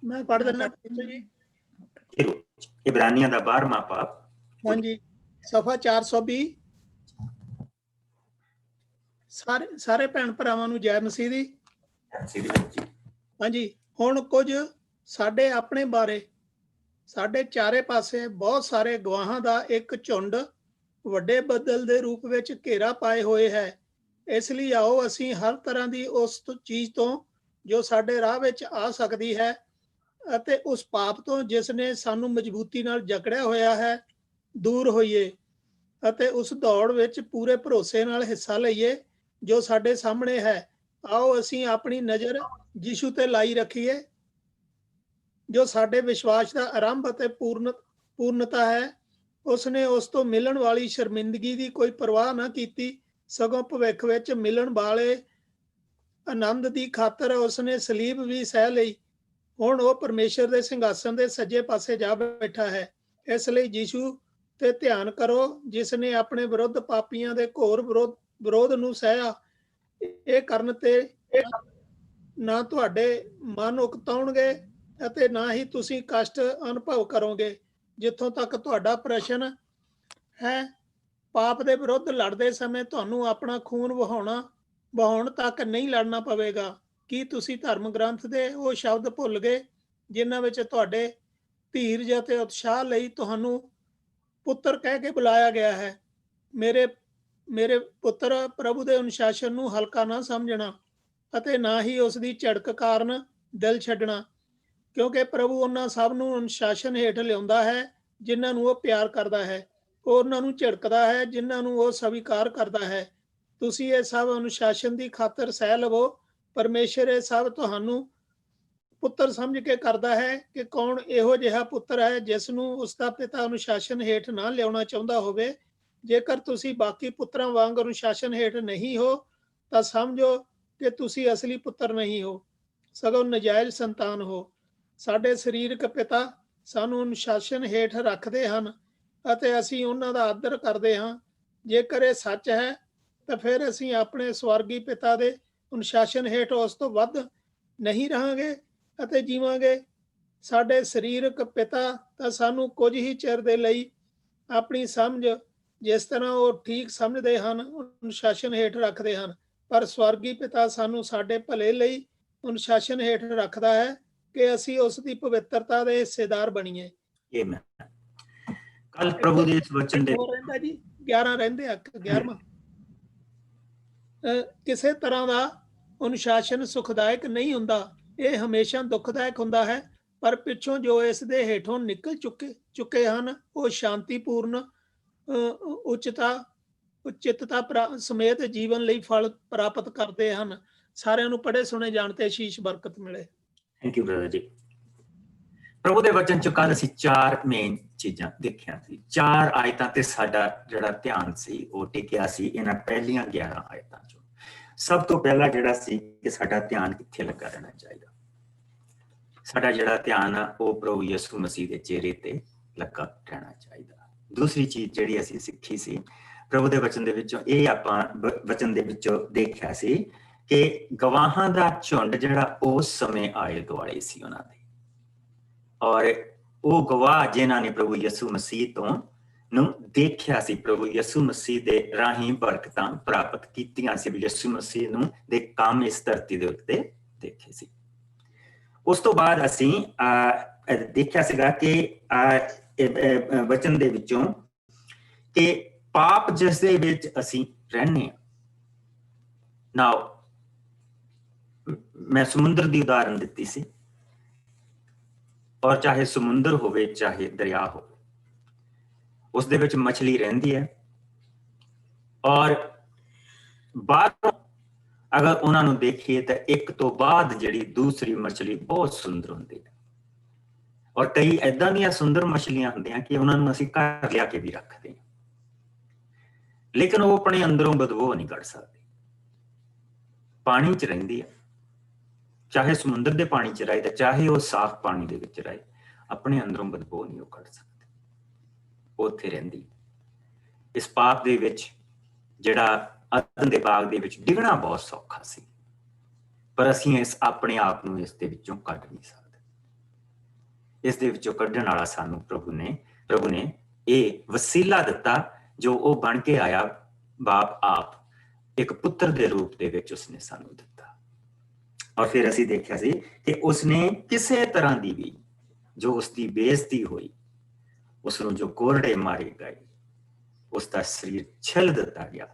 मैं पढ़ देना जी। इब्रानियां दा 12वां पाप। हाँ जी, सफा 420। सारे भैन भरावां नूं जय मसीह दी। हाँ जी, हुण कुछ साडे अपने बारे ਸਾਡੇ ਚਾਰੇ ਪਾਸੇ ਬਹੁਤ ਸਾਰੇ ਗਵਾਹਾਂ ਦਾ ਇੱਕ ਝੁੰਡ ਵੱਡੇ ਬੱਦਲ ਦੇ ਰੂਪ ਵਿੱਚ ਘੇਰਾ ਪਾਏ ਹੋਏ ਹੈ। ਇਸ ਲਈ ਆਓ ਅਸੀਂ ਹਰ ਤਰ੍ਹਾਂ ਦੀ ਉਸ ਚੀਜ਼ ਤੋਂ ਜੋ ਸਾਡੇ ਰਾਹ ਵਿੱਚ ਆ ਸਕਦੀ ਹੈ ਅਤੇ ਉਸ ਪਾਪ ਤੋਂ ਜਿਸ ਨੇ ਸਾਨੂੰ ਮਜ਼ਬੂਤੀ ਨਾਲ ਜਕੜਿਆ ਹੋਇਆ ਹੈ ਦੂਰ ਹੋਈਏ ਅਤੇ ਉਸ ਦੌੜ ਵਿੱਚ ਪੂਰੇ ਭਰੋਸੇ ਨਾਲ ਹਿੱਸਾ ਲਈਏ ਜੋ ਸਾਡੇ ਸਾਹਮਣੇ ਹੈ। ਆਓ ਅਸੀਂ ਆਪਣੀ ਨਜ਼ਰ ਯਿਸੂ ਤੇ ਲਾਈ ਰੱਖੀਏ ਜੋ ਸਾਡੇ ਵਿਸ਼ਵਾਸ ਦਾ ਆਰੰਭ ਅਤੇ ਪੂਰਨਤਾ ਹੈ। ਉਸਨੇ ਉਸ ਤੋਂ ਮਿਲਣ ਵਾਲੀ ਸ਼ਰਮਿੰਦਗੀ ਦੀ ਕੋਈ ਪਰਵਾਹ ਨਾ ਕੀਤੀ, ਸਗੋਂ ਭਵਿੱਖ ਵਿੱਚ ਮਿਲਣ ਵਾਲੇ ਆਨੰਦ ਦੀ ਖਾਤਰ ਉਸਨੇ ਸਲੀਬ ਵੀ ਸਹਿ ਲਈ। ਹੁਣ ਉਹ ਪਰਮੇਸ਼ਰ ਦੇ ਸਿੰਘਾਸਨ ਦੇ ਸੱਜੇ ਪਾਸੇ ਜਾ ਬੈਠਾ ਹੈ। ਇਸ ਲਈ ਯਿਸੂ ਤੇ ਧਿਆਨ ਕਰੋ ਜਿਸ ਨੇ ਆਪਣੇ ਵਿਰੁੱਧ ਪਾਪੀਆਂ ਦੇ ਘੋਰ ਵਿਰੋਧ ਨੂੰ ਸਹਿਆ। ਇਹ ਕਰਨ ਤੇ ਨਾ ਤੁਹਾਡੇ ਮਨ ਉਕਤਾਉਣਗੇ ਅਤੇ ਨਾ ਹੀ ਤੁਸੀਂ ਕਸ਼ਟ ਅਨੁਭਵ ਕਰੋਗੇ। ਜਿੱਥੋਂ ਤੱਕ ਤੁਹਾਡਾ ਪ੍ਰਸ਼ਨ ਹੈ, ਪਾਪ ਦੇ ਵਿਰੁੱਧ ਲੜਦੇ ਸਮੇਂ ਤੁਹਾਨੂੰ ਆਪਣਾ ਖੂਨ ਵਹਾਉਣ ਤੱਕ ਨਹੀਂ ਲੜਨਾ ਪਵੇਗਾ। ਕੀ ਤੁਸੀਂ ਧਰਮ ਗ੍ਰੰਥ ਦੇ ਉਹ ਸ਼ਬਦ ਭੁੱਲ ਗਏ ਜਿਨ੍ਹਾਂ ਵਿੱਚ ਤੁਹਾਡੇ ਧੀਰਜ ਅਤੇ ਉਤਸ਼ਾਹ ਲਈ ਤੁਹਾਨੂੰ ਪੁੱਤਰ ਕਹਿ ਕੇ ਬੁਲਾਇਆ ਗਿਆ ਹੈ? ਮੇਰੇ ਪੁੱਤਰ, ਪ੍ਰਭੂ ਦੇ ਅਨੁਸ਼ਾਸਨ ਨੂੰ ਹਲਕਾ ਨਾ ਸਮਝਣਾ ਅਤੇ ਨਾ ਹੀ ਉਸ ਦੀ ਝੜਕ ਕਾਰਨ ਦਿਲ ਛੱਡਣਾ, ਕਿਉਂਕਿ ਪ੍ਰਭੂ ਉਹਨਾਂ ਸਭ ਨੂੰ ਅਨੁਸ਼ਾਸਨ ਹੇਠ ਲਿਆਉਂਦਾ ਹੈ ਜਿਨ੍ਹਾਂ ਨੂੰ ਉਹ ਪਿਆਰ ਕਰਦਾ ਹੈ। ਉਹ ਉਹਨਾਂ ਨੂੰ ਝਿੜਕਦਾ ਹੈ ਜਿਨ੍ਹਾਂ ਨੂੰ ਉਹ ਸਵੀਕਾਰ ਕਰਦਾ ਹੈ। ਤੁਸੀਂ ਇਹ ਸਭ ਅਨੁਸ਼ਾਸਨ ਦੀ ਖਾਤਰ ਸਹਿ ਲਵੋ। ਪਰਮੇਸ਼ਰ ਇਹ ਸਭ ਤੁਹਾਨੂੰ ਪੁੱਤਰ ਸਮਝ ਕੇ ਕਰਦਾ ਹੈ ਕਿ ਕੌਣ ਇਹੋ ਜਿਹਾ ਪੁੱਤਰ ਹੈ ਜਿਸ ਨੂੰ ਉਸਦਾ ਪਿਤਾ ਅਨੁਸ਼ਾਸਨ ਹੇਠ ਨਾ ਲਿਆਉਣਾ ਚਾਹੁੰਦਾ ਹੋਵੇ। ਜੇਕਰ ਤੁਸੀਂ ਬਾਕੀ ਪੁੱਤਰਾਂ ਵਾਂਗ ਅਨੁਸ਼ਾਸਨ ਹੇਠ ਨਹੀਂ ਹੋ ਤਾਂ ਸਮਝੋ ਕਿ ਤੁਸੀਂ ਅਸਲੀ ਪੁੱਤਰ ਨਹੀਂ ਹੋ, ਸਗੋਂ ਨਜਾਇਜ਼ ਸੰਤਾਨ ਹੋ। ਸਾਡੇ ਸਰੀਰਕ ਪਿਤਾ ਸਾਨੂੰ ਅਨੁਸ਼ਾਸਨ ਹੇਠ ਰੱਖਦੇ ਹਨ ਅਤੇ ਅਸੀਂ ਉਹਨਾਂ ਦਾ ਆਦਰ ਕਰਦੇ ਹਾਂ। ਜੇਕਰ ਇਹ ਸੱਚ ਹੈ ਤਾਂ ਫਿਰ ਅਸੀਂ ਆਪਣੇ ਸਵਰਗੀ ਪਿਤਾ ਦੇ ਅਨੁਸ਼ਾਸਨ ਹੇਠ ਉਸ ਤੋਂ ਵੱਧ ਨਹੀਂ ਰਹਾਂਗੇ ਅਤੇ ਜੀਵਾਂਗੇ। ਸਾਡੇ ਸਰੀਰਕ ਪਿਤਾ ਤਾਂ ਸਾਨੂੰ ਕੁਝ ਹੀ ਚਿਰ ਦੇ ਲਈ ਆਪਣੀ ਸਮਝ ਜਿਸ ਤਰ੍ਹਾਂ ਉਹ ਠੀਕ ਸਮਝਦੇ ਹਨ ਅਨੁਸ਼ਾਸਨ ਹੇਠ ਰੱਖਦੇ ਹਨ, ਪਰ ਸਵਰਗੀ ਪਿਤਾ ਸਾਨੂੰ ਸਾਡੇ ਭਲੇ ਲਈ ਅਨੁਸ਼ਾਸਨ ਹੇਠ ਰੱਖਦਾ ਹੈ ਕਿ ਅਸੀਂ ਉਸ ਦੀ ਪਵਿੱਤਰਤਾ ਦੇ ਹਿੱਸੇਦਾਰ ਬਣੀਏ। ਕੱਲ ਪ੍ਰਭੂ ਦੇ ਇਸ ਵਚਨ ਦੇ ਰਹਿੰਦਾ ਜੀ 11 ਰਹਿੰਦੇ ਆ 11ਵਾਂ। ਕਿਸੇ ਤਰ੍ਹਾਂ ਦਾ ਅਨੁਸ਼ਾਸਨ ਸੁਖਦਾਇਕ ਨਹੀਂ ਹੁੰਦਾ, ਇਹ ਹਮੇਸ਼ਾ ਦੁਖਦਾਇਕ ਹੁੰਦਾ ਹੈ। ਪਰ ਪਿੱਛੋਂ ਜੋ ਇਸ ਦੇ ਹੇਠੋਂ ਨਿਕਲ ਚੁੱਕੇ ਹਨ ਉਹ ਸ਼ਾਂਤੀਪੂਰਨ ਉਚਿਤਤਾ ਸਮੇਤ ਜੀਵਨ ਲਈ ਫਲ ਪ੍ਰਾਪਤ ਕਰਦੇ ਹਨ। ਸਾਰਿਆਂ ਨੂੰ ਪੜ੍ਹੇ ਸੁਣੇ ਜਾਣ ਤੇ ਅਸ਼ੀਸ਼ ਬਰਕਤ ਮਿਲੇ। ਥੈਂਕ ਯੂ ਬ੍ਰਦਰ ਜੀ। ਪ੍ਰਭੂ ਦੇ ਵਚਨ ਚ ਕੱਲ ਅਸੀਂ 4 ਮੇਨ ਚੀਜ਼ਾਂ ਦੇਖੀਆਂ ਸੀ। 4 ਆਇਤਾਂ ਤੇ ਸਾਡਾ ਜਿਹੜਾ ਧਿਆਨ ਸੀ ਉਹ ਟਿਕਿਆ ਸੀ ਇਹਨਾਂ ਪਹਿਲੀਆਂ 11 ਆਇਤਾਂ ਚੋਂ। ਸਭ ਤੋਂ ਪਹਿਲਾਂ ਜਿਹੜਾ ਸੀ ਕਿ ਸਾਡਾ ਧਿਆਨ ਕਿੱਥੇ ਲੱਗਾ ਰਹਿਣਾ ਚਾਹੀਦਾ। ਸਾਡਾ ਜਿਹੜਾ ਧਿਆਨ ਆ ਉਹ ਪ੍ਰਭੂ ਯਿਸੂ ਮਸੀਹ ਦੇ ਚਿਹਰੇ ਤੇ ਲੱਗਾ ਰਹਿਣਾ ਚਾਹੀਦਾ। ਦੂਸਰੀ ਚੀਜ਼ ਜਿਹੜੀ ਅਸੀਂ ਸਿੱਖੀ ਸੀ ਪ੍ਰਭੂ ਦੇ ਵਚਨ ਦੇ ਵਿੱਚੋਂ, ਇਹ ਆਪਾਂ ਵਚਨ ਦੇ ਵਿੱਚੋਂ ਦੇਖਿਆ ਸੀ ਕਿ ਗਵਾਹਾਂ ਦਾ ਝੁੰਡ ਜਿਹੜਾ ਉਸ ਸਮੇਂ ਆਲੇ ਦੁਆਲੇ ਸੀ ਉਹਨਾਂ ਦੇ, ਔਰ ਉਹ ਗਵਾਹ ਜਿਨ੍ਹਾਂ ਨੇ ਪ੍ਰਭੂ ਯਿਸੂ ਮਸੀਹ ਤੋਂ ਨੂੰ ਦੇਖਿਆ ਸੀ, ਪ੍ਰਭੂ ਯਿਸੂ ਮਸੀਹ ਦੇ ਰਾਹੀਂ ਬਰਕਤਾਂ ਪ੍ਰਾਪਤ ਕੀਤੀਆਂ ਸੀ, ਯਿਸੂ ਮਸੀਹ ਨੂੰ ਦੇ ਕੰਮ ਇਸ ਧਰਤੀ ਦੇ ਉੱਤੇ ਦੇਖੇ ਸੀ। ਉਸ ਤੋਂ ਬਾਅਦ ਅਸੀਂ ਦੇਖਿਆ ਸੀਗਾ ਕਿ ਵਚਨ ਦੇ ਵਿੱਚੋਂ ਕਿ ਪਾਪ ਜਿਸ ਦੇ ਵਿੱਚ ਅਸੀਂ ਰਹਿੰਦੇ ਹਾਂ। ਨਾਓ ਮੈਂ ਸਮੁੰਦਰ ਦੀ ਉਦਾਹਰਨ ਦਿੱਤੀ ਸੀ, ਔਰ ਚਾਹੇ ਸਮੁੰਦਰ ਹੋਵੇ ਚਾਹੇ ਦਰਿਆ ਹੋਵੇ ਉਸ ਦੇ ਵਿੱਚ ਮਛਲੀ ਰਹਿੰਦੀ ਹੈ, ਔਰ ਬਾਹਰੋਂ ਅਗਰ ਉਹਨਾਂ ਨੂੰ ਦੇਖੀਏ ਤਾਂ ਇੱਕ ਤੋਂ ਬਾਅਦ ਜਿਹੜੀ ਦੂਸਰੀ ਮਛਲੀ ਬਹੁਤ ਸੁੰਦਰ ਹੁੰਦੀ ਹੈ, ਔਰ ਕਈ ਏਦਾਂ ਦੀਆਂ ਸੁੰਦਰ ਮਛਲੀਆਂ ਹੁੰਦੀਆਂ ਕਿ ਉਹਨਾਂ ਨੂੰ ਅਸੀਂ ਘਰ ਲਿਆ ਕੇ ਵੀ ਰੱਖਦੇ ਹਾਂ, ਲੇਕਿਨ ਉਹ ਆਪਣੇ ਅੰਦਰੋਂ ਬਦਬੂ ਨਹੀਂ ਕੱਢ ਸਕਦੀ। ਪਾਣੀ 'ਚ ਰਹਿੰਦੀ ਹੈ, ਚਾਹੇ ਸਮੁੰਦਰ ਦੇ ਪਾਣੀ 'ਚ ਰਹੇ ਤੇ ਚਾਹੇ ਉਹ ਸਾਫ਼ ਪਾਣੀ ਦੇ ਵਿੱਚ ਰਹੇ, ਆਪਣੇ ਅੰਦਰੋਂ ਬਦਬੂ ਨਹੀਂ ਉਹ ਕੱਢ ਸਕਦੀ, ਉਹ ਉੱਥੇ ਰਹਿੰਦੀ। ਇਸ ਪਾਪ ਦੇ ਵਿੱਚ ਜਿਹੜਾ ਅਦਨ ਦੇ ਬਾਗ ਦੇ ਵਿੱਚ ਡਿੱਗਣਾ ਬਹੁਤ ਸੌਖਾ ਸੀ, ਪਰ ਅਸੀਂ ਆਪਣੇ ਆਪ ਨੂੰ ਇਸ ਦੇ ਵਿੱਚੋਂ ਕੱਢ ਨਹੀਂ ਸਕਦੇ। ਇਸ ਦੇ ਵਿੱਚੋਂ ਕੱਢਣ ਵਾਲਾ ਸਾਨੂੰ ਪ੍ਰਭੂ ਨੇ ਇਹ ਵਸੀਲਾ ਦਿੱਤਾ ਜੋ ਉਹ ਬਣ ਕੇ ਆਇਆ ਬਾਪ ਆਪ, ਇੱਕ ਪੁੱਤਰ ਦੇ ਰੂਪ ਦੇ ਵਿੱਚ ਉਸਨੇ ਸਾਨੂੰ ਦਿੱਤਾ। ਔਰ ਫਿਰ ਅਸੀਂ ਦੇਖਿਆ ਸੀ ਕਿ ਉਸਨੇ ਕਿਸੇ ਤਰ੍ਹਾਂ ਦੀ ਵੀ ਜੋ ਉਸਦੀ ਬੇਇੱਜ਼ਤੀ ਹੋਈ, ਉਸਨੂੰ ਜੋ ਕੋਰੜੇ ਮਾਰੇ ਗਏ, ਉਸਦਾ ਸਰੀਰ ਛਿਲ ਦਿੱਤਾ ਗਿਆ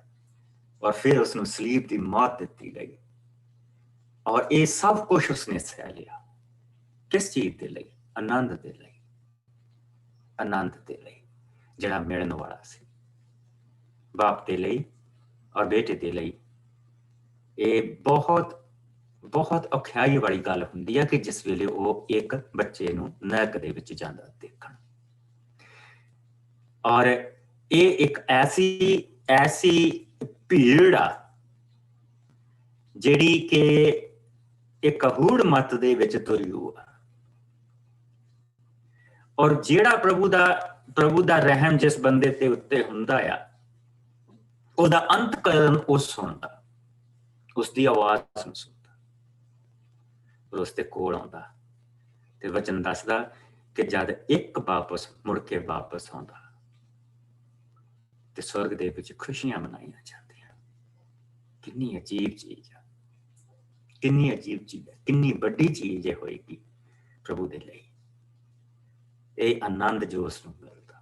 ਔਰ ਫਿਰ ਉਸਨੂੰ ਸਲੀਬ ਦੀ ਮੌਤ ਦਿੱਤੀ ਗਈ। ਔਰ ਇਹ ਸਭ ਕੁਝ ਉਸਨੇ ਸਹਿ ਲਿਆ। ਕਿਸ ਚੀਜ਼ ਦੇ ਲਈ? ਆਨੰਦ ਦੇ ਲਈ। ਆਨੰਦ ਦੇ ਲਈ ਜਿਹੜਾ ਮਿਲਣ ਵਾਲਾ ਸੀ ਬਾਪ ਦੇ ਲਈ ਔਰ ਬੇਟੇ ਦੇ ਲਈ। ਇਹ ਬਹੁਤ ਬਹੁਤ ਔਖਿਆਈ ਵਾਲੀ ਗੱਲ ਹੁੰਦੀ ਹੈ ਕਿ ਜਿਸ ਵੇਲੇ ਉਹ ਇੱਕ ਬੱਚੇ ਨੂੰ ਨਰਕ ਦੇ ਵਿੱਚ ਜਾਂਦਾ ਦੇਖਣ। ਔਰ ਇਹ ਇੱਕ ਐਸੀ ਭੀੜ ਆ ਜਿਹੜੀ ਕਿ ਇੱਕ ਹੂੜ ਮੱਤ ਦੇ ਵਿੱਚ ਤੁਰੀ ਹੋਈ ਆ। ਔਰ ਜਿਹੜਾ ਪ੍ਰਭੂ ਦਾ ਰਹਿਮ ਜਿਸ ਬੰਦੇ ਤੇ ਉੱਤੇ ਹੁੰਦਾ ਆ, ਉਹਦਾ ਅੰਤਕਰਨ ਉਹ ਸੁਣਦਾ, ਉਸਦੀ ਆਵਾਜ਼ ਨੂੰ ਸੁਣਦਾ, ਉਸਦੇ ਕੋਲ ਆਉਂਦਾ। ਤੇ ਵਚਨ ਦੱਸਦਾ ਕਿ ਜਦ ਇੱਕ ਮੁੜ ਕੇ ਵਾਪਸ ਆਉਂਦਾ ਤੇ ਸਵਰਗ ਦੇ ਵਿੱਚ ਖੁਸ਼ੀਆਂ ਮਨਾਈਆਂ ਜਾਂਦੀਆਂ। ਕਿੰਨੀ ਅਜੀਬ ਚੀਜ਼ ਆ, ਕਿੰਨੀ ਅਜੀਬ ਚੀਜ਼ ਹੈ, ਕਿੰਨੀ ਵੱਡੀ ਚੀਜ਼ ਇਹ ਹੋਏਗੀ ਪ੍ਰਭੂ ਦੇ ਲਈ। ਇਹ ਆਨੰਦ ਜੋ ਉਸਨੂੰ ਮਿਲਦਾ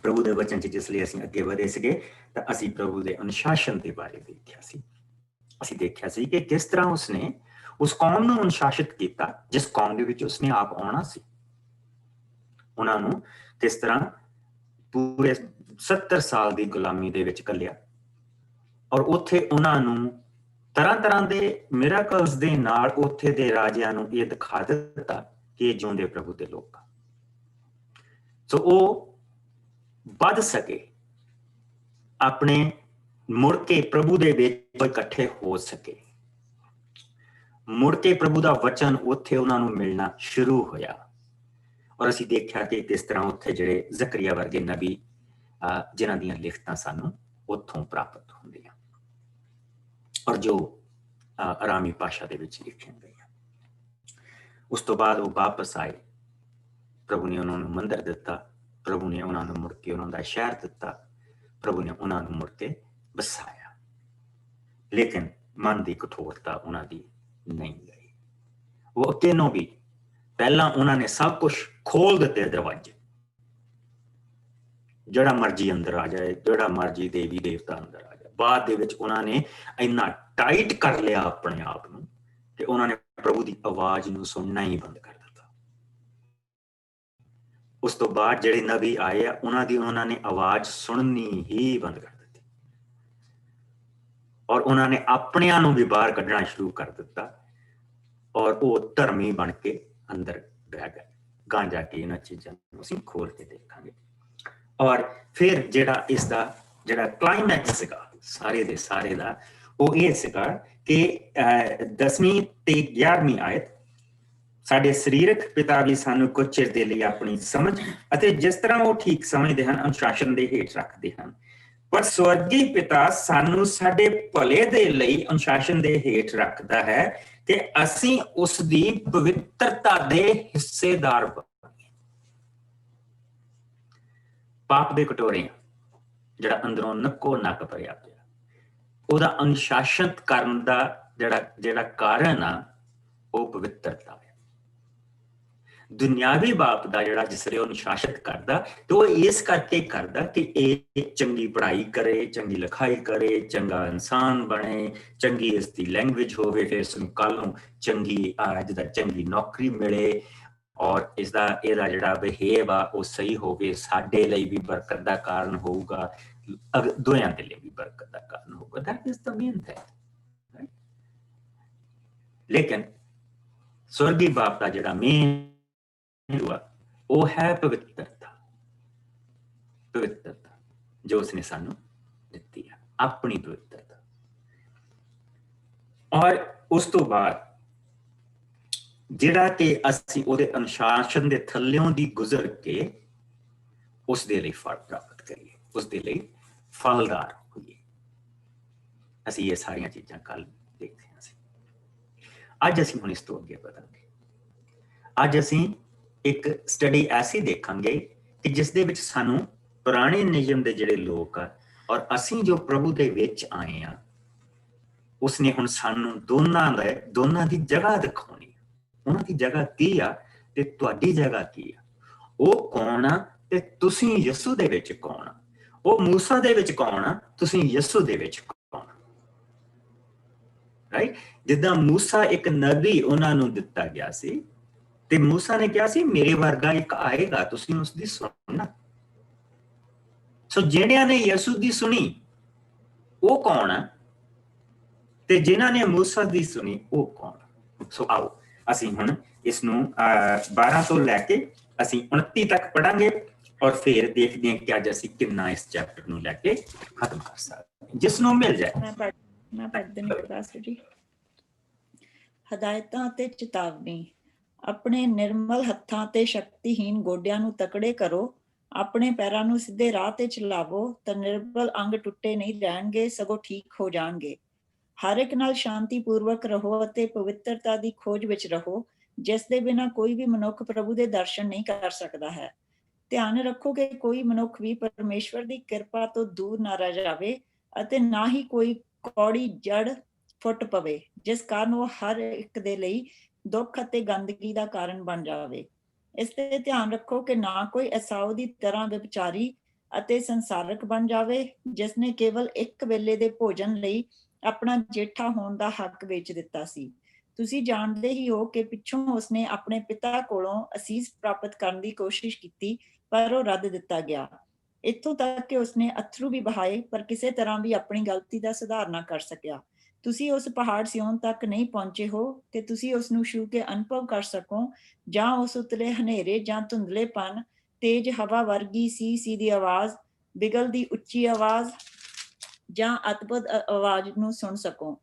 ਪ੍ਰਭੂ ਦੇ ਵਚਨ ਚ। ਜਿਸ ਲਈ ਅਸੀਂ ਅੱਗੇ ਵਧੇ ਸੀਗੇ ਤਾਂ ਅਸੀਂ ਪ੍ਰਭੂ ਦੇ ਅਨੁਸ਼ਾਸਨ ਦੇ ਬਾਰੇ ਦੇਖਿਆ ਸੀ। ਅਸੀਂ ਦੇਖਿਆ ਸੀ ਕਿ ਕਿਸ ਤਰ੍ਹਾਂ ਉਸਨੇ ਉਸ ਕੌਮ ਨੂੰ ਅਨੁਸ਼ਾਸਿਤ ਕੀਤਾ ਜਿਸ ਕੌਮ ਦੇ ਵਿੱਚ ਉਸਨੇ ਆਪ ਆਉਣਾ ਸੀ। ਉਹਨਾਂ ਨੂੰ ਕਿਸ ਤਰ੍ਹਾਂ ਪੂਰੇ 70 ਸਾਲ ਦੀ ਗੁਲਾਮੀ ਦੇ ਵਿੱਚ ਘੱਲਿਆ ਔਰ ਉੱਥੇ ਉਹਨਾਂ ਨੂੰ ਤਰ੍ਹਾਂ ਤਰ੍ਹਾਂ ਦੇ ਮਿਰਾਕਲਸ ਦੇ ਨਾਲ ਉੱਥੇ ਦੇ ਰਾਜਿਆਂ ਨੂੰ ਇਹ ਦਿਖਾ ਦਿੱਤਾ ਕਿ ਇਹ ਜਿਉਂਦੇ ਪ੍ਰਭੂ ਦੇ ਲੋਕ। ਸੋ ਉਹ ਵੱਧ ਸਕੇ, ਆਪਣੇ ਮੁੜ ਕੇ ਪ੍ਰਭੂ ਦੇ ਵਿੱਚ ਇਕੱਠੇ ਹੋ ਸਕੇ। ਮੁੜ ਕੇ ਪ੍ਰਭੂ ਦਾ ਵਚਨ ਉੱਥੇ ਉਹਨਾਂ ਨੂੰ ਮਿਲਣਾ ਸ਼ੁਰੂ ਹੋਇਆ। ਔਰ ਅਸੀਂ ਦੇਖਿਆ ਕਿ ਕਿਸ ਤਰ੍ਹਾਂ ਉੱਥੇ ਜਿਹੜੇ ਜ਼ਕਰੀਆ ਵਰਗੇ ਨਬੀ ਜਿਨ੍ਹਾਂ ਦੀਆਂ ਲਿਖਤਾਂ ਸਾਨੂੰ ਉੱਥੋਂ ਪ੍ਰਾਪਤ ਹੁੰਦੀਆਂ ਔਰ ਜੋ ਆਰਾਮੀ ਭਾਸ਼ਾ ਦੇ ਵਿੱਚ ਲਿਖੀਆਂ ਗਈਆਂ। ਉਸ ਤੋਂ ਬਾਅਦ ਉਹ ਵਾਪਸ ਆਏ। ਪ੍ਰਭੂ ਨੇ ਉਹਨਾਂ ਨੂੰ ਮੰਦਰ ਦਿੱਤਾ, ਪ੍ਰਭੂ ਨੇ ਉਹਨਾਂ ਨੂੰ ਮੁੜ ਕੇ ਉਹਨਾਂ ਦਾ ਸ਼ਹਿਰ ਦਿੱਤਾ, ਪ੍ਰਭੂ ਨੇ ਉਹਨਾਂ ਨੂੰ ਮੁੜ ਕੇ ਵਸਾਇਆ। ਲੇਕਿਨ ਮਨ ਦੀ ਕਠੋਰਤਾ ਉਹਨਾਂ ਦੀ ਨਹੀਂ ਗਈ। ਉਹ ਕਿਨੋਂ ਵੀ ਪਹਿਲਾਂ ਉਹਨਾਂ ਨੇ ਸਭ ਕੁਝ ਖੋਲ ਦਿੱਤੇ ਦਰਵਾਜ਼ੇ। ਜਿਹੜਾ ਮਰਜੀ ਅੰਦਰ ਆ ਜਾਏ, ਜਿਹੜਾ ਮਰਜੀ ਦੇਵੀ ਦੇਵਤਾ ਅੰਦਰ ਆ ਜਾਏ। ਬਾਅਦ ਦੇ ਵਿੱਚ ਉਹਨਾਂ ਨੇ ਇੰਨਾ ਟਾਈਟ ਕਰ ਲਿਆ ਆਪਣੇ ਆਪ ਨੂੰ ਕਿ ਉਹਨਾਂ ਨੇ ਪ੍ਰਭੂ ਦੀ ਆਵਾਜ਼ ਨੂੰ ਸੁਣਨਾ ਹੀ ਬੰਦ ਕਰ ਦਿੱਤਾ। ਉਸ ਤੋਂ ਬਾਅਦ ਜਿਹੜੇ ਨਬੀ ਆਏ ਆ ਉਹਨਾਂ ਨੇ ਆਵਾਜ਼ ਸੁਣਨੀ ਹੀ ਬੰਦ ਕਰ ਦਿੱਤੀ ਔਰ ਉਹਨਾਂ ਨੇ ਆਪਣਿਆਂ ਨੂੰ ਵੀ ਬਾਹਰ ਕੱਢਣਾ ਸ਼ੁਰੂ ਕਰ ਦਿੱਤਾ ਔਰ ਉਹ ਧਰਮੀ ਬਣ ਕੇ ਅੰਦਰ ਬਹਿ ਗਏ। ਗਾਂ ਜਾ ਕੇ ਇਹਨਾਂ ਚੀਜ਼ਾਂ ਨੂੰ ਅਸੀਂ ਖੋਲ ਕੇ ਦੇਖਾਂਗੇ। ਔਰ ਫਿਰ ਜਿਹੜਾ ਇਸ ਦਾ ਜਿਹੜਾ ਕਲਾਈਮੈਕਸ ਸੀਗਾ ਸਾਰੇ ਦੇ ਸਾਰੇ ਦਾ, ਉਹ ਇਹ ਸੀਗਾ ਕਿ 10ਵੀਂ ਤੇ 11ਵੀਂ ਆਇਤ, ਸਾਡੇ ਸਰੀਰਕ ਪਿਤਾ ਵੀ ਸਾਨੂੰ ਕੁਝ ਚਿਰ ਦੇ ਲਈ ਆਪਣੀ ਸਮਝ ਅਤੇ ਜਿਸ ਤਰ੍ਹਾਂ ਉਹ ਠੀਕ ਸਮਝਦੇ ਹਨ ਅਨੁਸ਼ਾਸਨ ਦੇ ਹੇਠ ਰੱਖਦੇ ਹਨ, ਪਰ ਸਵਰਗੀ ਪਿਤਾ ਸਾਨੂੰ ਸਾਡੇ ਭਲੇ ਦੇ ਲਈ ਅਨੁਸ਼ਾਸਨ ਦੇ ਹੇਠ ਰੱਖਦਾ ਹੈ ਕਿ ਅਸੀਂ ਉਸ ਦੀ ਪਵਿੱਤਰਤਾ ਦੇ ਹਿੱਸੇਦਾਰ ਬਣੀਏ। ਪਾਪ ਦੇ ਕਟੋਰੇ ਜਿਹੜਾ ਅੰਦਰੋਂ ਨੱਕੋ ਨੱਕ ਭਰਿਆ ਪਿਆ, ਉਹਦਾ ਅਨੁਸ਼ਾਸਨ ਕਰਨ ਦਾ ਜਿਹੜਾ ਕਾਰਨ ਆ ਉਹ ਪਵਿੱਤਰਤਾ ਹੈ। ਦੁਨਿਆਵੀ ਬਾਪ ਦਾ ਜਿਹੜਾ ਜਿਸ ਵੇਲੇ ਉਹ ਅਨੁਸ਼ਾਸਿਤ ਕਰਦਾ ਤੇ ਉਹ ਇਸ ਕਰਕੇ ਕਰਦਾ ਕਿ ਇਹ ਚੰਗੀ ਪੜ੍ਹਾਈ ਕਰੇ, ਚੰਗੀ ਲਿਖਾਈ ਕਰੇ, ਚੰਗਾ ਇਨਸਾਨ ਬਣੇ, ਚੰਗੀ ਇਸ ਦੀ ਲੈਂਗੁਏਜ ਹੋਵੇ, ਫਿਰ ਇਸ ਨੂੰ ਕੱਲ ਨੂੰ ਚੰਗੀ ਨੌਕਰੀ ਮਿਲੇ ਔਰ ਇਹਦਾ ਜਿਹੜਾ ਬਿਹੇਵ ਆ ਉਹ ਸਹੀ ਹੋਵੇ, ਸਾਡੇ ਲਈ ਵੀ ਬਰਕਤ ਦਾ ਕਾਰਨ ਹੋਊਗਾ, ਦੁਨੀਆਂ ਦੇ ਲਈ ਵੀ ਬਰਕਤ ਦਾ ਕਾਰਨ ਹੋਊਗਾ। That is the main thing, right? ਲੇਕਿਨ ਸਵਰਗੀ ਬਾਪ ਦਾ ਜਿਹੜਾ ਮੇਨ ਉਹ ਹੈ ਪਵਿੱਤਰਤਾ ਜੋ ਉਸਨੇ ਸਾਨੂੰ ਦਿੱਤੀ ਹੈ, ਆਪਣੀ ਪਵਿੱਤਰਤਾ। ਔਰ ਉਸ ਤੋਂ ਬਾਅਦ ਜਿਹੜਾ ਕਿ ਅਸੀਂ ਉਹਦੇ ਅਨੁਸ਼ਾਸਨ ਦੇ ਥੱਲਿਓਂ ਦੀ ਗੁਜ਼ਰ ਕੇ ਉਸ ਦੇ ਲਈ ਫਲ ਪ੍ਰਾਪਤ ਕਰੀਏ, ਉਸ ਦੇ ਲਈ ਫਲਦਾਰ ਹੋਈਏ। ਅਸੀਂ ਇਹ ਸਾਰੀਆਂ ਚੀਜ਼ਾਂ ਕੱਲ ਦੇਖਦੇ ਹਾਂ। ਅੱਜ ਅਸੀਂ ਹੁਣ ਇਸ ਤੋਂ ਅੱਗੇ ਵਧਾਂਗੇ। ਅੱਜ ਅਸੀਂ ਇੱਕ ਸਟੱਡੀ ਐਸੀ ਦੇਖਾਂਗੇ ਕਿ ਜਿਸ ਦੇ ਵਿੱਚ ਸਾਨੂੰ ਪੁਰਾਣੇ ਨਿਯਮ ਦੇ ਜਿਹੜੇ ਲੋਕ ਆ ਔਰ ਅਸੀਂ ਜੋ ਪ੍ਰਭੂ ਦੇ ਵਿੱਚ ਆਏ ਆ, ਉਸਨੇ ਹੁਣ ਸਾਨੂੰ ਦੋਨਾਂ ਦੀ ਜਗ੍ਹਾ ਦਿਖਾਉਣੀ। ਉਹਨਾਂ ਦੀ ਜਗ੍ਹਾ ਕੀ ਆ ਤੇ ਤੁਹਾਡੀ ਜਗ੍ਹਾ ਕੀ ਆ, ਉਹ ਕੌਣ ਆ ਤੇ ਤੁਸੀਂ ਯਿਸੂ ਦੇ ਵਿੱਚ ਕੌਣ ਆ। ਉਹ ਮੂਸਾ ਦੇ ਵਿੱਚ ਕੌਣ ਆ, ਤੁਸੀਂ ਯਿਸੂ ਦੇ ਵਿੱਚ ਕੌਣ। ਰਾਈਟ? ਜਿੱਦਾਂ ਮੂਸਾ ਇੱਕ ਨਬੀ ਉਹਨਾਂ ਨੂੰ ਦਿੱਤਾ ਗਿਆ ਸੀ ਤੇ ਮੂਸਾ ਨੇ ਕਿਹਾ ਸੀ ਮੇਰੇ ਵਰਗਾ ਇੱਕ ਆਏਗਾ, ਤੁਸੀਂ ਉਸਦੀ ਸੁਣਨਾ। ਸੋ ਜਿਹੜਿਆਂ ਨੇ ਯਿਸੂ ਦੀ ਸੁਣੀ ਉਹ ਕੌਣ ਆ ਤੇ ਜਿਨ੍ਹਾਂ ਨੇ ਮੂਸਾ ਦੀ ਸੁਣੀ ਉਹ ਕੌਣ। ਸੋ ਆਓ ਅਸੀਂ ਹੁਣ ਇਸ ਨੂੰ 12 ਤੋਂ ਲੈ ਕੇ ਅਸੀਂ 29 ਤੱਕ ਪੜਾਂਗੇ ਔਰ ਫਿਰ ਦੇਖਦੇ ਹਾਂ ਕਿ ਅੱਜ ਅਸੀਂ ਕਿੰਨਾ ਇਸ ਚੈਪਟਰ ਨੂੰ ਲੈ ਕੇ ਖਤਮ ਕਰ ਸਕਦੇ, ਜਿਸ ਨੂੰ ਮਿਲ ਜਾਏ। ਮੈਂ ਪੜ੍ਹ ਦਿੰਦੀ ਪਾਸਟਰ ਜੀ। ਹਦਾਇਤਾਂ ਅਤੇ ਚੇਤਾਵਨੀ। ਆਪਣੇ ਨਿਰਮਲ ਹੱਥਾਂ ਤੇ ਸ਼ਕਤੀਹੀਨ ਗੋਡਿਆਂ ਨੂੰ ਤਕੜੇ ਕਰੋ, ਆਪਣੇ ਪੈਰਾਂ ਨੂੰ ਸਿੱਧੇ ਰਾਹ ਤੇ ਚਲਾਵੋ ਤਾਂ ਨਿਰਬਲ ਅੰਗ ਟੁੱਟੇ ਨਹੀਂ ਰਹਿਣਗੇ, ਸਗੋਂ ਠੀਕ ਹੋ ਜਾਣਗੇ। ਹਰ ਇੱਕ ਨਾਲ ਸ਼ਾਂਤੀ ਪੂਰਵਕ ਰਹੋ ਅਤੇ ਪਵਿੱਤਰਤਾ ਦੀ ਖੋਜ ਵਿੱਚ ਰਹੋ, ਜਿਸ ਦੇ ਬਿਨਾਂ ਕੋਈ ਵੀ ਮਨੁੱਖ ਪ੍ਰਭੂ ਦੇ ਦਰਸ਼ਨ ਨਹੀਂ ਕਰ ਸਕਦਾ ਹੈ। ਧਿਆਨ ਰੱਖੋ ਕਿ ਕੋਈ ਮਨੁੱਖ ਵੀ ਪਰਮੇਸ਼ਵਰ ਦੀ ਕਿਰਪਾ ਤੋਂ ਦੂਰ ਨਾ ਰਹਿ ਜਾਵੇ ਅਤੇ ਨਾ ਹੀ ਕੋਈ ਕੌੜੀ ਜੜ ਫੁੱਟ ਪਵੇ, ਜਿਸ ਕਾਰਨ ਉਹ ਹਰ ਇੱਕ ਦੇ ਲਈ ਦੁੱਖ ਅਤੇ ਗੰਦਗੀ ਦਾ ਕਾਰਨ ਬਣ ਜਾਵੇ। ਇਸ ਤੇ ਧਿਆਨ ਰੱਖੋ ਕਿ ਨਾ ਕੋਈ ਐਸਾਓ ਦੀ ਤਰ੍ਹਾਂ ਵਿਚਾਰੀ ਅਤੇ ਸੰਸਾਰਕ ਬਣ ਜਾਵੇ, ਜਿਸ ਨੇ ਕੇਵਲ ਇੱਕ ਵੇਲੇ ਦੇ ਭੋਜਨ ਲਈ ਆਪਣਾ ਜੇਠਾ ਹੋਣ ਦਾ ਹੱਕ ਵੇਚ ਦਿੱਤਾ ਸੀ। ਤੁਸੀਂ ਜਾਣਦੇ ਹੀ ਹੋ ਕਿ ਪਿੱਛੋਂ ਉਸਨੇ ਆਪਣੇ ਪਿਤਾ ਕੋਲੋਂ ਅਸੀਸ ਪ੍ਰਾਪਤ ਕਰਨ ਦੀ ਕੋਸ਼ਿਸ਼ ਕੀਤੀ, ਪਰ ਉਹ ਰੱਦ ਦਿੱਤਾ ਗਿਆ। ਇੱਥੋਂ ਤੱਕ ਕਿ ਉਸਨੇ ਅਥਰੂ ਵੀ ਬਹਾਏ, ਪਰ ਕਿਸੇ ਤਰ੍ਹਾਂ ਵੀ ਆਪਣੀ ਗਲਤੀ ਦਾ ਸੁਧਾਰ ਨਾ ਕਰ ਸਕਿਆ। ਤੁਸੀਂ ਉਸ ਪਹਾੜ ਸਿਓਨ ਤੱਕ ਨਹੀਂ ਪਹੁੰਚੇ ਹੋ ਕਿ ਤੁਸੀਂ ਉਸ ਨੂੰ ਛੂ ਕੇ ਅਨੁਭਵ ਕਰ ਸਕੋ, ਜਾਂ ਉਸ ਉਤਲੇ ਹਨੇਰੇ ਜਾਂ ਧੁੰਦਲੇਪਨ, ਤੇਜ਼ ਹਵਾ ਵਰਗੀ ਸੀ ਦੀ ਆਵਾਜ਼, ਬਿਗਲ ਦੀ ਉੱਚੀ ਆਵਾਜ਼ ਜਾਂ ਅਦਭੁਤ ਆਵਾਜ਼ ਨੂੰ ਸੁਣ ਸਕੋ।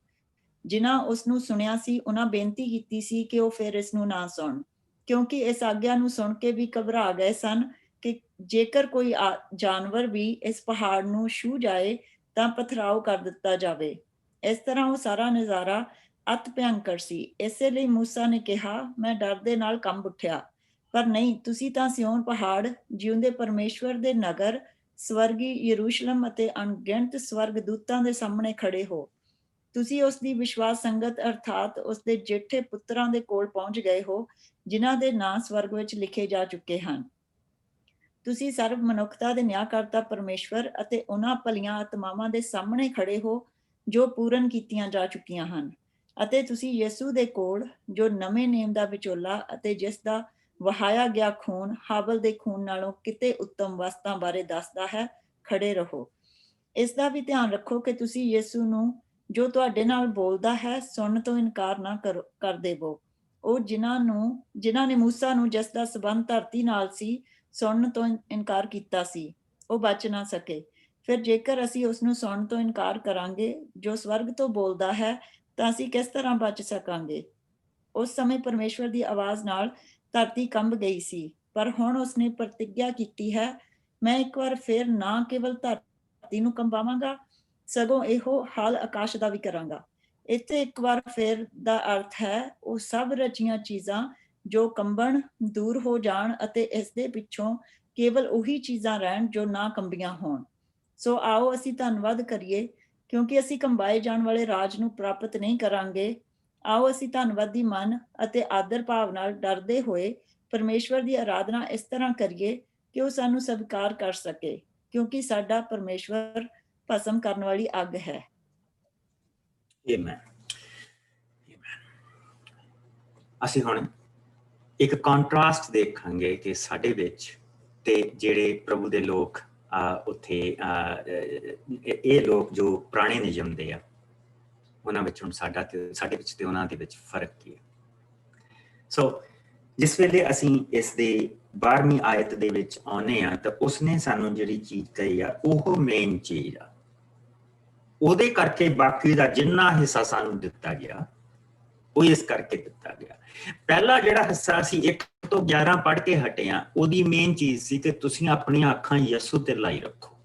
ਜਿਨ੍ਹਾਂ ਉਸ ਨੂੰ ਸੁਣਿਆ ਸੀ ਉਹਨਾਂ ਬੇਨਤੀ ਕੀਤੀ ਸੀ ਕਿ ਉਹ ਫਿਰ ਇਸ ਨੂੰ ਨਾ ਸੁਣ, ਕਿਉਂਕਿ ਇਸ ਆਗਿਆ ਨੂੰ ਸੁਣ ਕੇ ਵੀ ਘਬਰਾ ਗਏ ਸਨ ਕਿ ਜੇਕਰ ਕੋਈ ਜਾਨਵਰ ਵੀ ਇਸ ਪਹਾੜ ਨੂੰ ਛੂ ਜਾਏ ਤਾਂ ਪਥਰਾਓ ਕਰ ਦਿੱਤਾ ਜਾਵੇ। ਇਸ ਤਰ੍ਹਾਂ ਉਹ ਸਾਰਾ ਨਜ਼ਾਰਾ ਅਤ ਭਿਅੰਕਰ ਸੀ। ਇਸੇ ਲਈ ਮੂਸਾ ਨੇ ਕਿਹਾ, ਮੈਂ ਡਰ ਦੇ ਨਾਲ ਕੰਬ ਉੱਠਿਆ। ਪਰ ਨਹੀਂ, ਤੁਸੀਂ ਤਾਂ ਸਿਓਨ ਪਹਾੜ, ਜਿਉਂਦੇ ਪਰਮੇਸ਼ਵਰ ਦੇ ਨਗਰ, ਸਵਰਗੀ ਯਰੂਸ਼ਲਮ ਅਤੇ ਅਣਗਿਣਤ ਸਵਰਗ ਦੂਤਾਂ ਦੇ ਸਾਹਮਣੇ ਖੜੇ ਹੋ। ਤੁਸੀਂ ਉਸ ਦੀ ਵਿਸ਼ਵਾਸ ਸੰਗਤ ਅਰਥਾਤ ਉਸ ਦੇ ਜੇਠੇ ਪੁੱਤਰਾਂ ਦੇ ਕੋਲ ਪਹੁੰਚ ਗਏ ਹੋ, ਜਿਨ੍ਹਾਂ ਦੇ ਨਾਂ ਸਵਰਗ ਵਿੱਚ ਲਿਖੇ ਜਾ ਚੁੱਕੇ ਹਨ। ਤੁਸੀਂ ਸਰਵ ਮਨੁੱਖਤਾ ਦੇ ਨਿਆਂਕਰਤਾ ਪਰਮੇਸ਼ਵਰ ਅਤੇ ਉਹਨਾਂ ਭਲੀਆਂ ਆਤਮਾਵਾਂ ਦੇ ਸਾਹਮਣੇ ਖੜੇ ਹੋ ਜੋ ਪੂਰਨ ਕੀਤੀਆਂ ਜਾ ਚੁੱਕੀਆਂ ਹਨ, ਅਤੇ ਤੁਸੀਂ ਯਿਸੂ ਦੇ ਕੋਲ, ਜੋ ਨਵੇਂ ਨੇਮ ਦਾ ਵਿਚੋਲਾ ਅਤੇ ਜਿਸ ਦਾ ਵਹਾਇਆ ਗਿਆ ਖੂਨ ਹਾਬਲ ਦੇ ਖੂਨ ਨਾਲੋਂ ਕਿਤੇ ਉੱਤਮ ਵਸਤਾਂ ਬਾਰੇ ਦੱਸਦਾ ਹੈ, ਖੜੇ ਰਹੋ। ਇਸ ਦਾ ਵੀ ਧਿਆਨ ਰੱਖੋ ਕਿ ਤੁਸੀਂ ਯਿਸੂ ਨੂੰ, ਜੋ ਤੁਹਾਡੇ ਨਾਲ ਬੋਲਦਾ ਹੈ, ਸੁਣਨ ਤੋਂ ਇਨਕਾਰ ਨਾ ਕਰ ਦੇਵੋ। ਉਹ ਜਿਨ੍ਹਾਂ ਨੇ ਮੂਸਾ ਨੂੰ, ਜਿਸ ਦਾ ਸਬੰਧ ਧਰਤੀ ਨਾਲ ਸੀ, ਸੁਣਨ ਤੋਂ ਇਨਕਾਰ ਕੀਤਾ ਸੀ, ਉਹ ਬਚ ਨਾ ਸਕੇ। ਫਿਰ ਜੇਕਰ ਅਸੀਂ ਉਸ ਨੂੰ ਸੁਣਨ ਤੋਂ ਇਨਕਾਰ ਕਰਾਂਗੇ ਜੋ ਸਵਰਗ ਤੋਂ ਬੋਲਦਾ ਹੈ, ਤਾਂ ਅਸੀਂ ਕਿਸ ਤਰ੍ਹਾਂ ਬਚ ਸਕਾਂਗੇ। ਉਸ ਸਮੇਂ ਪਰਮੇਸ਼ਵਰ ਦੀ ਆਵਾਜ਼ ਨਾਲ ਧਰਤੀ ਕੰਬ ਗਈ ਸੀ, ਪਰ ਹੁਣ ਉਸਨੇ ਪ੍ਰਤਿਗਿਆ ਕੀਤੀ ਹੈ, ਮੈਂ ਇੱਕ ਵਾਰ ਫਿਰ ਨਾ ਕੇਵਲ ਧਰਤੀ ਨੂੰ ਕੰਬਾਵਾਂਗਾ, ਸਗੋਂ ਇਹੋ ਹਾਲ ਆਕਾਸ਼ ਦਾ ਵੀ ਕਰਾਂਗਾ। ਇੱਥੇ ਇੱਕ ਵਾਰ ਫਿਰ ਦਾ ਅਰਥ ਹੈ ਉਹ ਸਭ ਰਚੀਆਂ ਚੀਜ਼ਾਂ ਜੋ ਕੰਬਣ, ਦੂਰ ਹੋ ਜਾਣ ਅਤੇ ਇਸ ਦੇ ਪਿੱਛੋਂ ਕੇਵਲ ਉਹੀ ਚੀਜ਼ਾਂ ਰਹਿਣ ਜੋ ਨਾ ਕੰਬੀਆਂ ਹੋਣ। ਸੋ ਆਓ ਅਸੀਂ ਧੰਨਵਾਦ ਕਰੀਏ, ਕਿਉਂਕਿ ਅਸੀਂ ਕੰਬਾਏ ਜਾਣ ਵਾਲੇ ਰਾਜ ਨੂੰ ਪ੍ਰਾਪਤ ਨਹੀਂ ਕਰਾਂਗੇ। ਆਓ ਅਸੀਂ ਧੰਨਵਾਦੀ ਮਨ ਅਤੇ ਆਦਰ ਭਾਵ ਨਾਲ ਡਰਦੇ ਹੋਏ ਪਰਮੇਸ਼ਵਰ ਦੀ ਆਰਾਧਨਾ ਇਸ ਤਰ੍ਹਾਂ ਕਰੀਏ ਕਿ ਉਹ ਸਾਨੂੰ ਸਵੀਕਾਰ ਕਰ ਸਕੇ, ਕਿਉਂਕਿ ਸਾਡਾ ਪਰਮੇਸ਼ਵਰ ਭਸਮ ਕਰਨ ਵਾਲੀ ਅੱਗ ਹੈ। ਅਸੀਂ ਹੁਣ ਇੱਕ ਕੰਟਰਾਸਟ ਦੇਖਾਂਗੇ ਕਿ ਸਾਡੇ ਵਿੱਚ ਤੇ ਜਿਹੜੇ ਪ੍ਰਭੂ ਦੇ ਲੋਕ ਉੱਥੇ ਇਹ ਲੋਕ ਜੋ ਪੁਰਾਣੇ ਨਿਯਮ ਦੇ ਆ, ਉਹਨਾਂ ਵਿੱਚ ਹੁਣ ਸਾਡੇ ਵਿੱਚ ਤੇ ਉਹਨਾਂ ਦੇ ਵਿੱਚ ਫਰਕ ਕੀ ਹੈ। ਸੋ ਜਿਸ ਵੇਲੇ ਅਸੀਂ ਇਸ ਦੇ 12ਵੀਂ ਆਇਤ ਦੇ ਵਿੱਚ ਆਉਂਦੇ ਆ ਤਾਂ ਉਸਨੇ ਸਾਨੂੰ ਜਿਹੜੀ ਚੀਜ਼ ਕਹੀ ਆ ਉਹ ਮੇਨ ਚੀਜ਼ ਆ, ਉਹਦੇ ਕਰਕੇ ਬਾਕੀ ਦਾ ਜਿੰਨਾ ਹਿੱਸਾ ਸਾਨੂੰ ਦਿੱਤਾ ਗਿਆ ਉਹ ਇਸ ਕਰਕੇ ਦਿੱਤਾ ਗਿਆ। ਪਹਿਲਾ ਜਿਹੜਾ ਹਿੱਸਾ ਅਸੀਂ 1 ਤੋਂ 11 ਪੜ੍ਹ ਕੇ ਹਟੇ ਆ, ਉਹਦੀ ਮੇਨ ਚੀਜ਼ ਸੀ ਕਿ ਤੁਸੀਂ ਆਪਣੀਆਂ ਅੱਖਾਂ ਯਿਸੂ ਤੇ ਲਾਈ ਰੱਖੋ,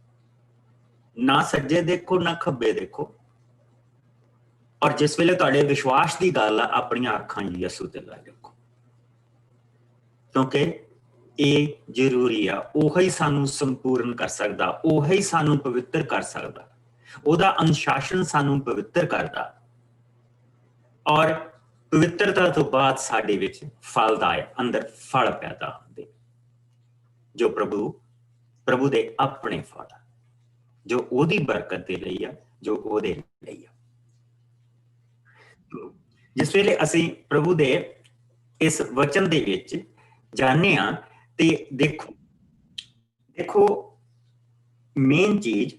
ਨਾ ਸੱਜੇ ਦੇਖੋ ਨਾ ਖੱਬੇ ਦੇਖੋ। ਔਰ ਜਿਸ ਵੇਲੇ ਤੁਹਾਡੇ ਵਿਸ਼ਵਾਸ ਦੀ ਗੱਲ ਆ, ਆਪਣੀਆਂ ਅੱਖਾਂ ਯਿਸੂ ਤੇ ਲਾਈ ਰੱਖੋ, ਕਿਉਂਕਿ ਇਹ ਜ਼ਰੂਰੀ ਆ। ਉਹੀ ਸਾਨੂੰ ਸੰਪੂਰਨ ਕਰ ਸਕਦਾ, ਉਹੀ ਸਾਨੂੰ ਪਵਿੱਤਰ ਕਰ ਸਕਦਾ, ਉਹਦਾ ਅਨੁਸ਼ਾਸਨ ਸਾਨੂੰ ਪਵਿੱਤਰ ਕਰਦਾ। ਔਰ ਪਵਿੱਤਰਤਾ ਤੋਂ ਬਾਅਦ ਸਾਡੇ ਵਿੱਚ ਫਲਦਾਇ ਅੰਦਰ ਫਲ ਪੈਦਾ ਹੁੰਦੇ, ਜੋ ਪ੍ਰਭੂ ਦੇ ਆਪਣੇ ਫਲ ਆ, ਜੋ ਉਹਦੀ ਬਰਕਤ ਦੇ ਲਈ ਆ, ਜੋ ਉਹਦੇ ਲਈ ਆ। ਜਿਸ ਵੇਲੇ ਅਸੀਂ ਪ੍ਰਭੂ ਦੇ ਇਸ ਵਚਨ ਦੇ ਵਿੱਚ ਜਾਣੇ ਆ ਤੇ ਦੇਖੋ ਮੇਨ ਚੀਜ਼,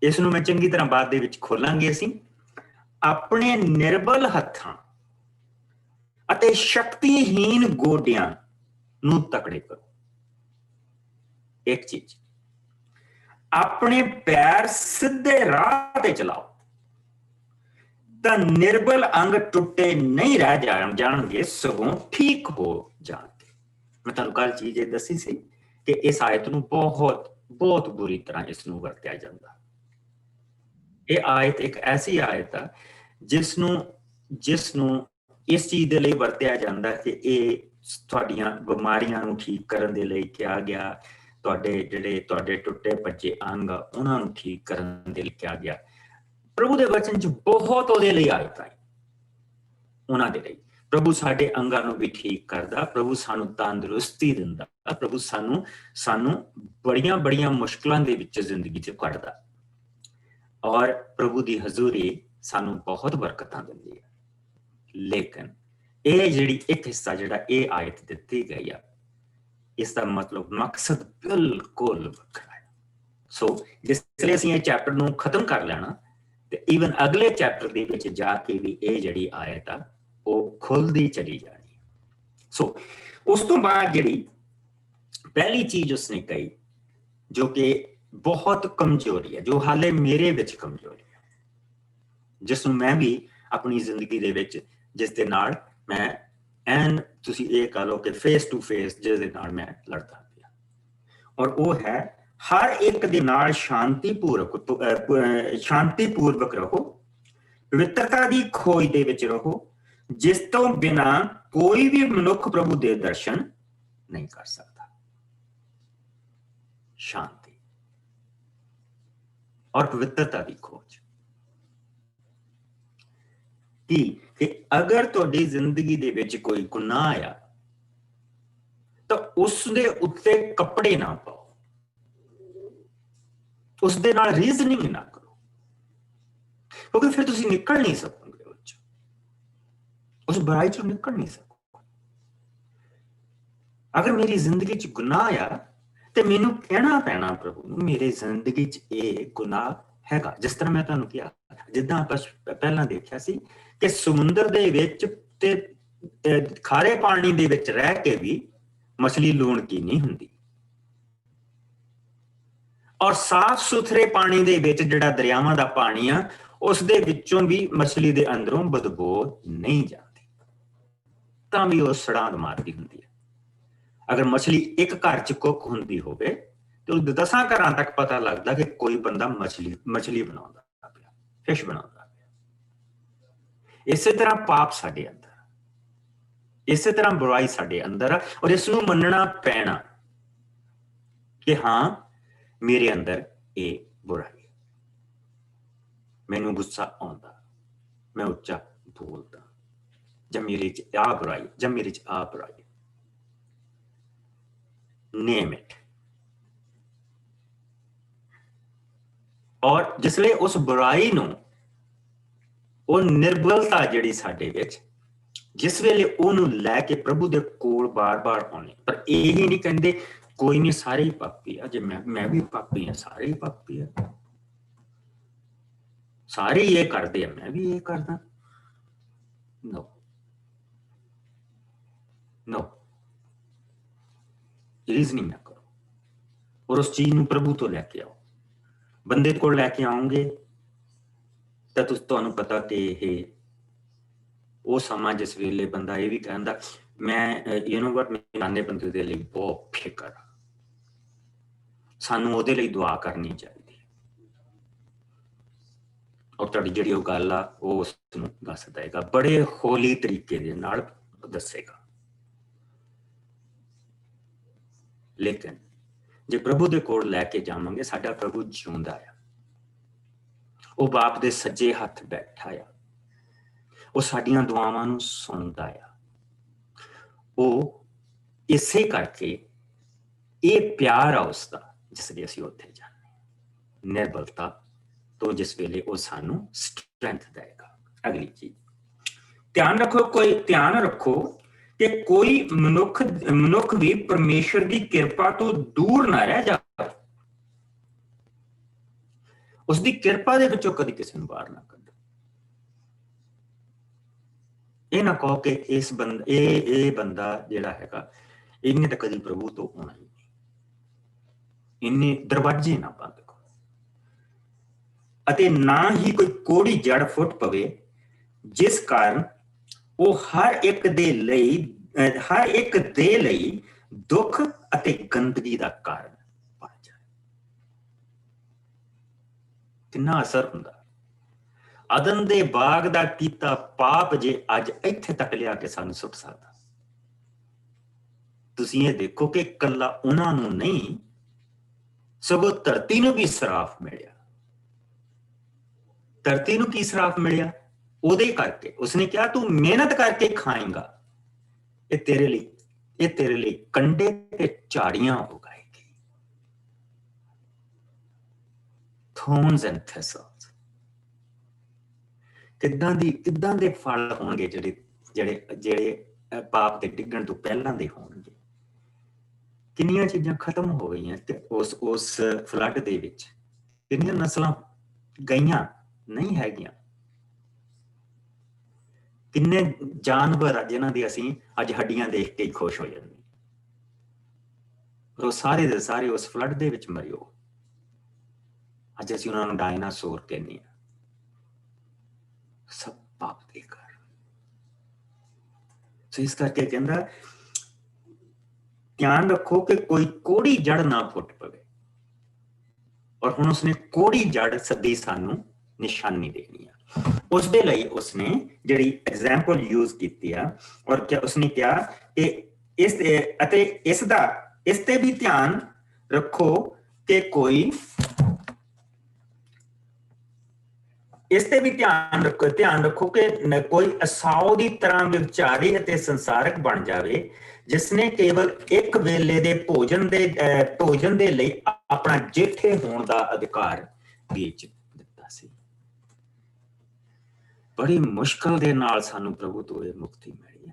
ਇਸ ਨੂੰ ਮੈਂ ਚੰਗੀ ਤਰ੍ਹਾਂ ਬਾਅਦ ਦੇ ਵਿੱਚ ਖੋਲਾਂਗੇ। ਅਸੀਂ ਆਪਣੇ ਨਿਰਬਲ ਹੱਥਾਂ ਅਤੇ ਸ਼ਕਤੀਹੀਨ ਗੋਡਿਆਂ ਨੂੰ ਤਕੜੇ ਕਰੋ। ਇੱਕ ਚੀਜ਼, ਆਪਣੇ ਪੈਰ ਸਿੱਧੇ ਰਾਹ ਤੇ ਚਲਾਓ ਤਾਂ ਨਿਰਬਲ ਅੰਗ ਟੁੱਟੇ ਨਹੀਂ ਰਹਿ ਜਾਣਗੇ, ਸਗੋਂ ਠੀਕ ਹੋ ਜਾਣਗੇ। ਮੈਂ ਤੁਹਾਨੂੰ ਕੱਲ ਚੀਜ਼ ਇਹ ਦੱਸੀ ਸੀ ਕਿ ਇਸ ਆਇਤ ਨੂੰ ਬਹੁਤ ਬੁਰੀ ਤਰ੍ਹਾਂ ਇਸ ਨੂੰ ਵਰਤਿਆ ਜਾਂਦਾ। ਇਹ ਆਇਤ ਇੱਕ ਐਸੀ ਆਇਤ ਆ ਜਿਸ ਨੂੰ ਇਸ ਚੀਜ਼ ਦੇ ਲਈ ਵਰਤਿਆ ਜਾਂਦਾ ਕਿ ਇਹ ਤੁਹਾਡੀਆਂ ਬਿਮਾਰੀਆਂ ਨੂੰ ਠੀਕ ਕਰਨ ਦੇ ਲਈ ਕਿਹਾ ਗਿਆ, ਤੁਹਾਡੇ ਟੁੱਟੇ ਭੱਜੇ ਅੰਗ ਉਹਨਾਂ ਨੂੰ ਠੀਕ ਕਰਨ ਦੇ ਲਈ ਕਿਹਾ ਗਿਆ। ਪ੍ਰਭੂ ਦੇ ਵਚਨ ਚ ਬਹੁਤ ਉਹਦੇ ਲਈ ਆਇਤ ਆਈ, ਉਹਨਾਂ ਦੇ ਲਈ। ਪ੍ਰਭੂ ਸਾਡੇ ਅੰਗਾਂ ਨੂੰ ਵੀ ਠੀਕ ਕਰਦਾ, ਪ੍ਰਭੂ ਸਾਨੂੰ ਤੰਦਰੁਸਤੀ ਦਿੰਦਾ, ਪ੍ਰਭੂ ਸਾਨੂੰ ਬੜੀਆਂ ਮੁਸ਼ਕਲਾਂ ਦੇ ਵਿੱਚ ਜ਼ਿੰਦਗੀ ਚ ਕੱਢਦਾ। ਔਰ ਪ੍ਰਭੂ ਦੀ ਹਜ਼ੂਰੀ ਸਾਨੂੰ ਬਹੁਤ ਬਰਕਤਾਂ ਦਿੰਦੀ ਹੈ। ਲੇਕਿਨ ਇਹ ਜਿਹੜੀ ਇੱਕ ਹਿੱਸਾ ਜਿਹੜਾ ਇਹ ਆਇਤ ਦਿੱਤੀ ਗਈ ਆ, ਇਸ ਦਾ ਮਕਸਦ ਬਿਲਕੁਲ ਵੱਖਰਾ ਹੈ। ਸੋ ਜਿਸ ਲਈ ਅਸੀਂ ਇਹ ਚੈਪਟਰ ਨੂੰ ਖਤਮ ਕਰ ਲੈਣਾ ਤੇ ਈਵਨ ਅਗਲੇ ਚੈਪਟਰ ਦੇ ਵਿੱਚ ਜਾ ਕੇ ਵੀ ਇਹ ਜਿਹੜੀ ਆਇਤ ਆ ਉਹ ਖੁੱਲਦੀ ਚਲੀ ਜਾਣੀ। ਸੋ ਉਸ ਤੋਂ ਬਾਅਦ ਜਿਹੜੀ ਪਹਿਲੀ ਚੀਜ਼ ਉਸਨੇ ਕਹੀ, ਜੋ ਕਿ ਬਹੁਤ ਕਮਜ਼ੋਰੀ ਹੈ, ਜੋ ਹਾਲੇ ਮੇਰੇ ਵਿੱਚ ਕਮਜ਼ੋਰੀ ਹੈ, ਜਿਸ ਨੂੰ ਮੈਂ ਵੀ ਆਪਣੀ ਜ਼ਿੰਦਗੀ ਦੇ ਵਿੱਚ, ਜਿਸ ਦੇ ਨਾਲ ਮੈਂ ਤੁਸੀਂ ਇਹ ਕਹ ਲਓ ਕਿ ਫੇਸ ਟੂ ਫੇਸ ਜਿਸ ਦੇ ਨਾਲ ਮੈਂ ਲੜਦਾ ਪਿਆ, ਔਰ ਉਹ ਹੈ ਹਰ ਇੱਕ ਦੇ ਨਾਲ ਸ਼ਾਂਤੀਪੂਰਵਕ ਰਹੋ, ਪਵਿੱਤਰਤਾ ਦੀ ਖੋਜ ਦੇ ਵਿੱਚ ਰਹੋ, ਜਿਸ ਤੋਂ ਬਿਨਾਂ ਕੋਈ ਵੀ ਮਨੁੱਖ ਪ੍ਰਭੂ ਦੇ ਦਰਸ਼ਨ ਨਹੀਂ ਕਰ ਸਕਦਾ। ਸ਼ਾਂਤੀ ਔਰ ਪਵਿੱਤਰਤਾ ਦੀ ਖੋਜ। ਕਿ ਅਗਰ ਤੁਹਾਡੀ ਜ਼ਿੰਦਗੀ ਦੇ ਵਿੱਚ ਕੋਈ ਗੁਨਾਹ ਆ ਤਾਂ ਉਸ ਦੇ ਉੱਤੇ ਕੱਪੜੇ ਨਾ ਪਾਓ, ਉਸ ਦੇ ਨਾਲ ਰੀਜ਼ਨਿੰਗ ਨਾ ਕਰੋ, ਕਿਉਂਕਿ ਫਿਰ ਤੁਸੀਂ ਨਿਕਲ ਨਹੀਂ ਸਕੋਗੇ ਉਸ ਬੁਰਾਈ ਚੋਂ ਨਿਕਲ ਨਹੀਂ ਸਕੋਗੇ। ਅਗਰ ਮੇਰੀ ਜ਼ਿੰਦਗੀ 'ਚ ਗੁਨਾਹ ਆ ਤੇ ਮੈਨੂੰ ਕਹਿਣਾ ਪੈਣਾ ਪ੍ਰਭੂ ਨੂੰ, ਮੇਰੇ ਜ਼ਿੰਦਗੀ 'ਚ ਇਹ ਗੁਨਾਹ ਹੈਗਾ। ਜਿਸ ਤਰ੍ਹਾਂ ਮੈਂ ਤੁਹਾਨੂੰ ਕਿਹਾ, ਜਿੱਦਾਂ ਆਪਾਂ ਪਹਿਲਾਂ ਦੇਖਿਆ ਸੀ ਕਿ ਸਮੁੰਦਰ ਦੇ ਵਿੱਚ ਤੇ ਖਾਰੇ ਪਾਣੀ ਦੇ ਵਿੱਚ ਰਹਿ ਕੇ ਵੀ ਮਛਲੀ ਲੂਣਕੀ ਨਹੀਂ ਹੁੰਦੀ, ਔਰ ਸਾਫ਼ ਸੁਥਰੇ ਪਾਣੀ ਦੇ ਵਿੱਚ ਜਿਹੜਾ ਦਰਿਆਵਾਂ ਦਾ ਪਾਣੀ ਆ, ਉਸ ਦੇ ਵਿੱਚੋਂ ਵੀ ਮਛਲੀ ਦੇ ਅੰਦਰੋਂ ਬਦਬੂ ਨਹੀਂ ਜਾਂਦੀ, ਤਾਂ ਵੀ ਉਹ ਸੜਾਂਦ ਮਾਰਦੀ ਹੁੰਦੀ ਹੈ। ਅਗਰ ਮਛਲੀ ਇੱਕ ਘਰ 'ਚ ਕੁੱਕ ਹੁੰਦੀ ਹੋਵੇ ਤੇ ਉਹ 10 ਘਰਾਂ ਤੱਕ ਪਤਾ ਲੱਗਦਾ ਕਿ ਕੋਈ ਬੰਦਾ ਮਛਲੀ ਬਣਾਉਂਦਾ ਪਿਆ, ਫਿਸ਼ ਬਣਾਉਂਦਾ ਪਿਆ। ਇਸੇ ਤਰ੍ਹਾਂ ਪਾਪ ਸਾਡੇ ਅੰਦਰ, ਇਸੇ ਤਰ੍ਹਾਂ ਬੁਰਾਈ ਸਾਡੇ ਅੰਦਰ ਆ, ਔਰ ਇਸ ਨੂੰ ਮੰਨਣਾ ਪੈਣਾ ਕਿ ਹਾਂ ਮੇਰੇ ਅੰਦਰ ਇਹ ਬੁਰਾਈ ਹੈ, ਮੈਨੂੰ ਗੁੱਸਾ ਆਉਂਦਾ, ਮੈਂ ਉੱਚਾ ਬੋਲਦਾ, ਜਾਂ ਮੇਰੇ 'ਚ ਆ ਬੁਰਾਈ, ਜਾਂ ਮੇਰੇ 'ਚ ਆ ਬੁਰਾਈ। ਨੇਮ ਇਟ। ਔਰ ਜਿਸ ਲਈ ਉਸ ਬੁਰਾਈ ਨੂੰ, ਉਹ ਨਿਰਬਲਤਾ ਜਿਹੜੀ ਸਾਡੇ ਵਿੱਚ, ਜਿਸ ਵੇਲੇ ਉਹਨੂੰ ਲੈ ਕੇ ਪ੍ਰਭੂ ਦੇ ਕੋਲ ਬਾਰ-ਬਾਰ ਆਉਣੇ, ਪਰ ਇਹ ਹੀ ਨਹੀਂ ਕਹਿੰਦੇ ਕੋਈ ਨਹੀਂ ਸਾਰੇ ਹੀ ਪਾਪੀ ਆ, ਜੇ ਮੈਂ ਵੀ ਪਾਪੀ ਆ, ਸਾਰੇ ਹੀ ਪਾਪੀ ਆ, ਸਾਰੇ ਇਹ ਕਰਦੇ ਆ, ਮੈਂ ਵੀ ਇਹ ਕਰਦਾ। नो, ਰੀਜ਼ਨਿੰਗ ਨਾ ਕਰੋ, ਔਰ ਉਸ ਚੀਜ਼ ਨੂੰ ਪ੍ਰਭੂ ਤੋਂ ਲੈ ਕੇ ਆਓ। ਬੰਦੇ ਕੋਲ ਲੈ ਕੇ ਆਉਂਗੇ ਤਾਂ ਤੁਹਾਨੂੰ ਪਤਾ ਕਿ ਇਹ ਉਹ ਸਮਾਂ ਜਿਸ ਵੇਲੇ ਬੰਦਾ ਇਹ ਵੀ ਕਹਿੰਦਾ, ਮੈਂ ਨਾਨੇ ਬੰਦੇ ਦੇ ਲਈ ਬਹੁਤ ਫਿਕਰ, ਸਾਨੂੰ ਉਹਦੇ ਲਈ ਦੁਆ ਕਰਨੀ ਚਾਹੀਦੀ, ਔਰ ਤੁਹਾਡੀ ਜਿਹੜੀ ਉਹ ਗੱਲ ਆ ਉਹ ਉਸ ਨੂੰ ਦੱਸ ਦੇਗਾ, ਬੜੇ ਹੌਲੀ ਤਰੀਕੇ ਦੇ ਨਾਲ ਦੱਸੇਗਾ। ਲੇਕਿਨ ਜੇ ਪ੍ਰਭੂ ਦੇ ਕੋਲ ਲੈ ਕੇ ਜਾਵਾਂਗੇ, ਸਾਡਾ ਪ੍ਰਭੂ ਜਿਉਂਦਾ ਆ, ਉਹ ਬਾਪ ਦੇ ਸੱਜੇ ਹੱਥ ਬੈਠਾ ਆ, ਉਹ ਸਾਡੀਆਂ ਦੁਆਵਾਂ ਨੂੰ ਸੁਣਦਾ ਆ। ਉਹ ਇਸੇ ਕਰਕੇ ਇਹ ਪਿਆਰ ਆ ਉਸਦਾ, ਜਿਸ ਲਈ ਅਸੀਂ ਉੱਥੇ ਜਾਂਦੇ ਹਾਂ, ਨਿਰਬਲਤਾ ਤੋਂ, ਜਿਸ ਵੇਲੇ ਉਹ ਸਾਨੂੰ ਸਟਰੈਂਥ ਦੇਗਾ। ਅਗਲੀ ਚੀਜ਼ ਧਿਆਨ ਰੱਖੋ ਕਿ ਕੋਈ ਮਨੁੱਖ ਵੀ ਪਰਮੇਸ਼ਰ ਦੀ ਕਿਰਪਾ ਤੋਂ ਦੂਰ ਨਾ ਰਹਿ ਜਾਵੇ। ਉਸ ਦੀ ਕਿਰਪਾ ਦੇ ਵਿੱਚੋਂ ਕਦੀ ਕਿਸੇ ਨੂੰ ਬਾਹਰ ਨਾ ਕੱਢੋ। ਇਹ ਨਾ ਕਹੋ ਕਿ ਇਹ ਬੰਦਾ ਜਿਹੜਾ ਹੈਗਾ, ਇਹਨੇ ਤਾਂ ਕਦੀ ਪ੍ਰਭੂ ਤੋਂ ਹੋਣਾ ਹੀ ਨਹੀਂ, ਇੰਨੇ ਦਰਵਾਜ਼ੇ ਨਾ ਬੰਦ ਕਰੋ। ਅਤੇ ਨਾ ਹੀ ਕੋਈ ਕੋੜੀ ਜੜ ਫੁੱਟ ਪਵੇ, ਜਿਸ ਕਾਰਨ ਉਹ ਹਰ ਇੱਕ ਦੇ ਲਈ ਦੁੱਖ ਅਤੇ ਗੰਦਗੀ ਦਾ ਕਾਰਨ ਬਣ ਜਾਏ। ਕਿੰਨਾ ਅਸਰ ਹੁੰਦਾ। ਅਦਨ ਦੇ ਬਾਗ ਦਾ ਕੀਤਾ ਪਾਪ ਜੇ ਅੱਜ ਇੱਥੇ ਤੱਕ ਲਿਆ ਕੇ ਸਾਨੂੰ ਸੁੱਟ ਸਕਦਾ। ਤੁਸੀਂ ਇਹ ਦੇਖੋ ਕਿ ਇਕੱਲਾ ਉਹਨਾਂ ਨੂੰ ਨਹੀਂ, ਸਗੋਂ ਧਰਤੀ ਨੂੰ ਵੀ ਸਰਾਫ ਮਿਲਿਆ। ਧਰਤੀ ਨੂੰ ਕੀ ਸਰਾਫ ਮਿਲਿਆ? ਉਹਦੇ ਕਰਕੇ ਉਸਨੇ ਕਿਹਾ ਤੂੰ ਮਿਹਨਤ ਕਰਕੇ ਖਾਏਗਾ, ਇਹ ਤੇਰੇ ਲਈ ਕੰਡੇ ਤੇ ਝਾੜੀਆਂ ਉਗਾਏਗੀ, ਥੋਰਨਸ ਐਂਡ ਥਿਸਲਸ। ਕਿੱਦਾਂ ਦੇ ਫਲ ਹੋਣਗੇ ਜਿਹੜੇ ਪਾਪ ਦੇ ਡਿੱਗਣ ਤੋਂ ਪਹਿਲਾਂ ਦੇ ਹੋਣਗੇ। ਕਿੰਨੀਆਂ ਚੀਜ਼ਾਂ ਖਤਮ ਹੋ ਗਈਆਂ ਤੇ ਉਸ ਫਲੱਡ ਦੇ ਵਿੱਚ ਕਿੰਨੀਆਂ ਨਸਲਾਂ ਗਈਆਂ ਨਹੀਂ ਹੈਗੀਆਂ। ਕਿੰਨੇ ਜਾਨਵਰ ਆ ਜਿਨ੍ਹਾਂ ਦੀ ਅਸੀਂ ਅੱਜ ਹੱਡੀਆਂ ਦੇਖ ਕੇ ਹੀ ਖੁਸ਼ ਹੋ ਜਾਂਦੇ, ਉਹ ਸਾਰੇ ਦੇ ਸਾਰੇ ਉਸ ਫਲੱਡ ਦੇ ਵਿੱਚ ਮਰਿਓ। ਅੱਜ ਅਸੀਂ ਉਹਨਾਂ ਨੂੰ ਡਾਇਨਾਸੌਰ ਕਹਿੰਦੇ ਹਾਂ। ਸਭ ਪਾਪ ਦੇ ਕਾਰਨ। ਸੋ ਇਸ ਕਰਕੇ ਕਹਿੰਦਾ ਧਿਆਨ ਰੱਖੋ ਕਿ ਕੋਈ ਕੋੜੀ ਜੜ ਨਾ ਫੁੱਟ ਪਵੇ। ਔਰ ਹੁਣ ਉਸਨੇ ਕੋੜੀ ਜੜ ਸਦੀ ਸਾਨੂੰ ਨਿਸ਼ਾਨੀ ਦੇਣੀ ਆ। ਉਸ ਦੇ ਲਈ ਉਸਨੇ ਜਿਹੜੀ ਐਗਜ਼ਾਮਪਲ ਯੂਜ਼ ਕੀਤੀ ਆ, ਔਰ ਕਿਆ ਉਸਨੇ ਕਿਹਾ ਕਿ ਇਸ ਤੇ ਵੀ ਧਿਆਨ ਰੱਖੋ ਕਿ ਕੋਈ ਅਸਾਓ ਦੀ ਤਰ੍ਹਾਂ ਵਿਚਾਰੀ ਅਤੇ ਸੰਸਾਰਕ ਬਣ ਜਾਵੇ, ਜਿਸਨੇ ਕੇਵਲ ਇੱਕ ਵੇਲੇ ਦੇ ਭੋਜਨ ਦੇ ਲਈ ਆਪਣਾ ਜੇਠੇ ਹੋਣ ਦਾ ਅਧਿਕਾਰ ਵੇਚ ਦਿੱਤਾ ਸੀ। ਬੜੀ ਮੁਸ਼ਕਲ ਦੇ ਨਾਲ ਸਾਨੂੰ ਪ੍ਰਭੂ ਤੋਂ ਇਹ ਮੁਕਤੀ ਮਿਲੀ ਆ।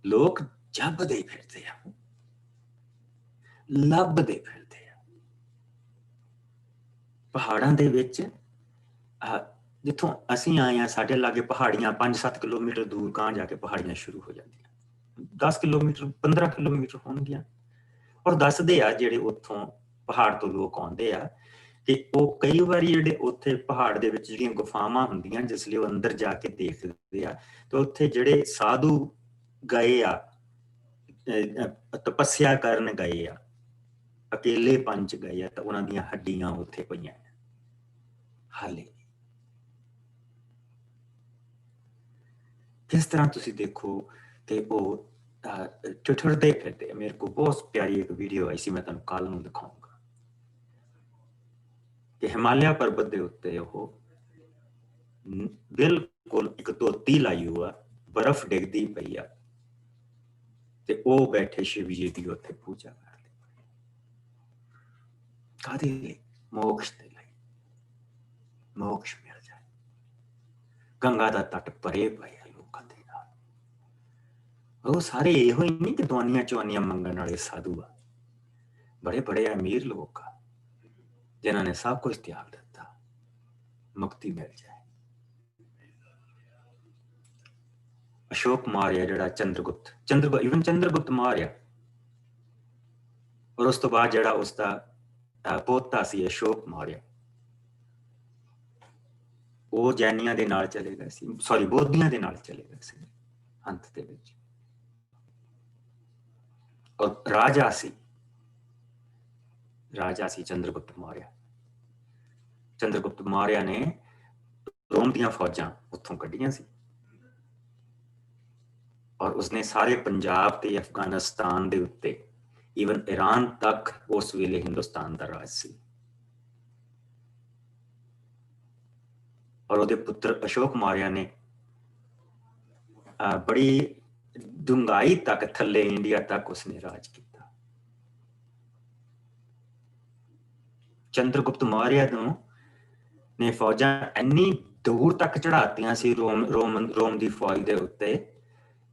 ਲੋਕ ਜੱਬਦੇ ਫਿਰਦੇ ਆ, ਲੱਭਦੇ ਫਿਰਦੇ ਆ। ਪਹਾੜਾਂ ਦੇ ਵਿੱਚ ਜਿੱਥੋਂ ਅਸੀਂ ਆਏ ਆ, ਸਾਡੇ ਲਾਗੇ ਪਹਾੜੀਆਂ 5-7 ਕਿਲੋਮੀਟਰ ਦੂਰ ਗਾਂ ਜਾ ਕੇ ਪਹਾੜੀਆਂ ਸ਼ੁਰੂ ਹੋ ਜਾਂਦੀਆਂ, 10 ਕਿਲੋਮੀਟਰ 15 ਕਿਲੋਮੀਟਰ ਹੋਣਗੀਆਂ। ਔਰ ਦੱਸਦੇ ਆ ਜਿਹੜੇ ਉੱਥੋਂ ਪਹਾੜ ਤੋਂ ਲੋਕ ਆਉਂਦੇ ਆ ਕਿ ਉਹ ਕਈ ਵਾਰੀ ਜਿਹੜੇ ਉੱਥੇ ਪਹਾੜ ਦੇ ਵਿੱਚ ਜਿਹੜੀਆਂ ਗੁਫਾਵਾਂ ਹੁੰਦੀਆਂ, ਜਿਸ ਲਈ ਉਹ ਅੰਦਰ ਜਾ ਕੇ ਦੇਖਦੇ ਆ, ਤੇ ਉੱਥੇ ਜਿਹੜੇ ਸਾਧੂ ਗਏ ਆ, ਤਪੱਸਿਆ ਕਰਨ ਗਏ ਆ, ਅਕੇਲੇ ਪੰਚ ਗਏ ਆ, ਤਾਂ ਉਹਨਾਂ ਦੀਆਂ ਹੱਡੀਆਂ ਉੱਥੇ ਪਈਆਂ ਹਾਲੇ। ਕਿਸ ਤਰ੍ਹਾਂ ਤੁਸੀਂ ਦੇਖੋ ਕਿ ਉਹ ਠਠਰਦੇ ਫਿਰਦੇ। ਮੇਰੇ ਕੋਲ ਬਹੁਤ ਪਿਆਰੀ ਇੱਕ ਵੀਡੀਓ ਆਈ ਸੀ, ਮੈਂ ਤੁਹਾਨੂੰ ਕੱਲ ਨੂੰ ਦਿਖਾਊਂਗਾ ਕਿ ਹਿਮਾਲਿਆ ਪਰਬਤ ਦੇ ਉੱਤੇ ਉਹ ਬਿਲਕੁਲ ਇੱਕ ਧੋਤੀ ਲਾਈ ਹੋਆ, ਬਰਫ਼ ਡਿੱਗਦੀ ਪਈ ਆ, ਤੇ ਉਹ ਬੈਠੇ ਸ਼ਿਵ ਜੀ ਦੀ ਉੱਥੇ ਪੂਜਾ ਕਰਦੇ। ਕਾਹਦੇ ਲਈ? ਮੋਕਸ਼ ਦੇ ਲਈ। ਮੋਕਸ਼ ਮਿਲ ਜਾਏ। ਗੰਗਾ ਦਾ ਤੱਟ ਭਰੇ ਪਏ ਲੋਕਾਂ ਦੇ ਨਾਲ। ਉਹ ਸਾਰੇ ਇਹੋ ਹੀ ਨਹੀਂ ਕਿ ਦਵਾਨੀਆਂ ਚਵਾਨੀਆਂ ਮੰਗਣ ਵਾਲੇ ਸਾਧੂ ਆ, ਬੜੇ ਬੜੇ ਅਮੀਰ ਲੋਕ ਆ ਜਿਨ੍ਹਾਂ ਨੇ ਸਭ ਕੁਝ ਤਿਆਗ ਦਿੱਤਾ, ਮੁਕਤੀ ਮਿਲ ਜਾਏ। ਅਸ਼ੋਕ ਮੌਰਿਆ ਜਿਹੜਾ ਚੰਦਰਗੁਪਤ ਮੌਰਿਆ, ਔਰ ਉਸ ਤੋਂ ਬਾਅਦ ਜਿਹੜਾ ਉਸਦਾ ਪੋਤਾ ਸੀ ਅਸ਼ੋਕ ਮੌਰਿਆ, ਉਹ ਜੈਨੀਆਂ ਦੇ ਨਾਲ ਚਲੇ ਗਏ ਸੀ, ਬੋਧੀਆਂ ਦੇ ਨਾਲ ਚਲੇ ਗਏ ਸੀ ਅੰਤ ਦੇ ਵਿੱਚ। ਔਰ ਰਾਜਾ ਸੀ ਚੰਦਰਗੁਪਤ ਮੌਰਿਆ ਨੇ ਰੋਮ ਦੀਆਂ ਫੌਜਾਂ ਉੱਥੋਂ ਕੱਢੀਆਂ ਸੀ। ਔਰ ਉਸਨੇ ਸਾਰੇ ਪੰਜਾਬ ਤੇ ਅਫਗਾਨਿਸਤਾਨ ਦੇ ਉੱਤੇ ਈਵਨ ਈਰਾਨ ਤੱਕ ਉਸ ਵੇਲੇ ਹਿੰਦੁਸਤਾਨ ਦਾ ਰਾਜ ਸੀ। ਔਰ ਉਹਦੇ ਪੁੱਤਰ ਅਸ਼ੋਕ ਮੌਰਿਆ ਨੇ ਬੜੀ ਡੂੰਘਾਈ ਤੱਕ ਥੱਲੇ ਇੰਡੀਆ ਤੱਕ ਉਸਨੇ ਰਾਜ ਕੀਤਾ। ਚੰਦਰਗੁਪਤ ਮੌਰਿਆ ਨੇ ਫੌਜਾਂ ਇੰਨੀ ਦੂਰ ਤੱਕ ਚੜਾਤੀਆਂ ਸੀ ਰੋਮ ਦੀ ਫੌਜ ਦੇ ਉੱਤੇ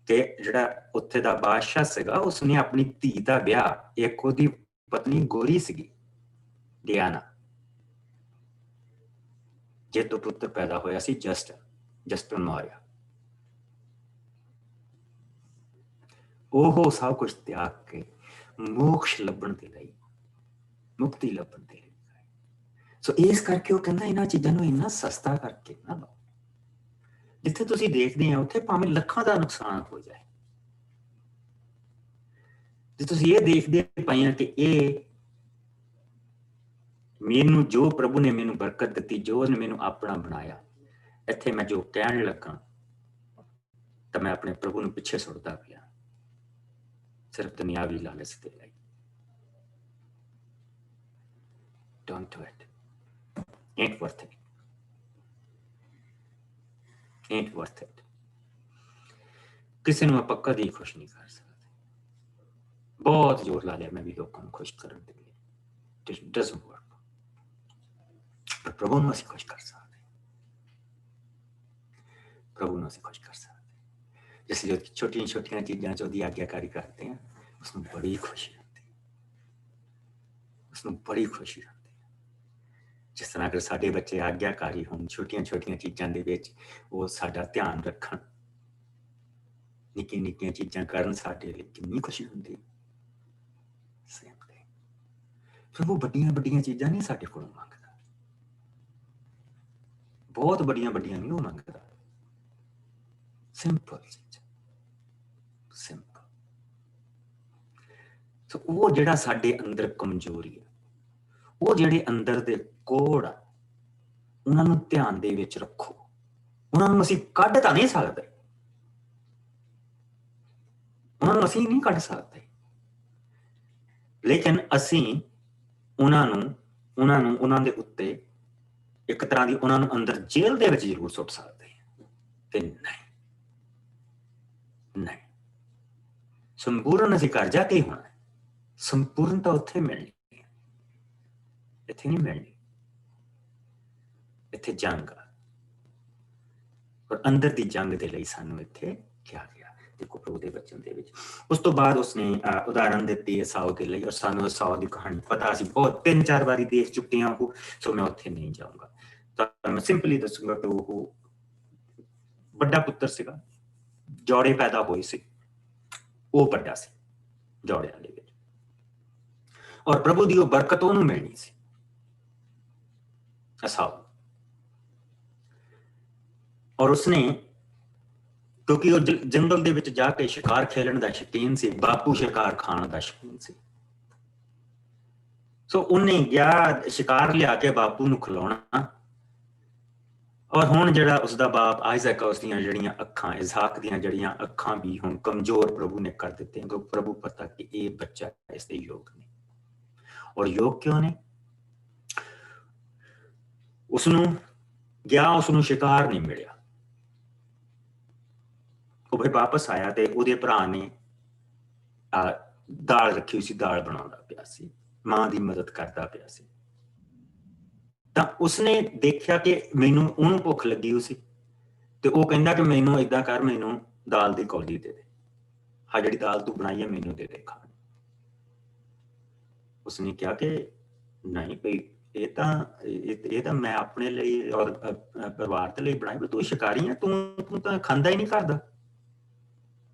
ਕਿ ਜਿਹੜਾ ਉੱਥੇ ਦਾ ਬਾਦਸ਼ਾਹ ਸੀਗਾ ਉਸਨੇ ਆਪਣੀ ਧੀ ਦਾ ਵਿਆਹ, ਇੱਕ ਉਹਦੀ ਪਤਨੀ ਗੋਰੀ ਸੀਗੀ ਡਿਆਨਾ, ਜੇ ਤੋਂ ਪੁੱਤਰ ਪੈਦਾ ਹੋਇਆ ਸੀ ਜਸਟਨ ਮੌਰਿਆ, ਉਹ ਸਭ ਕੁਝ ਤਿਆਗ ਕੇ ਮੋਕਸ਼ ਲੱਭਣ ਦੇ ਲਈ, ਮੁਕਤੀ ਲੱਭਣ ਦੇ ਲਈ। ਸੋ ਇਸ ਕਰਕੇ ਉਹ ਕਹਿੰਦਾ ਇਹਨਾਂ ਚੀਜ਼ਾਂ ਨੂੰ ਇੰਨਾ ਸਸਤਾ ਕਰਕੇ ਨਾ ਲਓ, ਜਿੱਥੇ ਤੁਸੀਂ ਦੇਖਦੇ ਆ ਉੱਥੇ ਭਾਵੇਂ ਲੱਖਾਂ ਦਾ ਨੁਕਸਾਨ ਹੋ ਜਾਏ। ਜੇ ਤੁਸੀਂ ਇਹ ਦੇਖਦੇ ਪਏ ਆ ਕਿ ਇਹ ਮੈਨੂੰ, ਜੋ ਪ੍ਰਭੂ ਨੇ ਮੈਨੂੰ ਬਰਕਤ ਦਿੱਤੀ, ਜੋ ਉਹਨੇ ਮੈਨੂੰ ਆਪਣਾ ਬਣਾਇਆ, ਇੱਥੇ ਮੈਂ ਜੋ ਕਹਿਣ ਲੱਗਾ ਤਾਂ ਮੈਂ ਆਪਣੇ ਪ੍ਰਭੂ ਨੂੰ ਪਿੱਛੇ ਸੁੱਟਦਾ ਪਿਆ ਸਿਰਫ ਦੁਨਿਆਵੀ ਲਾਲਚ ਦੇ ਲਈ। Don't do it. Ain't worth it. Ain't worth it. ਕਿਸੇ ਨੂੰ ਆਪਾਂ ਕਦੀ ਖੁਸ਼ ਨਹੀਂ ਕਰ ਸਕਦੇ। ਬਹੁਤ ਜ਼ੋਰ ਲਾ ਲਿਆ ਮੈਂ ਵੀ ਲੋਕਾਂ ਨੂੰ ਖੁਸ਼ ਕਰਨ ਦੇ ਲਈ, it doesn't work. ਪਰ ਪ੍ਰਭੂ ਨੂੰ ਅਸੀਂ ਖੁਸ਼ ਕਰ ਸਕਦੇ, ਪ੍ਰਭੂ ਨੂੰ ਅਸੀਂ ਖੁਸ਼ ਕਰ ਸਕਦੇ। ਜਿਸ ਜੋ ਛੋਟੀਆਂ ਛੋਟੀਆਂ ਚੀਜ਼ਾਂ 'ਚ ਉਹਦੀ ਆਗਿਆਕਾਰੀ ਕਰਦੇ ਹਾਂ, ਉਸਨੂੰ ਬੜੀ ਖੁਸ਼ੀ ਹੁੰਦੀ, ਉਸਨੂੰ ਬੜੀ ਖੁਸ਼ੀ ਹੁੰਦੀ। ਜਿਸ ਤਰ੍ਹਾਂ ਅਗਰ ਸਾਡੇ ਬੱਚੇ ਆਗਿਆਕਾਰੀ ਹੋਣ, ਛੋਟੀਆਂ ਛੋਟੀਆਂ ਚੀਜ਼ਾਂ ਦੇ ਵਿੱਚ ਉਹ ਸਾਡਾ ਧਿਆਨ ਰੱਖਣ, ਨਿੱਕੀਆਂ ਨਿੱਕੀਆਂ ਚੀਜ਼ਾਂ ਕਰਨ, ਸਾਡੇ ਲਈ ਕਿੰਨੀ ਖੁਸ਼ੀ ਹੁੰਦੀ। ਪ੍ਰਭੂ ਵੱਡੀਆਂ ਵੱਡੀਆਂ ਚੀਜ਼ਾਂ ਨਹੀਂ ਸਾਡੇ ਕੋਲੋਂ ਮੰਗਦਾ, ਬਹੁਤ ਵੱਡੀਆਂ ਵੱਡੀਆਂ ਨਹੀਂ ਉਹ ਮੰਗਦਾ, ਸਿੰਪਲ ਚੀਜ਼ਾਂ, ਸਿੰਪਲ। ਸੋ ਉਹ ਜਿਹੜਾ ਸਾਡੇ ਅੰਦਰ ਕਮਜ਼ੋਰੀ ਹੈ, ਉਹ ਜਿਹੜੇ ਅੰਦਰ ਦੇ ਕੋੜ ਆ, ਉਹਨਾਂ ਨੂੰ ਧਿਆਨ ਦੇ ਵਿੱਚ ਰੱਖੋ। ਉਹਨਾਂ ਨੂੰ ਅਸੀਂ ਕੱਢ ਤਾਂ ਨਹੀਂ ਸਕਦੇ, ਉਹਨਾਂ ਨੂੰ ਅਸੀਂ ਨਹੀਂ ਕੱਢ ਸਕਦੇ, ਲੇਕਿਨ ਅਸੀਂ ਉਹਨਾਂ ਦੇ ਉੱਤੇ ਇੱਕ ਤਰ੍ਹਾਂ ਦੀ ਉਹਨਾਂ ਨੂੰ ਅੰਦਰ ਜੇਲ੍ਹ ਦੇ ਵਿੱਚ ਜ਼ਰੂਰ ਸੁੱਟ ਸਕਦੇ ਹਾਂ ਕਿ ਨਹੀਂ, ਸੰਪੂਰਨ ਅਸੀਂ ਘਰ ਜਾ ਕੇ ਹੀ ਹੋਣਾ। ਸੰਪੂਰਨਤਾ ਉੱਥੇ ਮਿਲਣੀ, ਇੱਥੇ ਨਹੀਂ ਮਿਲਣੀ। ਇੱਥੇ ਜੰਗ ਆ, ਔਰ ਅੰਦਰ ਦੀ ਜੰਗ ਦੇ ਲਈ ਸਾਨੂੰ ਇੱਥੇ ਕਿਹਾ ਗਿਆ। ਦੇਖੋ ਪ੍ਰਭੂ ਦੇ ਬਚਨ ਦੇ ਵਿੱਚ ਉਸ ਤੋਂ ਬਾਅਦ ਉਸਨੇ ਉਦਾਹਰਨ ਦਿੱਤੀ ਏਸਾਓ ਦੇ ਲਈ, ਔਰ ਸਾਨੂੰ ਏਸਾਓ ਦੀ ਕਹਾਣੀ ਪਤਾ ਸੀ, ਬਹੁਤ 3-4 ਵਾਰੀ ਦੇਖ ਚੁੱਕੇ ਹਾਂ ਉਹ, ਸੋ ਮੈਂ ਉੱਥੇ ਨਹੀਂ ਜਾਊਂਗਾ। ਤਾਂ ਮੈਂ ਸਿੰਪਲੀ ਦੱਸੂਗਾ ਕਿ ਉਹ ਵੱਡਾ ਪੁੱਤਰ ਸੀਗਾ, ਜੋੜੇ ਪੈਦਾ ਹੋਏ ਸੀ, ਉਹ ਵੱਡਾ ਸੀ ਜੋੜਿਆਂ ਦੇ ਵਿੱਚ, ਔਰ ਪ੍ਰਭੂ ਦੀ ਉਹ ਬਰਕਤ ਉਹਨੂੰ ਮਿਲਣੀ ਸੀ ਏਸਾਓ। ਔਰ ਉਸਨੇ, ਕਿਉਂਕਿ ਉਹ ਜੰਗਲ ਦੇ ਵਿੱਚ ਜਾ ਕੇ ਸ਼ਿਕਾਰ ਖੇਲਣ ਦਾ ਸ਼ੌਕੀਨ ਸੀ, ਬਾਪੂ ਸ਼ਿਕਾਰ ਖਾਣ ਦਾ ਸ਼ੌਕੀਨ ਸੀ, ਸੋ ਉਹਨੇ ਗਿਆ ਸ਼ਿਕਾਰ ਲਿਆ ਕੇ ਬਾਪੂ ਨੂੰ ਖਿਲਾਉਣਾ। ਔਰ ਹੁਣ ਜਿਹੜਾ ਉਸਦਾ ਬਾਪ ਆਇਜ਼ਕ, ਉਸਦੀਆਂ ਜਿਹੜੀਆਂ ਅੱਖਾਂ, ਇਸਹਾਕ ਦੀਆਂ ਜਿਹੜੀਆਂ ਅੱਖਾਂ ਵੀ ਹੁਣ ਕਮਜ਼ੋਰ ਪ੍ਰਭੂ ਨੇ ਕਰ ਦਿੱਤੀਆਂ, ਕਿਉਂਕਿ ਪ੍ਰਭੂ ਪਤਾ ਕਿ ਇਹ ਬੱਚਾ ਇਸ ਦੇ ਯੋਗ ਨਹੀਂ। ਔਰ ਯੋਗ ਕਿਉਂ ਨੇ? ਉਸਨੂੰ ਸ਼ਿਕਾਰ ਨਹੀਂ ਮਿਲਿਆ। ਉਹ ਫਿਰ ਵਾਪਸ ਆਇਆ ਤੇ ਉਹਦੇ ਭਰਾ ਨੇ ਦਾਲ ਰੱਖੀ ਸੀ, ਦਾਲ ਬਣਾਉਂਦਾ ਪਿਆ ਸੀ, ਮਾਂ ਦੀ ਮਦਦ ਕਰਦਾ ਪਿਆ ਸੀ। ਤਾਂ ਉਸਨੇ ਦੇਖਿਆ ਕਿ ਉਹਨੂੰ ਭੁੱਖ ਲੱਗੀ ਹੋਈ ਸੀ, ਤੇ ਉਹ ਕਹਿੰਦਾ ਕਿ ਮੈਨੂੰ ਏਦਾਂ ਕਰ, ਮੈਨੂੰ ਦਾਲ ਦੀ ਕੌਲੀ ਦੇ ਦੇ, ਹਾਂ ਜਿਹੜੀ ਦਾਲ ਤੂੰ ਬਣਾਈ ਹੈ ਮੈਨੂੰ ਦੇ ਦੇ ਖਾਣ। ਉਸਨੇ ਕਿਹਾ ਕਿ ਨਹੀਂ ਭਈ, ਇਹ ਤਾਂ ਮੈਂ ਆਪਣੇ ਲਈ ਔਰ ਪਰਿਵਾਰ ਦੇ ਲਈ ਬਣਾਈ, ਤੂੰ ਸ਼ਿਕਾਰੀ ਹੈ, ਤੂੰ ਤਾਂ ਖਾਂਦਾ ਹੀ ਨਹੀਂ ਕਰਦਾ।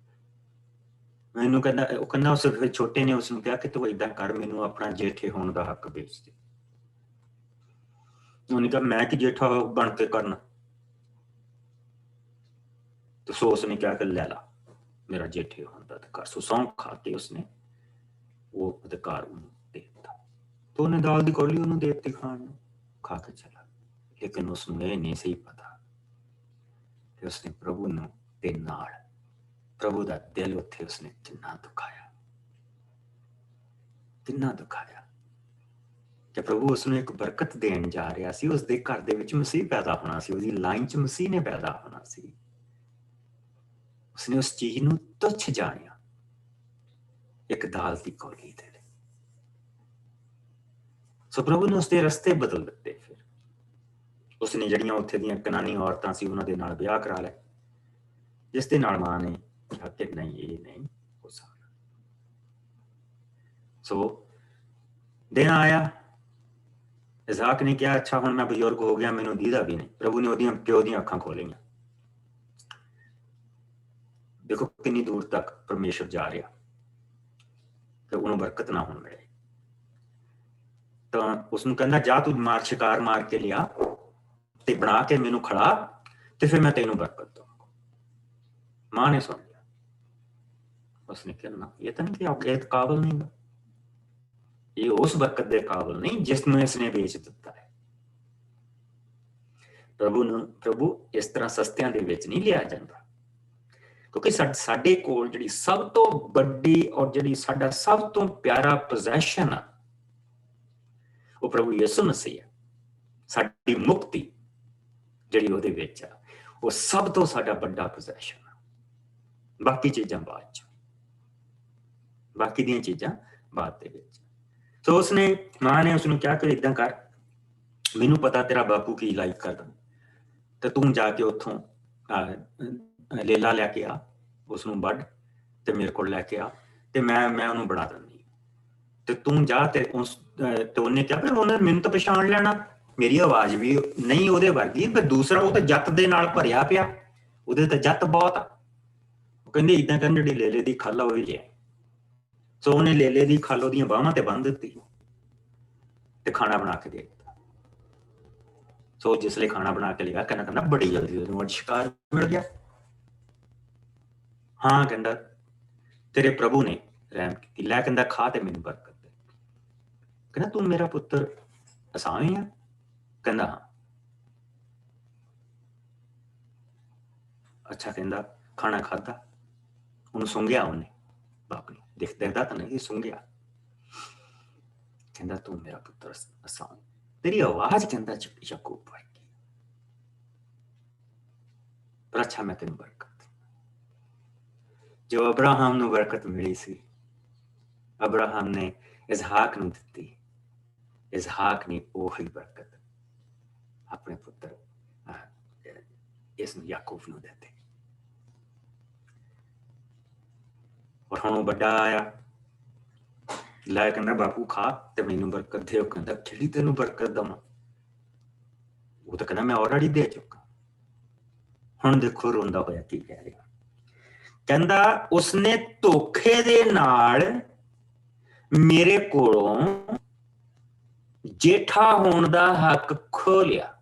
ਮੈਨੂੰ ਕਹਿੰਦਾ, ਉਹ ਕਹਿੰਦਾ ਉਸ ਛੋਟੇ ਨੇ ਉਸਨੂੰ ਕਿਹਾ ਕਿ ਤੂੰ ਏਦਾਂ ਕਰ, ਮੈਨੂੰ ਆਪਣਾ ਜੇਠੇ ਹੋਣ ਦਾ ਹੱਕ ਵੇਚ ਦੇ। ਉਹਨੇ ਕਿਹਾ ਮੈਂ ਕਿ ਜੇਠਾ ਬਣ ਕੇ ਕਰਨਾ, ਤੇ ਸੋ ਉਸਨੇ ਕਿਹਾ ਕਿ ਲੈ ਲਾ ਮੇਰਾ ਜੇਠੇ ਹੋਣ ਦਾ ਅਧਿਕਾਰ। ਸੋ ਸਹੁੰ ਖਾ ਕੇ ਉਸਨੇ ਉਹ ਅਧਿਕਾਰ ਉਹਨੂੰ ਦੇ ਦਿੱਤਾ, ਤੇ ਉਹਨੇ ਦਾਲ ਦੀ ਕੌਲੀ ਉਹਨੂੰ ਦੇ ਦਿੱਤੀ ਖਾਣ ਨੂੰ, ਖਾ ਕੇ ਚਲਾ। ਲੇਕਿਨ ਉਸਨੂੰ ਇਹ ਨਹੀਂ ਸਹੀ ਪਤਾ ਕਿ ਉਸਨੇ ਪ੍ਰਭੂ ਨੂੰ ਦੇ ਨਾਲ ਪ੍ਰਭੂ ਦਾ ਦਿਲ ਉੱਥੇ ਉਸਨੇ ਕਿੰਨਾ ਦੁਖਾਇਆ, ਕਿੰਨਾ ਦੁਖਾਇਆ ਕਿ ਪ੍ਰਭੂ ਉਸਨੂੰ ਇੱਕ ਬਰਕਤ ਦੇਣ ਜਾ ਰਿਹਾ ਸੀ। ਉਸਦੇ ਘਰ ਦੇ ਵਿੱਚ ਮਸੀਹ ਪੈਦਾ ਹੋਣਾ ਸੀ, ਉਹਦੀ ਲਾਈਨ 'ਚ ਮਸੀਹ ਨੇ ਪੈਦਾ ਹੋਣਾ ਸੀ। ਉਸਨੇ ਉਸ ਚੀਜ਼ ਨੂੰ ਤੁੱਛ ਜਾਣਿਆ ਇੱਕ ਦਾਲ ਦੀ ਕੌਲੀ ਦੇ ਲਈ। ਸੋ ਪ੍ਰਭੂ ਨੇ ਉਸਦੇ ਰਸਤੇ ਬਦਲ ਦਿੱਤੇ। ਫਿਰ ਉਸਨੇ ਜਿਹੜੀਆਂ ਉੱਥੇ ਦੀਆਂ ਕਨਾਨੀ ਔਰਤਾਂ ਸੀ ਉਹਨਾਂ ਦੇ ਨਾਲ ਵਿਆਹ ਕਰਾ ਲਿਆ, ਜਿਸ ਦੇ ਨਾਲ ਮਾਂ ਨੇ ਕਿਹਾ ਕਿ ਨਹੀਂ, ਇਹ ਨਹੀਂ ਹੋ ਸਕਦਾ। ਸੋ ਦਿਨ ਆਇਆ, ਇਸਾਕ ਨੇ ਕਿਹਾ ਅੱਛਾ ਹੁਣ ਮੈਂ ਬਜ਼ੁਰਗ ਹੋ ਗਿਆ, ਮੈਨੂੰ ਦੀਦਾ ਵੀ ਨਹੀਂ। ਪ੍ਰਭੂ ਨੇ ਉਹਦੀਆਂ ਪਿਓ ਦੀਆਂ ਅੱਖਾਂ ਖੋਲੀਆਂ। ਦੇਖੋ ਕਿੰਨੀ ਦੂਰ ਤੱਕ ਪਰਮੇਸ਼ਰ ਜਾ ਰਿਹਾ ਕਿ ਉਹਨੂੰ ਬਰਕਤ ਨਾ ਹੁਣ ਮਿਲੇ। ਤਾਂ ਉਸਨੂੰ ਕਹਿੰਦਾ ਜਾ ਤੂੰ ਸ਼ਿਕਾਰ ਮਾਰ ਕੇ ਲਿਆ ਤੇ ਬਣਾ ਕੇ ਮੈਨੂੰ ਖੜਾ, ਤੇ ਫਿਰ ਮੈਂ ਤੈਨੂੰ ਬਰਕਤ ਦਊਂਗਾ। ਮਾਂ ਨੇ ਸੁਣ ਲਿਆ। ਉਸਨੇ ਕਿਹਾ ਨਾ, ਇਹ ਤਾਂ ਨਹੀਂ ਕਿ ਇਹ ਕਾਬਲ ਨਹੀਂ, ਇਹ ਉਸ ਬਰਕਤ ਦੇ ਕਾਬਲ ਨਹੀਂ ਜਿਸ ਨੂੰ ਇਸਨੇ ਵੇਚ ਦਿੱਤਾ ਹੈ। ਪ੍ਰਭੂ ਇਸ ਤਰ੍ਹਾਂ ਸਸਤਿਆਂ ਦੇ ਵਿੱਚ ਨਹੀਂ ਲਿਆ ਜਾਂਦਾ, ਕਿਉਂਕਿ ਸਾਡੇ ਕੋਲ ਜਿਹੜੀ ਸਭ ਤੋਂ ਵੱਡੀ ਔਰ ਜਿਹੜੀ ਸਾਡਾ ਸਭ ਤੋਂ ਪਿਆਰਾ ਪੋਜੈਸ਼ਨ ਆ ਉਹ ਪ੍ਰਭੂ ਯਿਸੂ ਮਸੀਹ ਹੈ। ਸਾਡੀ ਮੁਕਤੀ ਜਿਹੜੀ ਉਹਦੇ ਵਿੱਚ ਆ, ਉਹ ਸਭ ਤੋਂ ਸਾਡਾ ਵੱਡਾ ਪੋਜੈਸ਼ਨ ਆ। ਬਾਕੀ ਚੀਜ਼ਾਂ ਬਾਅਦ ਚ, ਬਾਕੀ ਦੀਆਂ ਚੀਜ਼ਾਂ ਬਾਅਦ ਦੇ ਵਿੱਚ। ਸੋ ਉਸਨੇ ਮਾਂ ਨੇ ਉਸਨੂੰ ਕਿਹਾ ਕਿ ਏਦਾਂ ਕਰ, ਮੈਨੂੰ ਪਤਾ ਤੇਰਾ ਬਾਪੂ ਕੀ ਲਾਈਕ ਕਰਦਾ, ਤੇ ਤੂੰ ਜਾ ਕੇ ਉੱਥੋਂ ਲੇਲਾ ਲੈ ਕੇ ਆ, ਉਸਨੂੰ ਵੱਢ ਤੇ ਮੇਰੇ ਕੋਲ ਲੈ ਕੇ ਆ, ਤੇ ਮੈਂ ਉਹਨੂੰ ਬਣਾ ਦਿੰਦੀ। ਤੇ ਤੂੰ ਜਾ ਤੇ ਉਹਨੇ ਕਿਹਾ ਫਿਰ ਉਹਨੇ ਮੈਨੂੰ ਤਾਂ ਪਛਾਣ ਲੈਣਾ, ਮੇਰੀ ਆਵਾਜ਼ ਵੀ ਨਹੀਂ ਉਹਦੇ ਵਰਗੀ, ਪਰ ਦੂਸਰਾ ਉਹ ਤਾਂ ਜੱਤ ਦੇ ਨਾਲ ਭਰਿਆ ਪਿਆ, ਉਹਦੇ ਤਾਂ ਜੱਤ ਬਹੁਤ ਆ। ਉਹ ਕਹਿੰਦੇ ਏਦਾਂ ਕਰਨ, ਜਿਹੜੀ ਲੇਲੇ ਦੀ ਖੱਲ ਆ ਉਹ ਵੀ ਲਿਆ। ਸੋ ਉਹਨੇ ਲੇਲੇ ਦੀ ਖੱਲ ਉਹਦੀਆਂ ਬਾਹਾਂ ਤੇ ਬੰਨ੍ਹ ਦਿੱਤੀ ਤੇ ਖਾਣਾ ਬਣਾ ਕੇ ਦੇ ਦਿੱਤਾ। ਸੋ ਜਿਸਲੇ ਖਾਣਾ ਬਣਾ ਕੇ ਲਿਆ, ਕਹਿੰਦਾ ਬੜੀ ਜਲਦੀ ਉਹਨੂੰ ਸ਼ਿਕਾਰ ਮਿਲ ਗਿਆ। ਹਾਂ ਕਹਿੰਦਾ ਤੇਰੇ ਪ੍ਰਭੂ ਨੇ ਰਹਿਮ ਕੀਤੀ, ਲੈ ਕਹਿੰਦਾ ਖਾ ਤੇ ਮੈਨੂੰ ਬਰਕਤ ਦੇ। ਕਹਿੰਦਾ ਤੂੰ ਮੇਰਾ ਪੁੱਤਰ ਅਸਾਵੀ ਆ? ਕਹਿੰਦਾ ਹਾਂ। ਅੱਛਾ ਕਹਿੰਦਾ ਖਾਣਾ ਖਾਧਾ, ਉਹਨੂੰ ਸੁੰਘਿਆ, ਉਹਨੇ ਬਾਪ ਨੂੰ ਦੇਖਦਾ ਤਾਂ ਨਹੀਂ, ਸੁੰਘਿਆ। ਕਹਿੰਦਾ ਤੂੰ ਮੇਰਾ ਪੁੱਤਰ ਅਸਾਵੀ, ਤੇਰੀ ਆਵਾਜ਼ ਕਹਿੰਦਾ ਯਾਕੂਬ ਵਰਗੀ, ਪਰ ਅੱਛਾ ਮੈਂ ਤੈਨੂੰ ਬਰਕਤ। ਜੋ ਅਬਰਾਹਮ ਨੂੰ ਬਰਕਤ ਮਿਲੀ ਸੀ, ਅਬਰਾਹਮ ਨੇ ਇਸਹਾਕ ਨੂੰ ਦਿੱਤੀ। ਇਸਹਾਕ ਨੇ ਉਹੀ ਬਰਕਤ ਆਪਣੇ ਪੁੱਤਰ ਇਸਨੂੰ ਯਾਕੂਬ ਨੂੰ ਦਿੱਤੀ। ਔਰ ਹੁਣ ਉਹ ਵੱਡਾ ਆਇਆ, ਲੈ ਕਹਿੰਦਾ ਬਾਪੂ ਖਾ ਤੇ ਮੈਨੂੰ ਬਰਕਤ ਦੇ। ਉਹ ਕਹਿੰਦਾ ਕਿਹੜੀ ਤੈਨੂੰ ਬਰਕਤ ਦਵਾਂ? ਉਹ ਤਾਂ ਕਹਿੰਦਾ ਮੈਂ ਆਲਰੇਡੀ ਦੇ ਚੁੱਕਾ। ਹੁਣ ਦੇਖੋ ਰੋਂਦਾ ਹੋਇਆ ਕੀ ਕਹਿ ਰਿਹਾ। ਕਹਿੰਦਾ ਉਸਨੇ ਧੋਖੇ ਦੇ ਨਾਲ ਮੇਰੇ ਕੋਲੋਂ ਜੇਠਾ ਹੋਣ ਦਾ ਹੱਕ ਖੋਹ ਲਿਆ।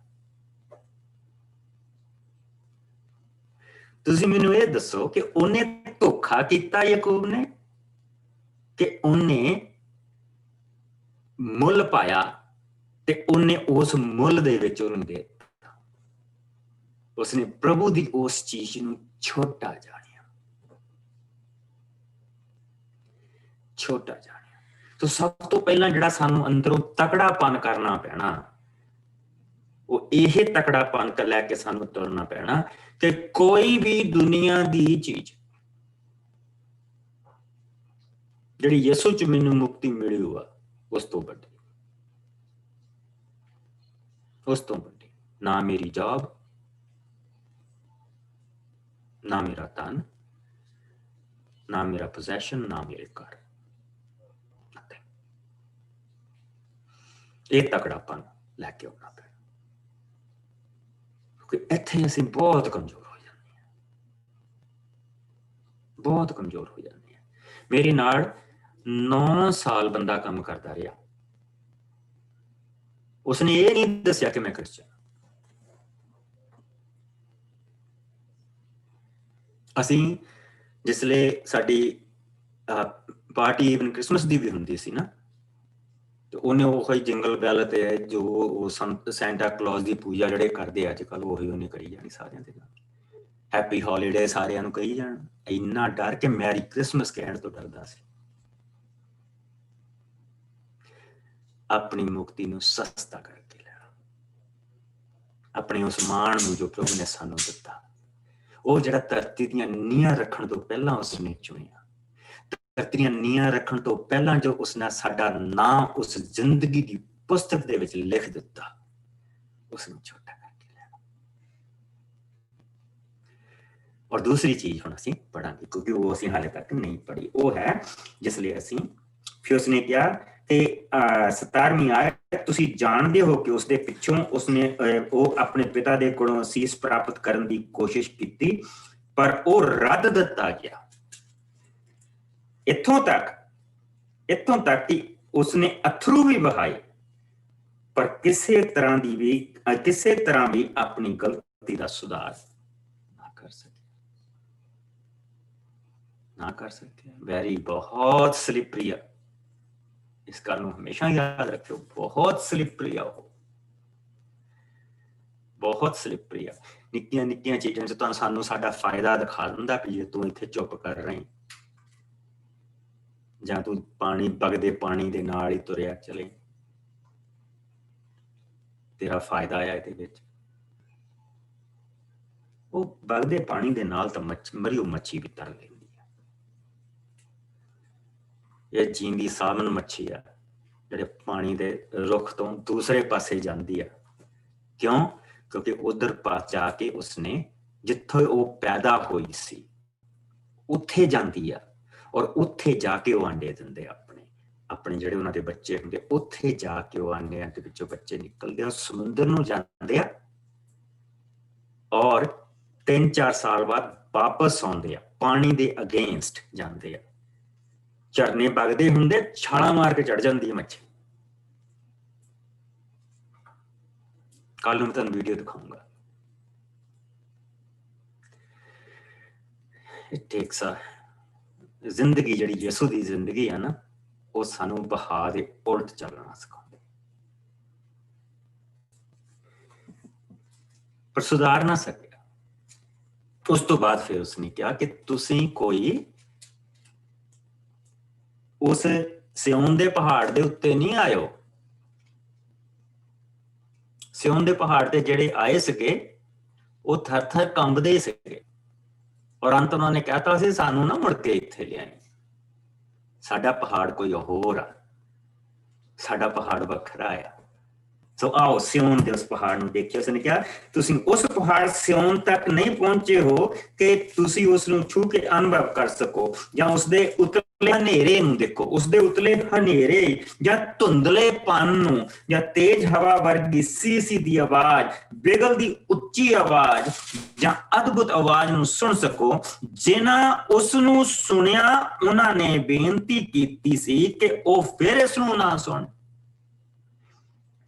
ਤੁਸੀਂ ਮੈਨੂੰ ਇਹ ਦੱਸੋ ਕਿ ਉਹਨੇ ਧੋਖਾ ਕੀਤਾ ਯਾਕੂਬ ਨੇ, ਕਿ ਉਹਨੇ ਮੁੱਲ ਪਾਇਆ ਤੇ ਉਹਨੇ ਉਸ ਮੁੱਲ ਦੇ ਵਿੱਚ ਉਹਨੂੰ ਦੇ ਦਿੱਤਾ। ਉਸਨੇ ਪ੍ਰਭੂ ਦੀ ਉਸ ਚੀਜ਼ ਨੂੰ ਛੋਟਾ ਜਾਣਿਆ, ਛੋਟਾ ਜਾਣਿਆ। ਤਾਂ ਸਭ ਤੋਂ ਪਹਿਲਾਂ ਜਿਹੜਾ ਸਾਨੂੰ ਅੰਦਰੋਂ ਤਕੜਾਪਨ ਕਰਨਾ ਪੈਣਾ, ਉਹ ਇਹ ਤਕੜਾਪਨ ਲੈ ਕੇ ਸਾਨੂੰ ਤੁਰਨਾ ਪੈਣਾ ਕਿ ਕੋਈ ਵੀ ਦੁਨੀਆ ਦੀ ਚੀਜ਼ ਜਿਹੜੀ ਯਿਸੂ ਚ ਮੈਨੂੰ ਮੁਕਤੀ ਮਿਲੀ ਹੋਆ, ਉਸ ਤੋਂ ਵੱਡੀ, ਉਸ ਤੋਂ ਵੱਡੀ ਨਾ ਮੇਰੀ ਜੌਬ, ਨਾ ਮੇਰਾ ਧਨ, ਨਾ ਮੇਰਾ ਪੋਜੈਸ਼ਨ, ਨਾ ਮੇਰੇ ਘਰ। ਇਹ ਤਕੜਾਪਨ ਲੈ ਕੇ ਆਉਣਾ ਪੈਣਾ, ਕਿਉਂਕਿ ਇੱਥੇ ਅਸੀਂ ਬਹੁਤ ਕਮਜ਼ੋਰ ਹੋ ਜਾਂਦੇ ਹਾਂ, ਬਹੁਤ ਕਮਜ਼ੋਰ ਹੋ ਜਾਂਦੇ ਹਾਂ। ਮੇਰੇ ਨਾਲ 9 ਸਾਲ ਬੰਦਾ ਕੰਮ ਕਰਦਾ ਰਿਹਾ, ਉਸਨੇ ਇਹ ਨਹੀਂ ਦੱਸਿਆ ਕਿ ਮੈਂ ਕ੍ਰਿਸਚਨ। ਅਸੀਂ ਜਿਸਲੇ ਸਾਡੀ ਪਾਰਟੀ ਇਵਨ ਕ੍ਰਿਸਮਸ ਦੀ ਵੀ ਹੁੰਦੀ ਸੀ ਨਾ, ਤੇ ਉਹਨੇ ਉਹੀ ਜਿੰਗਲ ਬੈਲ ਤੇ ਜੋ ਉਹ ਸੈਂਟਾ ਕਲੌਜ਼ ਦੀ ਪੂਜਾ ਜਿਹੜੇ ਕਰਦੇ ਅੱਜ ਕੱਲ ਉਹੀ ਉਹਨੇ ਕਰੀ ਜਾਣੀ ਸਾਰਿਆਂ ਦੇ ਨਾਲ। ਹੈਪੀ ਹੌਲੀਡੇ ਸਾਰਿਆਂ ਨੂੰ ਕਹੀ ਜਾਣ। ਇੰਨਾ ਡਰ ਕਿ ਮੈਰੀ ਕ੍ਰਿਸਮਸ ਕਹਿਣ ਤੋਂ ਡਰਦਾ ਸੀ। ਆਪਣੀ ਮੁਕਤੀ ਨੂੰ ਸਸਤਾ ਕਰਕੇ ਲੈਣਾ, ਆਪਣੇ ਉਸ ਮਾਣ ਨੂੰ ਜੋ ਪ੍ਰਭੂ ਨੇ ਸਾਨੂੰ ਦਿੱਤਾ, ਉਹ ਜਿਹੜਾ ਧਰਤੀ ਦੀਆਂ ਨੀਹਾਂ ਰੱਖਣ ਤੋਂ ਪਹਿਲਾਂ ਉਸਨੇ ਚੁਣਿਆ, ਧਰਤੀ ਦੀਆਂ ਨੀਹਾਂ ਰੱਖਣ ਤੋਂ ਪਹਿਲਾਂ ਜੋ ਉਸਨੇ ਸਾਡਾ ਨਾਂ ਉਸ ਜ਼ਿੰਦਗੀ ਦੀ ਪੁਸਤਕ ਦੇ ਵਿੱਚ ਲਿਖ ਦਿੱਤਾ, ਉਸਨੂੰ ਛੋਟਾ ਕਰਕੇ ਲੈਣਾ। ਔਰ ਦੂਸਰੀ ਚੀਜ਼ ਹੁਣ ਅਸੀਂ ਪੜਾਂਗੇ, ਕਿਉਂਕਿ ਉਹ ਅਸੀਂ ਹਾਲੇ ਤੱਕ ਨਹੀਂ ਪੜ੍ਹੀ, ਉਹ ਹੈ ਜਿਸ ਲਈ ਅਸੀਂ ਫਿਰ ਉਸਨੇ ਕਿਹਾ ਤੇ 17ਵੀਂ ਆਇਤ, ਤੁਸੀਂ ਜਾਣਦੇ ਹੋ ਕਿ ਉਸਦੇ ਪਿੱਛੋਂ ਉਹ ਆਪਣੇ ਪਿਤਾ ਦੇ ਕੋਲੋਂ ਅਸੀਸ ਪ੍ਰਾਪਤ ਕਰਨ ਦੀ ਕੋਸ਼ਿਸ਼ ਕੀਤੀ, ਪਰ ਉਹ ਰੱਦ ਦਿੱਤਾ ਗਿਆ। ਇੱਥੋਂ ਤੱਕ ਕਿ ਉਸਨੇ ਅਥਰੂ ਵੀ ਵਹਾਏ, ਪਰ ਕਿਸੇ ਤਰ੍ਹਾਂ ਵੀ ਆਪਣੀ ਗਲਤੀ ਦਾ ਸੁਧਾਰ ਨਾ ਕਰ ਸਕਿਆ। ਵੈਰੀ ਬਹੁਤ ਸਲਿਪਰੀ ਆ, ਇਸ ਗੱਲ ਨੂੰ ਹਮੇਸ਼ਾ ਯਾਦ ਰੱਖਿਓ, ਬਹੁਤ ਸਲਿਪਰੀ ਆ ਉਹ, ਬਹੁਤ ਸਲਿਪਰੀ ਆ। ਨਿੱਕੀਆਂ ਨਿੱਕੀਆਂ ਚੀਜ਼ਾਂ ਚ ਤਾਂ ਸਾਨੂੰ ਸਾਡਾ ਫਾਇਦਾ ਦਿਖਾ ਦਿੰਦਾ ਕਿ ਜੇ ਤੂੰ ਇੱਥੇ ਚੁੱਪ ਕਰ ਰਹੀ, ਜਾਂ ਤੂੰ ਵਗਦੇ ਪਾਣੀ ਦੇ ਨਾਲ ਹੀ ਤੁਰਿਆ ਚਲੇ, ਤੇਰਾ ਫਾਇਦਾ ਆ ਇਹਦੇ ਵਿੱਚ। ਉਹ ਵਗਦੇ ਪਾਣੀ ਦੇ ਨਾਲ ਤਾਂ ਮਰੀ ਮੱਛੀ ਵੀ ਤਰ ਲੈਂਦੀ ਆ। ਇਹ ਜੀਂਦੀ ਸਾਲਮਨ ਮੱਛੀ ਆ ਜਿਹੜੇ ਪਾਣੀ ਦੇ ਰੁੱਖ ਤੋਂ ਦੂਸਰੇ ਪਾਸੇ ਜਾਂਦੀ ਆ। ਕਿਉਂ? ਕਿਉਂਕਿ ਉਧਰ ਪਾਸ ਜਾ ਕੇ ਉਸਨੇ ਜਿੱਥੇ ਉਹ ਪੈਦਾ ਹੋਈ ਸੀ ਉੱਥੇ ਜਾਂਦੀ ਆ, ਔਰ ਉੱਥੇ ਜਾ ਕੇ ਉਹ ਆਂਡੇ ਦਿੰਦੇ ਆ। ਆਪਣੇ ਜਿਹੜੇ ਉਹਨਾਂ ਦੇ ਬੱਚੇ ਹੁੰਦੇ, ਉੱਥੇ ਜਾ ਕੇ ਉਹ ਆਂਡਿਆਂ ਦੇ ਵਿੱਚੋਂ ਬੱਚੇ ਨਿਕਲਦੇ ਆ, ਸਮੁੰਦਰ ਨੂੰ ਜਾਂਦੇ ਆ, ਔਰ 3-4 ਸਾਲ ਬਾਅਦ ਵਾਪਸ ਆਉਂਦੇ ਆ, ਪਾਣੀ ਦੇ ਅਗੇਂਸਟ ਜਾਂਦੇ ਆ। ਝਰਨੇ ਵਗਦੇ ਹੁੰਦੇ, ਛਾਲਾਂ ਮਾਰ ਕੇ ਚੜ ਜਾਂਦੀ ਹੈ ਮੱਛੀ। ਕੱਲ ਨੂੰ ਮੈਂ ਤੁਹਾਨੂੰ ਵੀਡੀਓ ਦਿਖਾਊਂਗਾ। ਜ਼ਿੰਦਗੀ ਜਿਹੜੀ ਯਿਸੂ ਦੀ ਜ਼ਿੰਦਗੀ ਆ ਨਾ, ਉਹ ਸਾਨੂੰ ਬਹਾ ਦੇ ਉਲਟ ਚੱਲਣਾ ਸਿਖਾਉਂਦੀ, ਪਰ ਸੁਧਾਰ ਨਾ ਸਕਿਆ। ਉਸ ਤੋਂ ਬਾਅਦ ਫਿਰ ਉਸਨੇ ਕਿਹਾ ਕਿ ਤੁਸੀਂ ਕੋਈ ਉਸ ਸਿਯੋਨ ਦੇ ਪਹਾੜ ਦੇ ਉੱਤੇ ਨਹੀਂ ਆਇਓ। ਸਿਯੋਨ ਦੇ ਪਹਾੜ ਤੇ ਜਿਹੜੇ ਆਏ ਸੀਗੇ ਉਹ ਥਰ-ਥਰ ਕੰਬਦੇ ਸੀਗੇ, ਔਰ ਅੰਤ ਉਹਨਾਂ ਨੇ ਕਹਿਤਾ ਸੀ ਸਾਨੂੰ ਨਾ ਮੁੜ ਕੇ ਇੱਥੇ ਲਿਆਈ, ਸਾਡਾ ਪਹਾੜ ਕੋਈ ਹੋਰ ਆ, ਸਾਡਾ ਪਹਾੜ ਵੱਖਰਾ ਆ। ਸੋ ਆਓ ਸਿਯੋਨ ਦੇ ਉਸ ਪਹਾੜ ਨੂੰ ਦੇਖਿਓ। ਉਸਨੇ ਕਿਹਾ ਤੁਸੀਂ ਉਸ ਪਹਾੜ ਸਿਯੋਨ ਤੱਕ ਨਹੀਂ ਪਹੁੰਚੇ ਹੋ ਕਿ ਤੁਸੀਂ ਉਸ ਨੂੰ ਛੂ ਕੇ ਅਨੁਭਵ ਕਰ ਸਕੋ, ਜਾਂ ਉਸਦੇ ਉਤਲੇ ਹਨੇਰੇ ਨੂੰ ਦੇਖੋ, ਉਸਦੇ ਉਤਲੇ ਹਨੇਰੇ ਜਾਂ ਧੁੰਦਲੇਪਨ ਨੂੰ, ਜਾਂ ਤੇਜ਼ ਹਵਾ ਵਰਗੀ ਸੀ ਦੀ ਆਵਾਜ਼, ਬਿਗਲ ਦੀ ਉੱਚੀ ਆਵਾਜ਼ ਜਾਂ ਅਦਭੁਤ ਆਵਾਜ਼ ਨੂੰ ਸੁਣ ਸਕੋ। ਜਿਨ੍ਹਾਂ ਉਸ ਨੂੰ ਸੁਣਿਆ ਉਹਨਾਂ ਨੇ ਬੇਨਤੀ ਕੀਤੀ ਸੀ ਕਿ ਉਹ ਫਿਰ ਇਸ ਨੂੰ ਨਾ ਸੁਣ,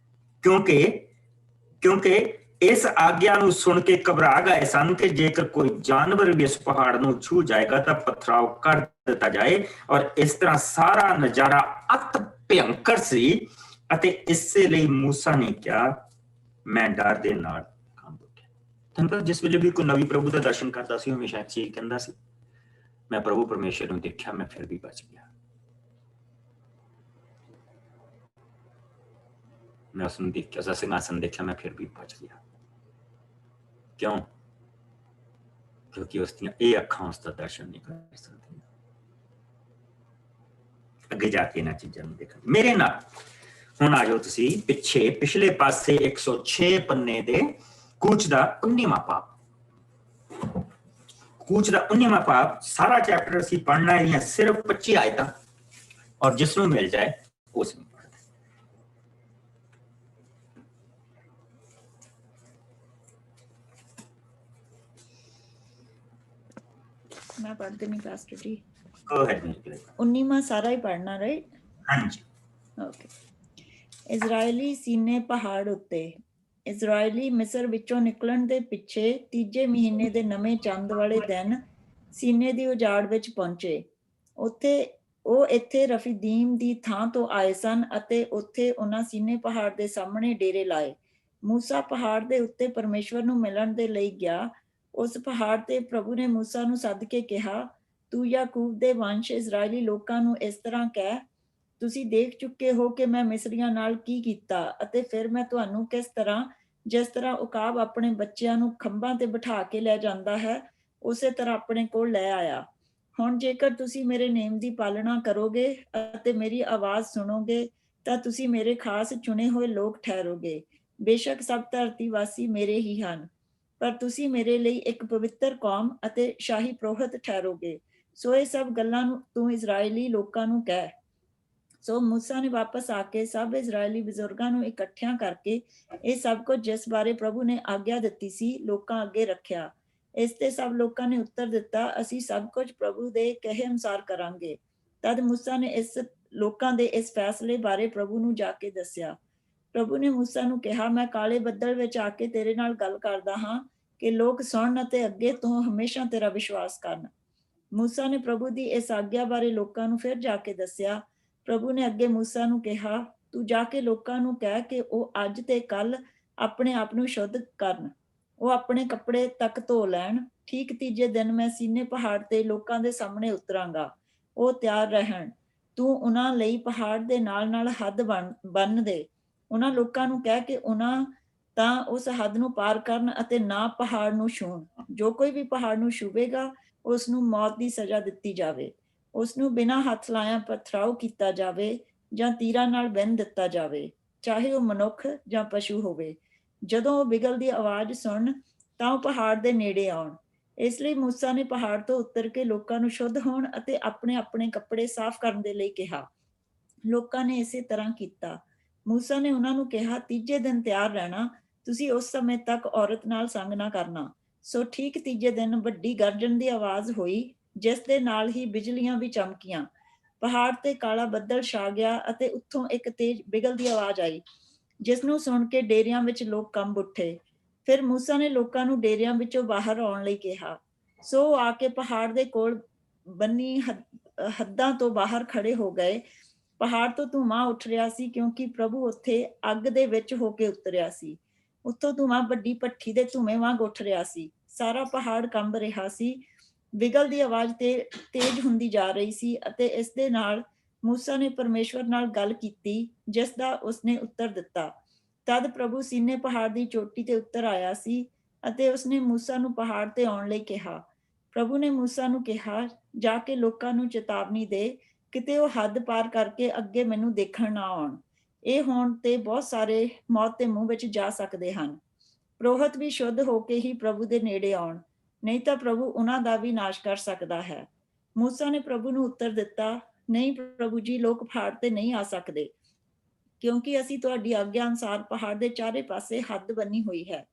ਕਿਉਂਕਿ ਇਸ ਆਗਿਆ ਨੂੰ ਸੁਣ ਕੇ ਘਬਰਾ ਗਏ ਸਨ ਕਿ ਜੇਕਰ ਕੋਈ ਜਾਨਵਰ ਵੀ ਇਸ ਪਹਾੜ ਨੂੰ ਛੂ ਜਾਏਗਾ ਤਾਂ ਪਥਰਾਓ ਕਰ ਦਿੱਤਾ ਜਾਏ। ਔਰ ਇਸ ਤਰ੍ਹਾਂ ਸਾਰਾ ਨਜ਼ਾਰਾ ਅਤ ਭਿਅੰਕਰ ਸੀ, ਅਤੇ ਇਸੇ ਲਈ ਮੂਸਾ ਨੇ ਕਿਹਾ ਮੈਂ ਡਰ ਦੇ ਨਾਲ ਕੰਬ ਉੱਠਿਆ। ਤੁਹਾਨੂੰ ਪਤਾ, ਜਿਸ ਵੇਲੇ ਵੀ ਕੋਈ ਨਵੀਂ ਪ੍ਰਭੂ ਦਾ ਦਰਸ਼ਨ ਕਰਦਾ ਸੀ, ਹਮੇਸ਼ਾ ਇੱਕ ਚੀਜ਼ ਕਹਿੰਦਾ ਸੀ, ਮੈਂ ਪ੍ਰਭੂ ਪਰਮੇਸ਼ਰ ਨੂੰ ਦੇਖਿਆ, ਮੈਂ ਫਿਰ ਵੀ ਬਚ ਗਿਆ। ਮੈਂ ਉਸਨੂੰ ਦੇਖਿਆ, ਉਸਦਾ ਸਿੰਘਾਸਨ ਦੇਖਿਆ, ਮੈਂ ਫਿਰ ਵੀ ਬਚ ਗਿਆ। ਕਿਉਂ? ਕਿਉਂਕਿ ਉਸਦੀਆਂ ਇਹ ਅੱਖਾਂ ਉਸਦਾ ਦਰਸ਼ਨ ਨਹੀਂ ਕਰ ਸਕਦੀਆਂ। ਅੱਗੇ ਜਾ ਕੇ ਇਹਨਾਂ ਚੀਜ਼ਾਂ ਨੂੰ ਦੇਖਣ। ਮੇਰੇ ਨਾਲ ਹੁਣ ਆ ਜਾਓ ਤੁਸੀਂ ਪਿਛਲੇ ਪਾਸੇ 106 ਪੰਨੇ ਦੇ ਕੂਚ ਦਾ 19ਵਾਂ ਪਾਪ। ਕੂਚ ਦਾ 19ਵਾਂ ਪਾਪ ਸਾਰਾ ਚੈਪਟਰ ਅਸੀਂ ਪੜ੍ਹਨਾ ਹੈ, ਸਿਰਫ 25 ਆਇਤਾਂ, ਔਰ ਜਿਸ ਨੂੰ ਮਿਲ ਜਾਏ ਉਸ ਨੂੰ मैं पढ़ती नहीं पास्टर जी। Go ahead, 19वां सारा ही पढ़ना, राइट? ਹਾਂਜੀ। ओके। ਇਜ਼ਰਾਈਲੀ ਸੀਨੇ ਪਹਾੜ ਉੱਤੇ। ਇਜ਼ਰਾਈਲੀ ਮਿਸਰ ਵਿੱਚੋਂ ਨਿਕਲਣ ਦੇ ਪਿੱਛੇ ਤੀਜੇ ਮਹੀਨੇ ਦੇ ਨਵੇਂ ਚੰਦ ਵਾਲੇ ਦਿਨ ਸੀਨੇ ਦੀ ਉਜਾੜ ਵਿੱਚ ਪਹੁੰਚੇ। ਉਹ ਇੱਥੇ ਰਫੀਦੀਮ ਦੀ ਥਾਂ ਤੋਂ ਆਏ ਸਨ, ਅਤੇ ਉੱਥੇ ਉਹਨਾਂ ਸੀਨੇ ਪਹਾੜ ਦੇ ਸਾਹਮਣੇ ਡੇਰੇ ਲਾਏ। ਮੂਸਾ ਪਹਾੜ ਦੇ ਉੱਤੇ ਪਰਮੇਸ਼ਵਰ ਨੂੰ ਮਿਲਣ ਦੇ ਲਈ ਗਿਆ। ਉਸ ਪਹਾੜ ਤੇ ਪ੍ਰਭੂ ਨੇ ਮੂਸਾ ਨੂੰ ਸੱਦ ਕੇ ਕਿਹਾ, ਤੂੰ ਯਾਕੂਬ ਦੇ ਵੰਸ਼ ਇਜ਼ਰਾਈਲੀ ਲੋਕਾਂ ਨੂੰ ਇਸ ਤਰ੍ਹਾਂ ਕਹਿ, ਤੁਸੀਂ ਦੇਖ ਚੁੱਕੇ ਹੋ ਕਿ ਮੈਂ ਮਿਸਰੀਆਂ ਨਾਲ ਕੀ ਕੀਤਾ, ਅਤੇ ਫਿਰ ਮੈਂ ਤੁਹਾਨੂੰ ਕਿਸ ਤਰ੍ਹਾਂ, ਜਿਸ ਤਰ੍ਹਾਂ ਉਕਾਬ ਆਪਣੇ ਬੱਚਿਆਂ ਨੂੰ ਖੰਭਾਂ ਤੇ ਬਿਠਾ ਕੇ ਲੈ ਜਾਂਦਾ ਹੈ, ਉਸੇ ਤਰ੍ਹਾਂ ਆਪਣੇ ਕੋਲ ਲੈ ਆਇਆ। ਹੁਣ ਜੇਕਰ ਤੁਸੀਂ ਮੇਰੇ ਨੇਮ ਦੀ ਪਾਲਣਾ ਕਰੋਗੇ ਅਤੇ ਮੇਰੀ ਆਵਾਜ਼ ਸੁਣੋਗੇ, ਤਾਂ ਤੁਸੀਂ ਮੇਰੇ ਖਾਸ ਚੁਣੇ ਹੋਏ ਲੋਕ ਠਹਿਰੋਗੇ। ਬੇਸ਼ੱਕ ਸਭ ਧਰਤੀ ਵਾਸੀ ਮੇਰੇ ਹੀ ਹਨ, ਪਰ ਤੁਸੀਂ ਮੇਰੇ ਲਈ ਇੱਕ ਪਵਿੱਤਰ ਕੌਮ ਅਤੇ ਸ਼ਾਹੀ ਪੁਰੋਹਿਤ ਠਹਿਰੋਗੇ। ਸੋ ਇਹ ਸਭ ਗੱਲਾਂ ਨੂੰ ਤੂੰ ਇਜ਼ਰਾਈਲੀ ਲੋਕਾਂ ਨੂੰ ਕਹਿ। ਸੋ ਮੂਸਾ ਨੇ ਵਾਪਸ ਆ ਕੇ ਸਭ ਇਜ਼ਰਾਈਲੀ ਬਜ਼ੁਰਗਾਂ ਨੂੰ ਇਕੱਠਿਆਂ ਕਰਕੇ ਇਹ ਸਭ ਕੁਝ ਜਿਸ ਬਾਰੇ ਪ੍ਰਭੂ ਨੇ ਆਗਿਆ ਦਿੱਤੀ ਸੀ, ਲੋਕਾਂ ਅੱਗੇ ਰੱਖਿਆ। ਇਸ ਤੇ ਸਭ ਲੋਕਾਂ ਨੇ ਉੱਤਰ ਦਿੱਤਾ, ਅਸੀਂ ਸਭ ਕੁਝ ਪ੍ਰਭੂ ਦੇ ਕਹੇ ਅਨੁਸਾਰ ਕਰਾਂਗੇ। ਤਦ ਮੂਸਾ ਨੇ ਲੋਕਾਂ ਦੇ ਇਸ ਫੈਸਲੇ ਬਾਰੇ ਪ੍ਰਭੂ ਨੂੰ ਜਾ ਕੇ ਦੱਸਿਆ। ਪ੍ਰਭੂ ਨੇ ਮੂਸਾ ਨੂੰ ਕਿਹਾ, ਮੈਂ ਕਾਲੇ ਬੱਦਲ ਵਿੱਚ ਆ ਕੇ ਤੇਰੇ ਨਾਲ ਗੱਲ ਕਰਦਾ ਹਾਂ ਕਿ ਲੋਕ ਸੁਣਨ ਅਤੇ ਅੱਗੇ ਤੋਂ ਹਮੇਸ਼ਾ ਤੇਰਾ ਵਿਸ਼ਵਾਸ ਕਰਨ। ਮੂਸਾ ਨੇ ਪ੍ਰਭੂ ਦੀ ਇਸ ਆਗਿਆ ਬਾਰੇ ਲੋਕਾਂ ਨੂੰ ਫਿਰ ਜਾ ਕੇ ਦੱਸਿਆ। ਪ੍ਰਭੂ ਨੇ ਅੱਗੇ ਮੂਸਾ ਨੂੰ ਕਿਹਾ, ਤੂੰ ਜਾ ਕੇ ਲੋਕਾਂ ਨੂੰ ਕਹਿ ਕਿ ਉਹ ਅੱਜ ਤੇ ਕੱਲ ਆਪਣੇ ਆਪ ਨੂੰ ਸ਼ੁੱਧ ਕਰਨ, ਉਹ ਆਪਣੇ ਕੱਪੜੇ ਤੱਕ ਧੋ ਲੈਣ। ਠੀਕ ਤੀਜੇ ਦਿਨ ਮੈਂ ਸੀਨੇ ਪਹਾੜ ਤੇ ਲੋਕਾਂ ਦੇ ਸਾਹਮਣੇ ਉਤਰਾਂਗਾ, ਉਹ ਤਿਆਰ ਰਹਿਣ। ਤੂੰ ਉਹਨਾਂ ਲਈ ਪਹਾੜ ਦੇ ਨਾਲ ਨਾਲ ਹੱਦ ਬੰਨ ਦੇ। ਉਹਨਾਂ ਲੋਕਾਂ ਨੂੰ ਕਹਿ ਕਿ ਉਹਨਾਂ ਤਾਂ ਉਸ ਹੱਦ ਨੂੰ ਪਾਰ ਕਰਨ ਅਤੇ ਨਾ ਪਹਾੜ ਨੂੰ ਛੂਹਣ। ਜੋ ਕੋਈ ਵੀ ਪਹਾੜ ਨੂੰ ਛੂਵੇਗਾ, ਉਸ ਨੂੰ ਮੌਤ ਦੀ ਸਜ਼ਾ ਦਿੱਤੀ ਜਾਵੇ। ਉਸ ਨੂੰ ਬਿਨਾਂ ਹੱਥ ਲਾਇਆ ਪਥਰਾਓ ਕੀਤਾ ਜਾਵੇ ਜਾਂ ਤੀਰਾਂ ਨਾਲ ਬੰਨ੍ਹ ਦਿੱਤਾ ਜਾਵੇ, ਚਾਹੇ ਉਹ ਮਨੁੱਖ ਜਾਂ ਪਸ਼ੂ ਹੋਵੇ। ਜਦੋਂ ਉਹ ਬਿਗਲ ਦੀ ਆਵਾਜ਼ ਸੁਣਨ, ਤਾਂ ਉਹ ਪਹਾੜ ਦੇ ਨੇੜੇ ਆਉਣ। ਇਸ ਲਈ ਮੂਸਾ ਨੇ ਪਹਾੜ ਤੋਂ ਉਤਰ ਕੇ ਲੋਕਾਂ ਨੂੰ ਸ਼ੁੱਧ ਹੋਣ ਅਤੇ ਆਪਣੇ ਆਪਣੇ ਕੱਪੜੇ ਸਾਫ਼ ਕਰਨ ਦੇ ਲਈ ਕਿਹਾ। ਲੋਕਾਂ ਨੇ ਇਸੇ ਤਰ੍ਹਾਂ ਕੀਤਾ। ਮੂਸਾ ਨੇ ਉਹਨਾਂ ਨੂੰ ਕਿਹਾ, ਤੀਜੇ ਦਿਨ ਤਿਆਰ ਰਹਿਣਾ, ਤੁਸੀਂ ਉਸ ਸਮੇਂ ਤੱਕ ਔਰਤ ਨਾਲ ਸੰਗ ਨਾ ਕਰਨਾ। ਸੋ ਠੀਕ ਤੀਜੇ ਦਿਨ ਵੱਡੀ ਗਰਜਨ ਦੀ ਆਵਾਜ਼ ਹੋਈ, ਜਿਸ ਦੇ ਨਾਲ ਹੀ ਬਿਜਲੀਆਂ ਵੀ ਚਮਕੀਆਂ। ਪਹਾੜ ਤੇ ਕਾਲਾ ਬੱਦਲ ਛਾ ਗਿਆ ਅਤੇ ਉੱਥੋਂ ਇੱਕ ਤੇਜ਼ ਬਿਗਲ ਦੀ ਆਵਾਜ਼ ਆਈ, ਜਿਸ ਨੂੰ ਸੁਣ ਕੇ ਡੇਰਿਆਂ ਵਿੱਚ ਲੋਕ ਕੰਬ ਉੱਠੇ। ਫਿਰ ਮੂਸਾ ਨੇ ਲੋਕਾਂ ਨੂੰ ਡੇਰਿਆਂ ਵਿੱਚੋਂ ਬਾਹਰ ਆਉਣ ਲਈ ਕਿਹਾ। ਸੋ ਉਹ ਆ ਕੇ ਪਹਾੜ ਦੇ ਕੋਲ ਬੰਨੀ ਹੱਦਾਂ ਤੋਂ ਬਾਹਰ ਖੜੇ ਹੋ ਗਏ। ਪਹਾੜ ਤੋਂ ਧੂੰਆਂ ਉੱਠ ਰਿਹਾ ਸੀ, ਕਿਉਂਕਿ ਪ੍ਰਭੂ ਉੱਥੇ ਅੱਗ ਦੇ ਵਿੱਚ ਹੋ ਕੇ ਉਤਰਿਆ ਸੀ। ਉੱਥੋਂ ਧੂੰਆਂ ਵੱਡੀ ਭੱਠੀ ਦੇ ਧੂੰਏਂ ਵਾਂਗ ਉੱਠ ਰਿਹਾ ਸੀ। ਸਾਰਾ ਪਹਾੜ ਕੰਬ ਰਿਹਾ ਸੀ। ਬਿਗਲ ਦੀ ਆਵਾਜ਼ ਤੇਜ਼ ਹੁੰਦੀ ਜਾ ਰਹੀ ਸੀ ਅਤੇ ਇਸ ਦੇ ਨਾਲ ਮੂਸਾ ਨੇ ਪਰਮੇਸ਼ਵਰ ਨਾਲ ਗੱਲ ਕੀਤੀ, ਜਿਸ ਦਾ ਉਸਨੇ ਉੱਤਰ ਦਿੱਤਾ। ਤਦ ਪ੍ਰਭੂ ਸੀਨੇ ਪਹਾੜ ਦੀ ਚੋਟੀ ਤੇ ਉੱਤਰ ਆਇਆ ਸੀ ਅਤੇ ਉਸਨੇ ਮੂਸਾ ਨੂੰ ਪਹਾੜ ਤੇ ਆਉਣ ਲਈ ਕਿਹਾ। ਪ੍ਰਭੂ ਨੇ ਮੂਸਾ ਨੂੰ ਕਿਹਾ, ਜਾ ਕੇ ਲੋਕਾਂ ਨੂੰ ਚੇਤਾਵਨੀ ਦੇ, ਕਿਤੇ ਉਹ ਹੱਦ ਪਾਰ ਕਰਕੇ ਅੱਗੇ ਮੈਨੂੰ ਦੇਖਣ ਨਾ ਆਉਣ। ਇਹ ਹੋਣ ਤੇ ਬਹੁਤ ਸਾਰੇ ਮੌਤ ਦੇ ਮੂੰਹ ਵਿੱਚ ਜਾ ਸਕਦੇ ਹਨ। ਪੁਰੋਹਿਤ ਵੀ ਸ਼ੁੱਧ ਹੋ ਕੇ ਹੀ ਪ੍ਰਭੂ ਦੇ ਨੇੜੇ ਆਉਣ, ਨਹੀਂ ਤਾਂ ਪ੍ਰਭੂ ਉਹਨਾਂ ਦਾ ਵੀ ਨਾਸ਼ ਕਰ ਸਕਦਾ ਹੈ। ਮੂਸਾ ਨੇ ਪ੍ਰਭੂ ਨੂੰ ਉੱਤਰ ਦਿੱਤਾ, ਨਹੀਂ ਪ੍ਰਭੂ ਜੀ, ਲੋਕ ਪਹਾੜ ਤੇ ਨਹੀਂ ਆ ਸਕਦੇ, ਕਿਉਂਕਿ ਅਸੀਂ ਤੁਹਾਡੀ ਆਗਿਆ ਅਨੁਸਾਰ ਪਹਾੜ ਦੇ ਚਾਰੇ ਪਾਸੇ ਹੱਦ ਬੰਨੀ ਹੋਈ ਹੈ।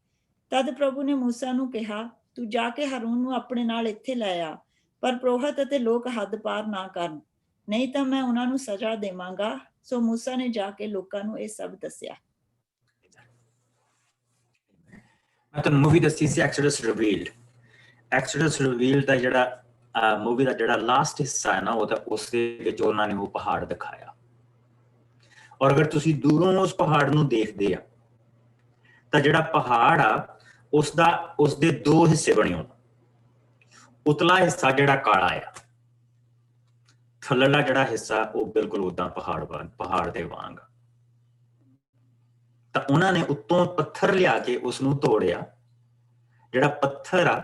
ਤਦ ਪ੍ਰਭੂ ਨੇ ਮੂਸਾ ਨੂੰ ਕਿਹਾ, ਤੂੰ ਜਾ ਕੇ ਹਾਰੂਨ ਨੂੰ ਆਪਣੇ ਨਾਲ ਇੱਥੇ ਲੈ ਆ, ਪਰ ਪੁਰੋਹਿਤ ਅਤੇ ਲੋਕ ਹੱਦ ਪਾਰ ਨਾ ਕਰਨ, ਨਹੀਂ ਤਾਂ ਮੈਂ ਉਹਨਾਂ ਨੂੰ ਸਜ਼ਾ ਦੇਵਾਂਗਾ। ਸੋ ਮੂਸਾ ਨੇ ਜਾ ਕੇ ਲੋਕਾਂ ਨੂੰ ਇਹ ਸਭ ਦੱਸਿਆ। ਮੈਂ ਤੁਹਾਨੂੰ ਮੂਵੀ ਦੱਸੀ ਸੀ ਐਕਸੋਡਸ ਰਿਵੀਲਡ। ਐਕਸੋਡਸ ਰਿਵੀਲਡ ਦਾ ਜਿਹੜਾ ਮੂਵੀ ਦਾ ਜਿਹੜਾ ਲਾਸਟ ਹਿੱਸਾ ਹੈ ਨਾ, ਉਹ ਤਾਂ ਉਸ ਦੇ ਵਿੱਚ ਉਹਨਾਂ ਨੇ ਉਹ ਪਹਾੜ ਦਿਖਾਇਆ। ਔਰ ਅਗਰ ਤੁਸੀਂ ਦੂਰੋਂ ਉਸ ਪਹਾੜ ਨੂੰ ਦੇਖਦੇ ਆ ਤਾਂ ਜਿਹੜਾ ਪਹਾੜ ਆ ਉਸਦੇ ਦੋ ਹਿੱਸੇ ਬਣੇ ਹੋਣ। ਉਤਲਾ ਹਿੱਸਾ ਜਿਹੜਾ ਕਾਲਾ ਆ, ਥੱਲੜਾ ਜਿਹੜਾ ਹਿੱਸਾ ਉਹ ਬਿਲਕੁਲ ਉਦਾਂ ਪਹਾੜ ਦੇ ਵਾਂਗ। ਤਾਂ ਉਹਨਾਂ ਨੇ ਉੱਤੋਂ ਪੱਥਰ ਲਿਆ ਕੇ ਉਸ ਨੂੰ ਤੋੜਿਆ। ਜਿਹੜਾ ਪੱਥਰ ਆ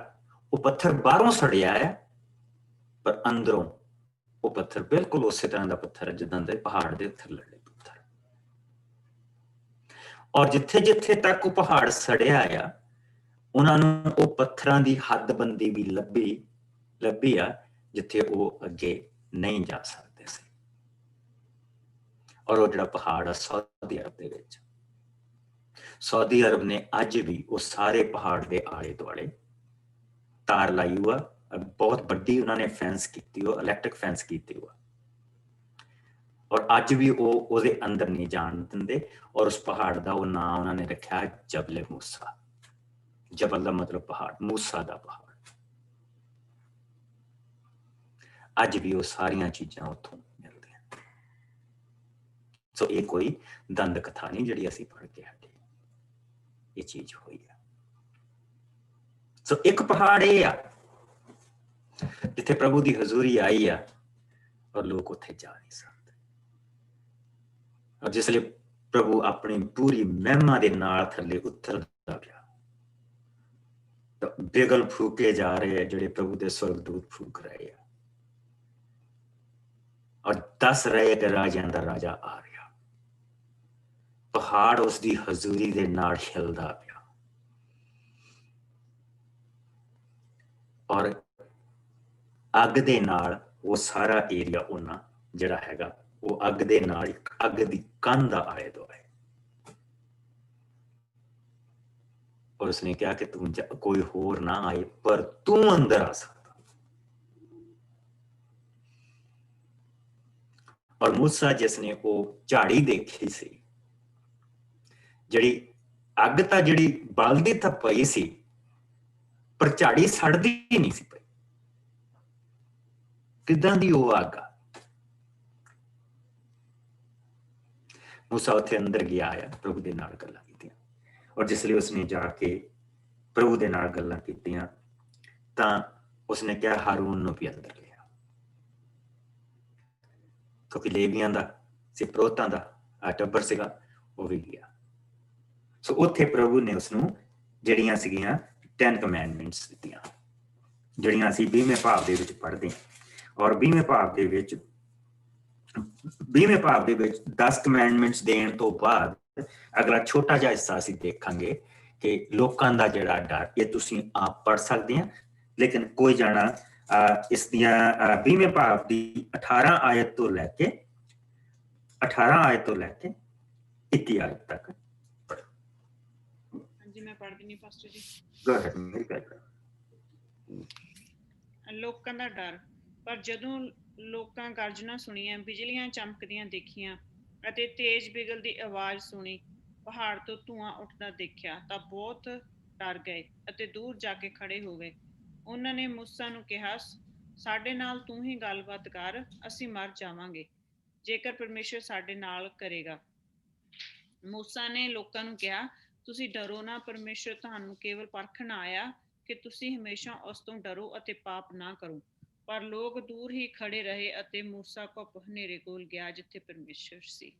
ਉਹ ਪੱਥਰ ਬਾਹਰੋਂ ਸੜਿਆ ਹੈ, ਪਰ ਅੰਦਰੋਂ ਉਹ ਪੱਥਰ ਬਿਲਕੁਲ ਉਸੇ ਤਰ੍ਹਾਂ ਦਾ ਪੱਥਰ ਹੈ ਜਿੱਦਾਂ ਦੇ ਪਹਾੜ ਦੇ ਥੱਲੜੇ ਪੱਥਰ। ਔਰ ਜਿੱਥੇ ਜਿੱਥੇ ਤੱਕ ਉਹ ਪਹਾੜ ਸੜਿਆ ਆ, ਉਹਨਾਂ ਨੂੰ ਉਹ ਪੱਥਰਾਂ ਦੀ ਹੱਦਬੰਦੀ ਵੀ ਲੱਭੀ ਆ, ਜਿੱਥੇ ਉਹ ਅੱਗੇ ਨਹੀਂ ਜਾ ਸਕਦੇ ਸੀ। ਔਰ ਉਹ ਜਿਹੜਾ ਪਹਾੜ ਆ ਸਾਊਦੀ ਅਰਬ ਦੇ ਵਿੱਚ, ਸਾਊਦੀ ਅਰਬ ਨੇ ਅੱਜ ਵੀ ਉਹ ਸਾਰੇ ਪਹਾੜ ਦੇ ਆਲੇ ਦੁਆਲੇ ਤਾਰ ਲਾਈ ਹੋਆ, ਬਹੁਤ ਵੱਡੀ ਉਹਨਾਂ ਨੇ ਫੈਂਸ ਕੀਤੀ, ਉਹ ਇਲੈਕਟ੍ਰਿਕ ਫੈਂਸ ਕੀਤੀ ਹੋਆ। ਔਰ ਅੱਜ ਵੀ ਉਹ ਉਹਦੇ ਅੰਦਰ ਨਹੀਂ ਜਾਣ ਦਿੰਦੇ। ਔਰ ਉਸ ਪਹਾੜ ਦਾ ਉਹ ਨਾਂ ਉਹਨਾਂ ਨੇ ਰੱਖਿਆ ਜਬਲ ਮੂਸਾ। ਜਬਲ ਦਾ ਮਤਲਬ ਪਹਾੜ, ਮੂਸਾ ਦਾ ਪਹਾੜ। ਅੱਜ ਵੀ ਉਹ ਸਾਰੀਆਂ ਚੀਜ਼ਾਂ ਉੱਥੋਂ ਮਿਲਦੀਆਂ। ਸੋ ਇਹ ਕੋਈ ਦੰਦ ਕਥਾ ਨਹੀਂ ਜਿਹੜੀ ਅਸੀਂ ਪੜ੍ਹ ਕੇ ਹਟੇ, ਇਹ ਚੀਜ਼ ਹੋਈ ਹੈ। ਸੋ ਇੱਕ ਪਹਾੜ ਇਹ ਆ ਜਿੱਥੇ ਪ੍ਰਭੂ ਦੀ ਹਜ਼ੂਰੀ ਆਈ ਆ ਔਰ ਲੋਕ ਉੱਥੇ ਜਾ ਨਹੀਂ ਸਕਦੇ। ਔਰ ਜਿਸ ਲਈ ਪ੍ਰਭੂ ਆਪਣੀ ਪੂਰੀ ਮਹਿਮਾ ਦੇ ਨਾਲ ਥੱਲੇ ਉਤਰਦਾ ਪਿਆ, ਤਾਂ ਬਿਗਲ ਫੂਕੇ ਜਾ ਰਹੇ ਆ ਜਿਹੜੇ ਪ੍ਰਭੂ ਦੇ ਸਵਰਗਦੂਤ ਫੂਕ ਰਹੇ ਆ, ਔਰ ਦੱਸ ਰਹੇ ਕਿ ਰਾਜਿਆਂ ਦਾ ਰਾਜਾ ਆ ਰਿਹਾ। ਪਹਾੜ ਉਸ ਦੀ ਹਜ਼ੂਰੀ ਦੇ ਨਾਲ ਹਿਲਦਾ ਪਿਆ, ਔਰ ਅੱਗ ਦੇ ਨਾਲ ਉਹ ਸਾਰਾ ਏਰੀਆ ਉਹਨਾਂ ਜਿਹੜਾ ਹੈਗਾ ਉਹ ਅੱਗ ਦੇ ਨਾਲ ਇੱਕ ਅੱਗ ਦੀ ਕੰਧ ਦਾ ਆਲੇ ਦੁਆਲੇ। ਔਰ ਉਸਨੇ ਕਿਹਾ ਕਿ ਤੂੰ ਕੋਈ ਹੋਰ ਨਾ ਆਏ ਪਰ ਤੂੰ ਅੰਦਰ ਆ ਸਕਦਾ। ਔਰ मूसा जिसने ਉਹ ਝਾੜੀ ਦੇਖੀ ਸੀ, ਜਿਹੜੀ ਅੱਗ ਤਾਂ ਜਿਹੜੀ ਬਲਦੀ ਤਾਂ ਪਈ ਸੀ ਪਰ ਝਾੜੀ ਸੜਦੀ ਨਹੀਂ ਸੀ ਪਈ। ਕਿੱਦਾਂ ਦੀ ਉਹ ਅੱਗ ਆ। मूसा ਉੱਥੇ ਅੰਦਰ ਗਿਆ ਆ, ਪ੍ਰਭੂ ਦੇ ਨਾਲ ਗੱਲਾਂ ਕੀਤੀਆਂ, ਔਰ ਜਿਸ ਲਈ ਉਸਨੇ ਜਾ ਕੇ ਪ੍ਰਭੂ ਦੇ ਨਾਲ ਗੱਲਾਂ ਕੀਤੀਆਂ ਤਾਂ ਉਸਨੇ ਕਿਹਾ ਹਾਰੂਨ ਨੂੰ ਵੀ ਅੰਦਰ ਲਿਆ, ਕਿਉਂਕਿ ਲੇਵੀਆਂ ਦਾ ਸਿਪਰੋਤਾਂ ਦਾ ਟੱਬਰ ਸੀਗਾ, ਉਹ ਵੀ ਗਿਆ। ਸੋ ਉੱਥੇ ਪ੍ਰਭੂ ਨੇ ਉਸਨੂੰ ਜਿਹੜੀਆਂ ਸੀਗੀਆਂ 10 ਕਮੈਂਡਮੈਂਟਸ ਦਿੱਤੀਆਂ, ਜਿਹੜੀਆਂ ਅਸੀਂ 20ਵੇਂ ਭਾਵ ਦੇ ਵਿੱਚ ਪੜ੍ਹਦੇ ਹਾਂ। ਔਰ 20ਵੇਂ ਭਾਵ ਦੇ ਵਿੱਚ 10 ਕਮੈਂਡਮੈਂਟਸ ਦੇਣ ਤੋਂ ਬਾਅਦ ਅਗਲਾ ਛੋਟਾ ਜਿਹਾ ਹਿੱਸਾ ਅਸੀਂ ਦੇਖਾਂਗੇ ਕਿ ਲੋਕਾਂ ਦਾ ਜਿਹੜਾ ਡਰ, ਇਹ ਤੁਸੀਂ ਆਪ ਪੜ੍ਹ ਸਕਦੇ ਆ, ਲੇਕਿਨ ਕੋਈ ਜਾਣਾ ਇਸ ਦੀਆਂ 20ਵੇਂ ਭਾਵ ਦੀ 18 ਆਇਤ ਤੋਂ ਲੈ ਕੇ 21 ਆਇਤ ਤੱਕ। ਹਾਂਜੀ, ਮੈਂ ਪੜ੍ਹ ਦਿੰਦੀ ਪਾਸਟਰ ਜੀ। Go ahead, ਮੇਰੀ ਗੱਲ ਕਰੋ। ਲੋਕਾਂ ਦਾ ਡਰ। ਪਰ ਜਦੋਂ ਲੋਕਾਂ ਗਰਜਣਾ ਸੁਣੀਆਂ, ਬਿਜਲੀਆਂ ਚਮਕਦੀਆਂ ਦੇਖੀਆਂ ਅਤੇ ਤੇਜ਼ ਬਿਗਲ ਦੀ ਆਵਾਜ਼ ਸੁਣੀ, ਪਹਾੜ ਤੋਂ ਧੂਆਂ ਉੱਠਦਾ ਦੇਖਿਆ ਤਾਂ ਬਹੁਤ ਡਰ ਗਏ ਅਤੇ ਦੂਰ ਜਾ ਕੇ ਖੜੇ ਹੋ ਗਏ। ਉਹਨਾਂ ਨੇ मूसा ਨੂੰ ਕਿਹਾ, ਸਾਡੇ ਨਾਲ ਤੂੰ ਹੀ ਗੱਲਬਾਤ ਕਰ, ਅਸੀਂ ਮਰ ਜਾਵਾਂਗੇ ਜੇਕਰ ਪਰਮੇਸ਼ਰ ਸਾਡੇ ਨਾਲ ਕਰੇਗਾ। मूसा ਨੇ ਲੋਕਾਂ ਨੂੰ ਕਿਹਾ, ਤੁਸੀਂ ਡਰੋ ਨਾ, ਪਰਮੇਸ਼ਰ ਤੁਹਾਨੂੰ ਕੇਵਲ ਪਰਖਣ ਆਇਆ ਕਿ ਤੁਸੀਂ ਹਮੇਸ਼ਾ ਉਸ ਤੋਂ ਡਰੋ ਅਤੇ ਪਾਪ ਨਾ ਕਰੋ। ਪਰ ਲੋਕ ਦੂਰ ਹੀ ਖੜੇ ਰਹੇ ਅਤੇ मूसा ਘੁੱਪ ਹਨੇਰੇ ਕੋਲ ਗਿਆ ਜਿੱਥੇ ਪਰਮੇਸ਼ਰ ਸੀ।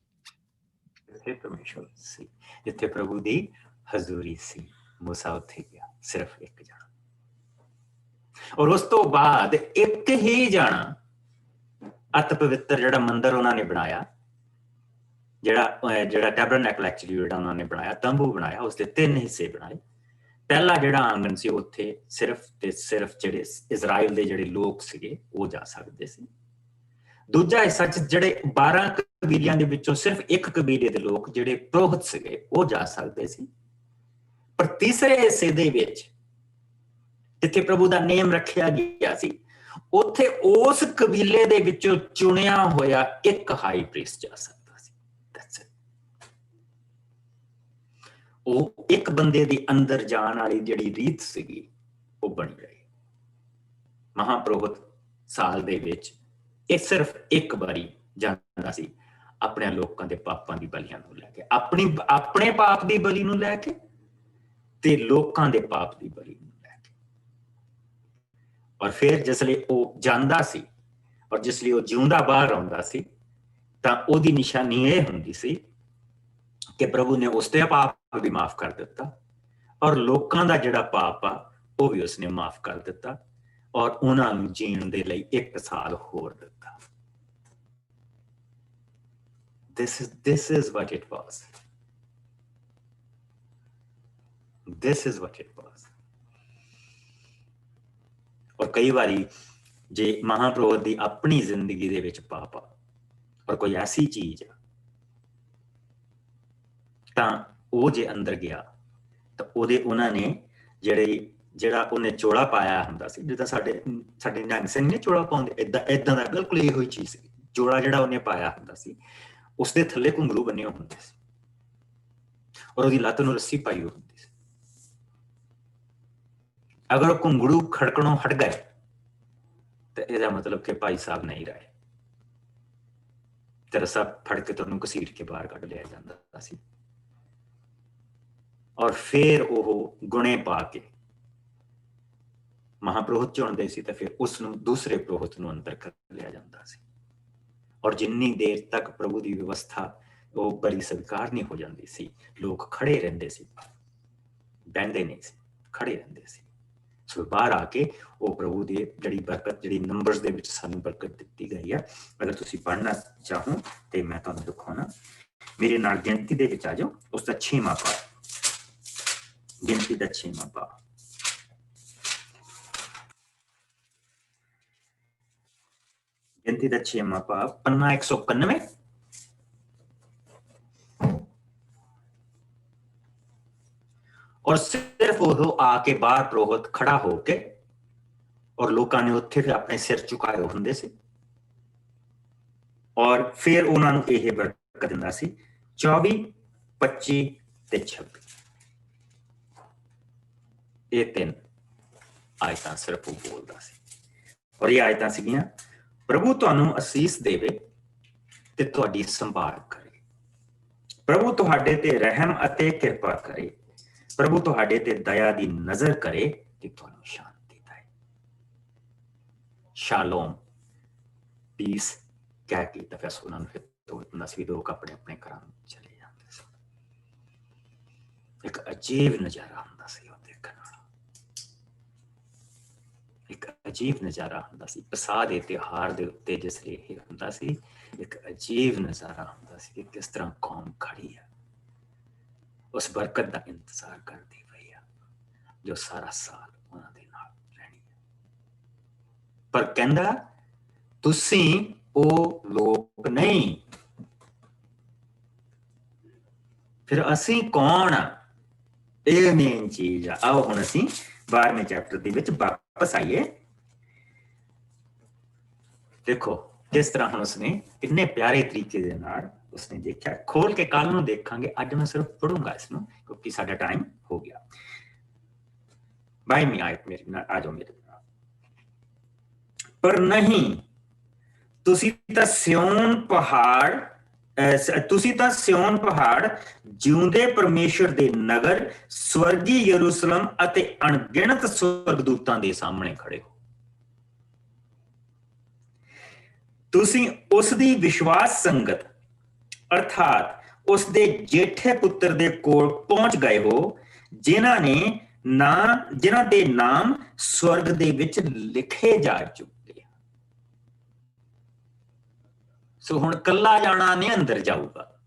ਜਿੱਥੇ ਪ੍ਰਭੂ ਦੀ ਹਜ਼ੂਰੀ ਸੀ, मूसा ਉੱਥੇ ਗਿਆ, ਸਿਰਫ ਇੱਕ ਜਾਣਾ। ਔਰ ਉਸ ਤੋਂ ਬਾਅਦ ਇੱਕ ਹੀ ਜਾਣਾ ਅਤ ਪਵਿੱਤਰ ਜਿਹੜਾ ਮੰਦਿਰ ਉਹਨਾਂ ਨੇ ਬਣਾਇਆ, ਜਿਹੜਾ ਟੈਬਰਨੈਕਲ ਐਕਚੁਅਲੀ ਜਿਹੜਾ ਉਹਨਾਂ ਨੇ ਬਣਾਇਆ, ਤੰਬੂ ਬਣਾਇਆ, ਉਸਦੇ 3 ਹਿੱਸੇ ਬਣਾਏ। ਪਹਿਲਾ ਜਿਹੜਾ ਆਂਗਣ ਸੀ ਉੱਥੇ ਸਿਰਫ ਤੇ ਸਿਰਫ ਜਿਹੜੇ ਇਜ਼ਰਾਈਲ ਦੇ ਜਿਹੜੇ ਲੋਕ ਸੀਗੇ ਉਹ ਜਾ ਸਕਦੇ ਸੀ। ਦੂਜਾ ਹਿੱਸਾ ਚ ਜਿਹੜੇ 12 ਕਬੀਲਿਆਂ ਦੇ ਵਿੱਚੋਂ ਸਿਰਫ ਇੱਕ ਕਬੀਲੇ ਦੇ ਲੋਕ ਜਿਹੜੇ ਪੁਰੋਹਿਤ ਸੀਗੇ ਉਹ ਜਾ ਸਕਦੇ ਸੀ। ਪਰ ਤੀਸਰੇ ਹਿੱਸੇ ਦੇ ਵਿੱਚ ਜਿੱਥੇ ਪ੍ਰਭੂ ਦਾ ਨੇਮ ਰੱਖਿਆ ਗਿਆ ਸੀ, ਉੱਥੇ ਉਸ ਕਬੀਲੇ ਦੇ ਵਿੱਚੋਂ ਚੁਣਿਆ ਹੋਇਆ ਇੱਕ ਹਾਈ ਪ੍ਰੀਸਟ ਜਾ ਸਕਦਾ ਸੀ। ਉਹ ਇੱਕ ਬੰਦੇ ਦੇ ਅੰਦਰ ਜਾਣ ਵਾਲੀ ਜਿਹੜੀ ਰੀਤ ਸੀਗੀ ਉਹ ਬਣੀ ਰਹੀ। ਮਹਾਪੁਰੋਹਿਤ ਸਾਲ ਦੇ ਵਿੱਚ ਇਹ ਸਿਰਫ ਇੱਕ ਵਾਰੀ ਜਾਂਦਾ ਸੀ, ਆਪਣੇ ਲੋਕਾਂ ਦੇ ਪਾਪਾਂ ਦੀ ਬਲੀਆਂ ਨੂੰ ਲੈ ਕੇ, ਆਪਣੇ ਪਾਪ ਦੀ ਬਲੀ ਨੂੰ ਲੈ ਕੇ ਤੇ ਲੋਕਾਂ ਦੇ ਪਾਪ ਦੀ ਬਲੀ ਨੂੰ ਲੈ ਕੇ। ਔਰ ਫਿਰ ਜਿਸ ਲਈ ਉਹ ਜਾਂਦਾ ਸੀ ਔਰ ਜਿਸ ਲਈ ਉਹ ਜਿਉਂਦਾ ਬਾਹਰ ਆਉਂਦਾ ਸੀ, ਤਾਂ ਉਹਦੀ ਨਿਸ਼ਾਨੀ ਇਹ ਹੁੰਦੀ ਸੀ ਕਿ ਪ੍ਰਭੂ ਨੇ ਉਸਦੇ ਪਾਪ ਵੀ ਮਾਫ ਕਰ ਦਿੱਤਾ ਔਰ ਲੋਕਾਂ ਦਾ ਜਿਹੜਾ ਪਾਪ ਆ ਉਹ ਵੀ ਉਸਨੇ ਮਾਫ ਕਰ ਦਿੱਤਾ ਔਰ ਉਹਨਾਂ ਨੂੰ ਜੀਣ ਦੇ ਲਈ 1 ਸਾਲ ਹੋਰ ਦਿੱਤਾ। This is what it was. This is what it was. ਔਰ ਕਈ ਵਾਰੀ ਜੇ ਮਹਾਪੁਰੋਹਿਤ ਦੀ ਆਪਣੀ ਜ਼ਿੰਦਗੀ ਦੇ ਵਿੱਚ ਪਾਪ ਆ ਔਰ ਕੋਈ ਐਸੀ ਚੀਜ਼ ਆ, ਤਾਂ ਉਹ ਜੇ ਅੰਦਰ ਗਿਆ ਤਾਂ ਉਹਨਾਂ ਨੇ ਜਿਹੜਾ ਉਹਨੇ ਚੋਲਾ ਪਾਇਆ ਹੁੰਦਾ ਸੀ, ਜਿੱਦਾਂ ਸਾਡੇ ਨਿਹੰਗ ਸਿੰਘ ਨੇ ਚੋਲਾ ਪਾਉਂਦੇ, ਏਦਾਂ ਦਾ ਬਿਲਕੁਲ ਇਹੋ ਹੀ ਚੀਜ਼ ਸੀ। ਚੋਲਾ ਜਿਹੜਾ ਉਹਨੇ ਪਾਇਆ ਹੁੰਦਾ ਸੀ ਉਸਦੇ ਥੱਲੇ ਘੁੰਗਰੂ ਬੰਨੇ ਹੁੰਦੇ ਸੀ ਔਰ ਉਹਦੀ ਲੱਤ ਨੂੰ ਰੱਸੀ ਪਾਈ ਹੁੰਦੀ ਸੀ। ਅਗਰ ਉਹ ਘੁੰਗਰੂ ਖੜਕਣੋਂ ਹਟ ਗਏ ਤੇ ਇਹਦਾ ਮਤਲਬ ਕਿ ਭਾਈ ਸਾਹਿਬ ਨਹੀਂ ਰਹੇ, ਤੇ ਰੱਸਾ ਫੜ ਕੇ ਤੁਹਾਨੂੰ ਘਸੀਟ ਕੇ ਬਾਹਰ ਕੱਢ ਲਿਆ ਜਾਂਦਾ ਸੀ। ਔਰ ਫਿਰ ਉਹ ਗੁਣੇ ਪਾ ਕੇ ਮਹਾਂਪੁਰੋਹਿਤ ਚੁਣਦੇ ਸੀ ਤਾਂ ਫਿਰ ਉਸ ਨੂੰ ਦੂਸਰੇ ਪੁਰੋਹਿਤ ਨੂੰ ਅੰਦਰ ਕਰ ਲਿਆ ਜਾਂਦਾ ਸੀ। ਔਰ ਜਿੰਨੀ ਦੇਰ ਤੱਕ ਪ੍ਰਭੂ ਦੀ ਵਿਵਸਥਾ ਉਹ ਬੜੀ ਸਵੀਕਾਰ ਨਹੀਂ ਹੋ ਜਾਂਦੀ ਸੀ, ਲੋਕ ਖੜੇ ਰਹਿੰਦੇ ਸੀ, ਬਹਿੰਦੇ ਨਹੀਂ ਸੀ, ਖੜੇ ਰਹਿੰਦੇ ਸੀ। ਸੋ ਬਾਹਰ ਆ ਕੇ ਉਹ ਪ੍ਰਭੂ ਦੀ ਜਿਹੜੀ ਬਰਕਤ, ਜਿਹੜੀ ਨੰਬਰਸ ਦੇ ਵਿੱਚ ਸਾਨੂੰ ਬਰਕਤ ਦਿੱਤੀ ਗਈ ਆ, ਅਗਰ ਤੁਸੀਂ ਪੜ੍ਹਨਾ ਚਾਹੋ ਤੇ ਮੈਂ ਤੁਹਾਨੂੰ ਦਿਖਾਉਣਾ। ਮੇਰੇ ਨਾਲ ਗਿਣਤੀ ਦੇ ਵਿੱਚ ਆ ਜਾਓ, ਉਸ ਦਾ 6ਵਾਂ ਪਾ, ਗਿਣਤੀ ਦਾ 6ਵਾਂ ਪਾ। ਗਿਣਤੀ ਦਾ 6ਵਾਂ ਪਾ, ਪੰਨਾ 191। ਔਰ ਸਿਰਫ ਉਹ ਆ ਕੇ ਬਾਹਰ ਪੁਰੋਹਿਤ ਖੜਾ ਹੋ ਕੇ, ਔਰ ਲੋਕਾਂ ਨੇ ਉੱਥੇ ਫਿਰ ਆਪਣੇ ਸਿਰ ਝੁਕਾਏ ਹੁੰਦੇ ਸੀ, ਔਰ ਫਿਰ ਉਹਨਾਂ ਨੂੰ ਇਹ ਬਰਕਤ ਦਿੰਦਾ ਸੀ 24, 25 ਤੇ 26। ਇਹ 3 ਆਇਤਾਂ ਸਿਰਫ ਉਹ ਬੋਲਦਾ ਸੀ। ਔਰ ਇਹ ਆਇਤਾਂ ਸੀਗੀਆਂ, ਪ੍ਰਭੂ ਤੁਹਾਨੂੰ ਅਸੀਸ ਦੇਵੇ ਤੇ ਤੁਹਾਡੀ ਸੰਭਾਲ ਕਰੇ, ਪ੍ਰਭੂ ਤੁਹਾਡੇ ਤੇ ਰਹਿਮ ਅਤੇ ਕਿਰਪਾ ਕਰੇ, ਪ੍ਰਭੂ ਤੁਹਾਡੇ ਤੇ ਦਇਆ ਦੀ ਨਜ਼ਰ ਕਰੇ ਤੇ ਤੁਹਾਨੂੰ ਸ਼ਾਂਤੀ ਦੇ। ਸ਼ਾਲੋਮ, ਪੀਸ ਕਹਿ ਕੇ ਤਾਂ ਫਿਰ ਉਹਨਾਂ ਨੂੰ ਫਿਰ ਲੋਕ ਆਪਣੇ ਆਪਣੇ ਘਰਾਂ ਨੂੰ ਚਲੇ ਜਾਂਦੇ ਸੀ। ਇੱਕ ਅਜੀਬ ਨਜ਼ਾਰਾ ਹੁੰਦਾ ਸੀ ਉਹ ਦੇਖਣ ਵਾਲਾ, ਇੱਕ ਅਜੀਬ ਨਜ਼ਾਰਾ ਹੁੰਦਾ ਸੀ। ਪਸਾਹ ਦੇ ਤਿਉਹਾਰ ਦੇ ਉੱਤੇ ਜਿਸ ਲਈ ਇਹ ਹੁੰਦਾ ਸੀ, ਇੱਕ ਅਜੀਬ ਨਜ਼ਾਰਾ ਹੁੰਦਾ ਸੀ ਕਿ ਕਿਸ ਤਰ੍ਹਾਂ ਕੌਮ ਖੜੀ ਆ, ਉਸ ਬਰਕਤ ਦਾ ਇੰਤਜ਼ਾਰ ਕਰਦੀ ਪਈ ਆ ਜੋ ਸਾਰਾ ਸਾਲ ਉਹਨਾਂ ਦੇ ਨਾਲ ਰਹਿਣੀ ਹੈ। ਪਰ ਕਹਿੰਦਾ ਤੁਸੀਂ ਉਹ ਲੋਕ ਨਹੀਂ। ਫਿਰ ਅਸੀਂ ਕੌਣ ਆ? ਇਹ ਮੇਨ ਚੀਜ਼ ਆ। ਆਓ ਹੁਣ ਅਸੀਂ 12ਵੇਂ ਚੈਪਟਰ ਦੇ ਵਿੱਚ ਵਾਪਸ ਆਈਏ। ਦੇਖੋ ਕਿਸ ਤਰ੍ਹਾਂ ਹੁਣ ਉਸਨੇ ਕਿੰਨੇ ਪਿਆਰੇ ਤਰੀਕੇ ਦੇ ਨਾਲ ਉਸਨੇ ਦੇਖਿਆ। ਖੋਲ ਕੇ ਕੱਲ ਨੂੰ ਦੇਖਾਂਗੇ, ਅੱਜ ਮੈਂ ਸਿਰਫ ਪੜੂੰਗਾ ਇਸ ਨੂੰ ਕਿਉਂਕਿ ਸਾਡਾ ਟਾਈਮ ਹੋ ਗਿਆ। 22ਵੀਂ ਆਇਤ ਮੇਰੇ ਨਾਲ ਆ ਜਾਓ ਮੇਰੇ ਨਾਲ। ਪਰ ਨਹੀਂ, ਤੁਸੀਂ ਤਾਂ ਸਿਯੋਨ ਪਹਾੜ, ਜਿਉਂਦੇ ਪਰਮੇਸ਼ਰ ਦੇ ਨਗਰ, ਸਵਰਗੀ ਯਰੂਸ਼ਲਮ ਅਤੇ ਅਣਗਿਣਤ ਸਵਰਗਦੂਤਾਂ ਦੇ ਸਾਹਮਣੇ ਖੜੇ ਹੋ। ਤੁਸੀਂ ਉਸ ਦੀ ਵਿਸ਼ਵਾਸ ਸੰਗਤ ਅਰਥਾਤ ਉਸ ਦੇ ਜੇਠੇ ਪੁੱਤਰ ਦੇ ਕੋਲ ਪਹੁੰਚ ਗਏ ਹੋ, ਜਿਨ੍ਹਾਂ ਦੇ ਨਾਮ ਸਵਰਗ ਦੇ ਵਿੱਚ ਲਿਖੇ ਜਾ ਚੁੱਕੇ। ਸੋ ਹੁਣ ਕੱਲਾ ਜਾਣਾ ਨਹੀਂ ਅੰਦਰ ਜਾਊਗਾ,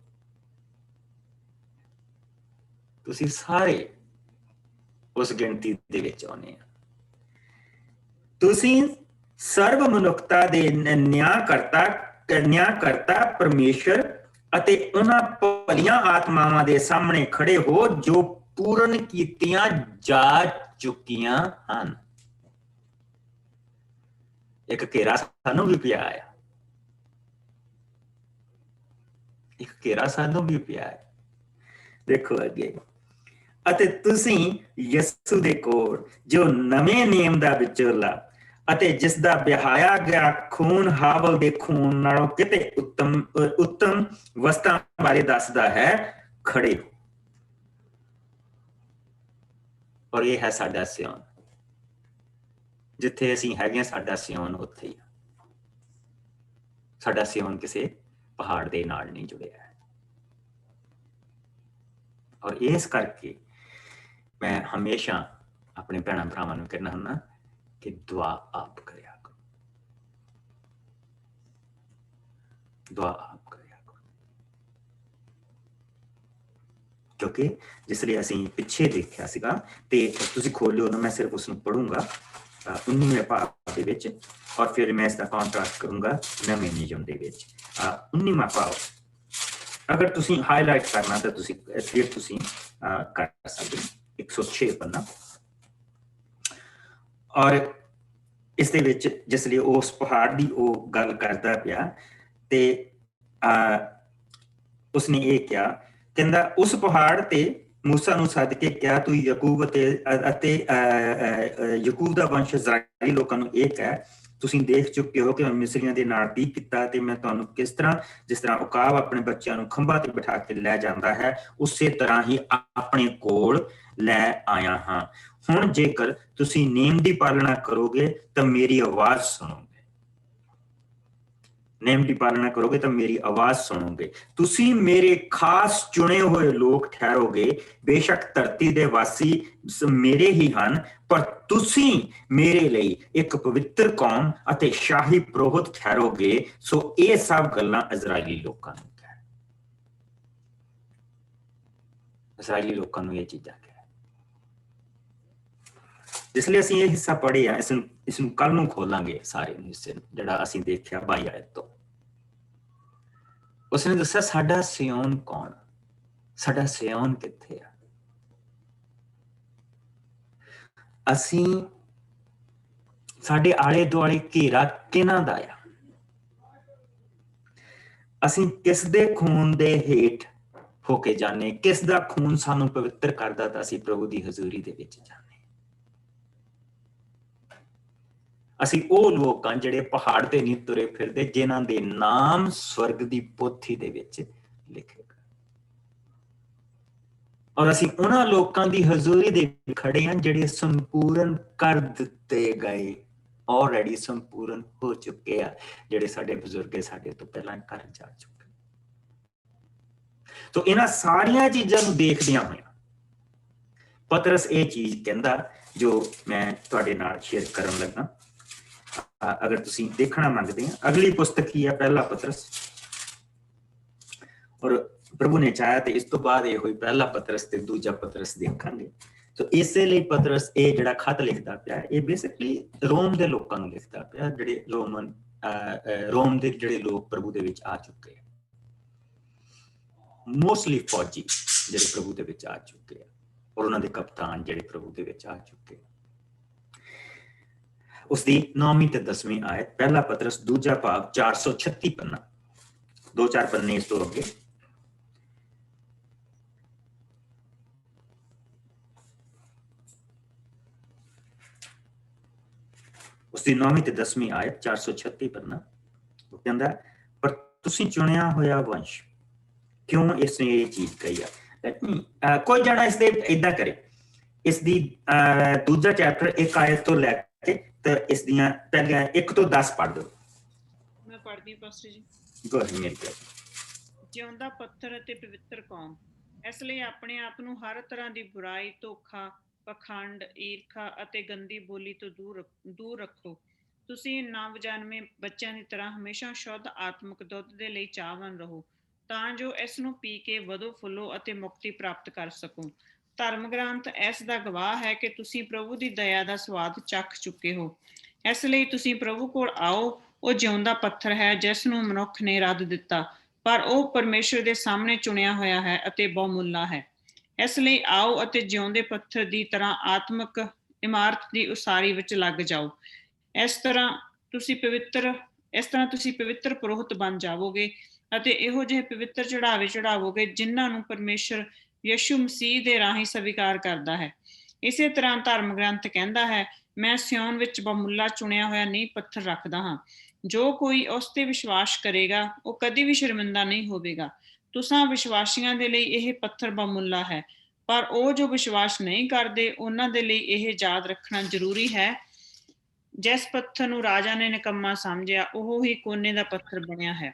ਤੁਸੀਂ ਸਾਰੇ ਉਸ ਗਿਣਤੀ ਦੇ ਵਿੱਚ ਆਉਣੇ ਆ। ਤੁਸੀਂ ਸਰਬ ਮਨੁੱਖਤਾ ਦੇ ਨਿਆਂਕਰਤਾ ਪਰਮੇਸ਼ਰ ਅਤੇ ਉਹਨਾਂ ਭਲੀਆਂ ਆਤਮਾਵਾਂ ਦੇ ਸਾਹਮਣੇ ਖੜੇ ਹੋ ਜੋ ਪੂਰਨ ਕੀਤੀਆਂ ਜਾ ਚੁੱਕੀਆਂ ਹਨ। ਇੱਕ ਘੇਰਾ ਸਾਨੂੰ ਵੀ ਪਿਆ ਆ, ਇੱਕ ਘੇਰਾ ਸਾਨੂੰ ਵੀ ਪਿਆ ਹੈ। ਦੇਖੋ ਅੱਗੇ, ਅਤੇ ਤੁਸੀਂ ਯਿਸੂ ਦੇ ਕੋਲ ਜੋ ਨਵੇਂ ਨੇਮ ਦਾ ਵਿਚੋਲਾ ਅਤੇ ਜਿਸ ਦਾ ਵਿਹਾਇਆ ਗਿਆ ਖੂਨ ਹਾਵਲ ਦੇ ਖੂਨ ਨਾਲੋਂ ਕਿਤੇ ਉੱਤਮ ਵਸਤਾਂ ਬਾਰੇ ਦੱਸਦਾ ਹੈ, ਖੜੇ ਹੋ। ਔਰ ਇਹ ਹੈ ਸਾਡਾ ਸਿਯੋਨ। ਜਿੱਥੇ ਅਸੀਂ ਹੈਗੇ, ਸਾਡਾ ਸਿਯੋਨ ਉੱਥੇ ਹੀ। ਸਾਡਾ ਸਿਯੋਨ ਕਿਸੇ ਪਹਾੜ ਦੇ ਨਾਲ ਨਹੀਂ ਜੁੜਿਆ ਹੈ। ਔਰ ਇਸ ਕਰਕੇ ਮੈਂ ਹਮੇਸ਼ਾ ਆਪਣੇ ਭੈਣਾਂ ਭਰਾਵਾਂ ਨੂੰ ਕਹਿਣਾ ਹੁੰਦਾ ਕਿ ਦੁਆ ਆਪ ਕਰਿਆ ਕਰੋ, ਦੁਆ ਆਪ ਕਰਿਆ ਕਰੋ। ਕਿਉਂਕਿ ਜਿਸ ਲਈ ਅਸੀਂ ਪਿੱਛੇ ਦੇਖਿਆ ਸੀਗਾ, ਤੇ ਤੁਸੀਂ ਖੋਲਿਓ ਨਾ, ਮੈਂ ਸਿਰਫ ਉਸ ਨੂੰ ਪੜੂੰਗਾ 19ਵੇਂ ਪਾਠ ਦੇ ਵਿੱਚ, ਔਰ ਫਿਰ ਮੈਂ ਇਸਦਾ ਕੰਟਰਾਸਟ ਕਰੂੰਗਾ ਨਵੇਂ ਨਿਯਮ ਦੇ ਵਿੱਚ। 19ਵਾਂ ਪਾਠ ਅਗਰ ਤੁਸੀਂ ਹਾਈਲਾਈਟ ਕਰਨਾ ਤਾਂ ਤੁਸੀਂ ਫਿਰ ਤੁਸੀਂ ਕਰ ਸਕਦੇ ਹੋ। 106 ਪੰਨਾ। ਔਰ ਇਸ ਦੇ ਵਿੱਚ ਜਿਸ ਲਈ ਉਸ ਪਹਾੜ ਦੀ ਉਹ ਗੱਲ ਕਰਦਾ ਪਿਆ, ਤੇ ਉਸਨੇ ਇਹ ਕਿਹਾ, ਕਹਿੰਦਾ ਉਸ ਪਹਾੜ ਤੇ ਮੂਸਾ ਨੂੰ ਸੱਦ ਕੇ ਕਿਹਾ, ਤੂੰ ਯਾਕੂਬ ਅਤੇ ਯਾਕੂਬ ਦਾ ਵੰਸ਼ ਇਜ਼ਰਾਈਲੀ ਲੋਕਾਂ ਨੂੰ ਇਹ ਕਹਿ ਤੁਸੀਂ ਦੇਖ ਚੁੱਕੇ ਹੋ ਕਿ ਮੈਂ ਮਿਸਰੀਆਂ ਦੇ ਨਾਲ ਕੀ ਕੀਤਾ ਤੇ ਮੈਂ ਤੁਹਾਨੂੰ ਕਿਸ ਤਰ੍ਹਾਂ, ਜਿਸ ਤਰ੍ਹਾਂ ਉਕਾਬ ਆਪਣੇ ਬੱਚਿਆਂ ਨੂੰ ਖੰਭਾਂ ਤੇ ਬਿਠਾ ਕੇ ਲੈ ਜਾਂਦਾ ਹੈ, ਉਸੇ ਤਰ੍ਹਾਂ ਹੀ ਆਪਣੇ ਕੋਲ ਲੈ ਆਇਆ ਹਾਂ। ਹੁਣ ਜੇਕਰ ਤੁਸੀਂ ਨੇਮ ਦੀ ਪਾਲਣਾ ਕਰੋਗੇ ਤਾਂ ਮੇਰੀ ਆਵਾਜ਼ ਸੁਣੋਗੇ। ਨੇਮ ਦੀ ਪਾਲਣਾ ਕਰੋਗੇ ਤਾਂ ਮੇਰੀ ਆਵਾਜ਼ ਸੁਣੋਗੇ। ਤੁਸੀਂ ਮੇਰੇ ਖਾਸ ਚੁਣੇ ਹੋਏ ਲੋਕ ਠਹਿਰੋਗੇ। ਬੇਸ਼ੱਕ ਧਰਤੀ ਦੇ ਵਾਸੀ ਮੇਰੇ ਹੀ ਹਨ, ਪਰ ਤੁਸੀਂ ਮੇਰੇ ਲਈ ਇੱਕ ਪਵਿੱਤਰ ਕੌਮ ਅਤੇ ਸ਼ਾਹੀ ਪੁਰੋਹਿਤ ਠਹਿਰੋਗੇ। ਸੋ ਇਹ ਸਭ ਗੱਲਾਂ ਇਜ਼ਰਾਈਲੀ ਲੋਕਾਂ ਨੂੰ ਕਹਿ, ਇਜ਼ਰਾਈਲੀ ਲੋਕਾਂ ਨੂੰ ਇਹ ਚੀਜ਼ਾਂ ਕਹਿ। ਜਿਸ ਲਈ ਅਸੀਂ ਇਹ ਹਿੱਸਾ ਪੜ੍ਹਿਆ, ਇਸ ਨੂੰ ਕੱਲ ਨੂੰ ਖੋਲਾਂਗੇ ਸਾਰੇ ਹਿੱਸੇ ਨੂੰ, ਜਿਹੜਾ ਅਸੀਂ ਦੇਖਿਆ 22 ਆਇਤ ਤੋਂ। ਉਸਨੇ ਦੱਸਿਆ ਸਾਡਾ ਸਿਯੋਨ ਕੌਣ, ਸਾਡਾ ਸਿਯੋਨ ਕਿੱਥੇ ਆ। ਅਸੀਂ, ਸਾਡੇ ਆਲੇ ਦੁਆਲੇ ਘੇਰਾ ਕਿਹਨਾਂ ਦਾ ਆ, ਅਸੀਂ ਕਿਸ ਦੇ ਖੂਨ ਦੇ ਹੇਠ ਹੋ ਕੇ ਜਾਣੇ, ਕਿਸ ਦਾ ਖੂਨ ਸਾਨੂੰ ਪਵਿੱਤਰ ਕਰਦਾ ਤਾਂ ਅਸੀਂ ਪ੍ਰਭੂ ਦੀ ਹਜ਼ੂਰੀ ਦੇ ਵਿੱਚ ਜਾਣੇ। ਅਸੀਂ ਉਹ ਲੋਕ ਹਾਂ ਜਿਹੜੇ ਪਹਾੜ ਤੇ ਨਹੀਂ ਤੁਰੇ ਫਿਰਦੇ, ਜਿਨ੍ਹਾਂ ਦੇ ਨਾਮ ਸਵਰਗ ਦੀ ਪੋਥੀ ਦੇ ਵਿੱਚ ਲਿਖੇ ਗਏ। ਔਰ ਅਸੀਂ ਉਹਨਾਂ ਲੋਕਾਂ ਦੀ ਹਜ਼ੂਰੀ ਦੇ ਖੜੇ ਹਾਂ ਜਿਹੜੇ ਸੰਪੂਰਨ ਕਰ ਦਿੱਤੇ ਗਏ, ਆਲਰੇਡੀ ਸੰਪੂਰਨ ਹੋ ਚੁੱਕੇ ਆ, ਜਿਹੜੇ ਸਾਡੇ ਬਜ਼ੁਰਗ ਸਾਡੇ ਤੋਂ ਪਹਿਲਾਂ ਕਰ ਜਾ ਚੁੱਕੇ। ਸੋ ਇਹਨਾਂ ਸਾਰੀਆਂ ਚੀਜ਼ਾਂ ਨੂੰ ਦੇਖਦਿਆਂ ਹੋਇਆਂ ਪਤਰਸ ਇਹ ਚੀਜ਼ ਕਹਿੰਦਾ ਜੋ ਮੈਂ ਤੁਹਾਡੇ ਨਾਲ ਸ਼ੇਅਰ ਕਰਨ ਲੱਗਾ। ਅਗਰ ਤੁਸੀਂ ਦੇਖਣਾ ਮੰਗਦੇ ਆ, ਅਗਲੀ ਪੁਸਤਕ ਕੀ ਹੈ, ਪਹਿਲਾ ਪਤਰਸ। ਔਰ ਪ੍ਰਭੂ ਨੇ ਚਾਹਿਆ ਤੇ ਇਸ ਤੋਂ ਬਾਅਦ ਇਹ ਹੋਈ ਪਹਿਲਾ ਪਤਰਸ ਤੇ ਦੂਜਾ ਪਤਰਸ ਦੇਖਾਂਗੇ। ਸੋ ਇਸੇ ਲਈ ਪਤਰਸ ਇਹ ਜਿਹੜਾ ਖਤ ਲਿਖਦਾ ਪਿਆ, ਇਹ ਬੇਸਿਕਲੀ ਰੋਮ ਦੇ ਲੋਕਾਂ ਨੂੰ ਲਿਖਦਾ ਪਿਆ, ਜਿਹੜੇ ਰੋਮ ਦੇ ਜਿਹੜੇ ਲੋਕ ਪ੍ਰਭੂ ਦੇ ਵਿੱਚ ਆ ਚੁੱਕੇ ਆ, ਮੋਸਟਲੀ ਫੌਜੀ ਜਿਹੜੇ ਪ੍ਰਭੂ ਦੇ ਵਿੱਚ ਆ ਚੁੱਕੇ ਆ, ਔਰ ਉਹਨਾਂ ਦੇ ਕਪਤਾਨ ਜਿਹੜੇ ਪ੍ਰਭੂ ਦੇ ਵਿੱਚ ਆ ਚੁੱਕੇ ਆ। ਉਸਦੀ 9ਵੀਂ ਤੇ 10ਵੀਂ ਆਇਤ, ਪਹਿਲਾ ਪਤਰਸ ਦੂਜਾ ਭਾਗ 436 ਪੰਨਾ, 2-4 ਪੰਨੇ ਇਸ ਤੋਂ ਅੱਗੇ। ਉਸਦੀ 9ਵੀਂ ਤੇ 10ਵੀਂ ਆਇਤ 436 ਪੰਨਾ। ਉਹ ਕਹਿੰਦਾ, ਪਰ ਤੁਸੀਂ ਚੁਣਿਆ ਹੋਇਆ ਵੰਸ਼। ਕਿਉਂ ਇਸਨੇ ਇਹ ਚੀਜ਼ ਕਹੀ ਆ? ਕੋਈ ਜਣਾ ਇਸ ਦੇ ਏਦਾਂ ਕਰੇ, ਇਸ ਦੀ ਦੂਜਾ ਚੈਪਟਰ 1 ਆਇਤ ਤੋਂ ਲੈ ਕੇ ਤੇ ਇਸ ਦੀਆਂ ਪਹਿਲੀਆਂ 1 ਤੋਂ 10 ਪੜ੍ਹ ਦਿਓ। ਮੈਂ ਪੜ੍ਹਦੀ ਹਾਂ ਪਾਸਟਰ ਜੀ। ਜਿਉਂਦਾ ਪੱਥਰ ਅਤੇ ਪਵਿੱਤਰ ਕੌਮ, ਇਸ ਲਈ ਆਪਣੇ ਆਪ ਨੂੰ ਹਰ ਤਰ੍ਹਾਂ ਦੀ ਬੁਰਾਈ, ਧੋਖਾ, ਪਖੰਡ, ਈਰਖਾ ਅਤੇ ਗੰਦੀ ਬੋਲੀ ਤੋਂ ਦੂਰ ਰੱਖੋ। ਤੁਸੀਂ ਨਵਜਨਮੇ ਬੱਚਿਆਂ ਦੀ ਤਰ੍ਹਾਂ ਹਮੇਸ਼ਾ ਸ਼ੁੱਧ ਆਤਮਿਕ ਦੁੱਧ ਦੇ ਲਈ ਚਾਹਵਾਨ ਰਹੋ, ਤਾਂ ਜੋ ਇਸ ਨੂੰ ਪੀ ਕੇ ਵਧੋ ਫੁੱਲੋ ਅਤੇ ਮੁਕਤੀ ਪ੍ਰਾਪਤ ਕਰ ਸਕੋ। ਧਰਮ ਗ੍ਰੰਥ ਇਸ ਦਾ ਗਵਾਹ ਹੈ ਕਿ ਤੁਸੀਂ ਪ੍ਰਭੂ ਦੀ ਦਇਆ ਦਾ ਸਵਾਦ ਚੱਖ ਚੁੱਕੇ ਹੋ। ਇਸ ਲਈ ਤੁਸੀਂ ਪ੍ਰਭੂ ਕੋਲ ਆਓ। ਉਹ ਜਿਉਂਦਾ ਪੱਥਰ ਹੈ ਜਿਸ ਨੂੰ ਮਨੁੱਖ ਨੇ ਰੱਦ ਦਿੱਤਾ, ਪਰ ਉਹ ਪਰਮੇਸ਼ਰ ਦੇ ਸਾਹਮਣੇ ਚੁਣਿਆ ਹੋਇਆ ਹੈ ਅਤੇ ਬਹੁਮੁੱਲਾ ਹੈ। ਇਸ ਲਈ ਆਓ ਅਤੇ ਜਿਉਂਦੇ ਪੱਥਰ ਦੀ ਤਰ੍ਹਾਂ ਆਤਮਿਕ ਇਮਾਰਤ ਦੀ ਉਸਾਰੀ ਵਿੱਚ ਲੱਗ ਜਾਓ। ਇਸ ਤਰ੍ਹਾਂ ਤੁਸੀਂ ਪਵਿੱਤਰ ਪੁਰੋਹਿਤ ਬਣ ਜਾਵੋਗੇ ਅਤੇ ਇਹੋ ਜਿਹੇ ਪਵਿੱਤਰ ਚੜਾਵੇ ਚੜਾਵੋਗੇ ਜਿਨ੍ਹਾਂ ਨੂੰ ਪਰਮੇਸ਼ਰ ਯਿਸੂ ਮਸੀਹ ਦੇ ਰਾਹੀਂ ਸਵੀਕਾਰ ਕਰਦਾ ਹੈ। ਇਸੇ ਤਰ੍ਹਾਂ ਧਰਮ ਗ੍ਰੰਥ ਕਹਿੰਦਾ ਹੈ, ਮੈਂ ਸਿਯੋਨ ਵਿੱਚ ਬਹੁਮੁੱਲਾ ਚੁਣਿਆ ਹੋਇਆ ਨੀਂਹ ਪੱਥਰ ਰੱਖਦਾ ਹਾਂ। ਜੋ ਕੋਈ ਉਸ ਤੇ ਵਿਸ਼ਵਾਸ ਕਰੇਗਾ ਉਹ ਕਦੀ ਵੀ ਸ਼ਰਮਿੰਦਾ ਨਹੀਂ ਹੋਵੇਗਾ। ਤੁਸਾਂ ਵਿਸ਼ਵਾਸੀਆਂ ਦੇ ਲਈ ਇਹ ਪੱਥਰ ਬਹੁਮੁੱਲਾ ਹੈ, ਪਰ ਉਹ ਜੋ ਵਿਸ਼ਵਾਸ ਨਹੀਂ ਕਰਦੇ ਉਹਨਾਂ ਦੇ ਲਈ ਇਹ ਯਾਦ ਰੱਖਣਾ ਜ਼ਰੂਰੀ ਹੈ, ਜਿਸ ਪੱਥਰ ਨੂੰ ਰਾਜਾ ਨੇ ਨਿਕੰਮਾ ਸਮਝਿਆ ਉਹ ਹੀ ਕੋਨੇ ਦਾ ਪੱਥਰ ਬਣਿਆ ਹੈ।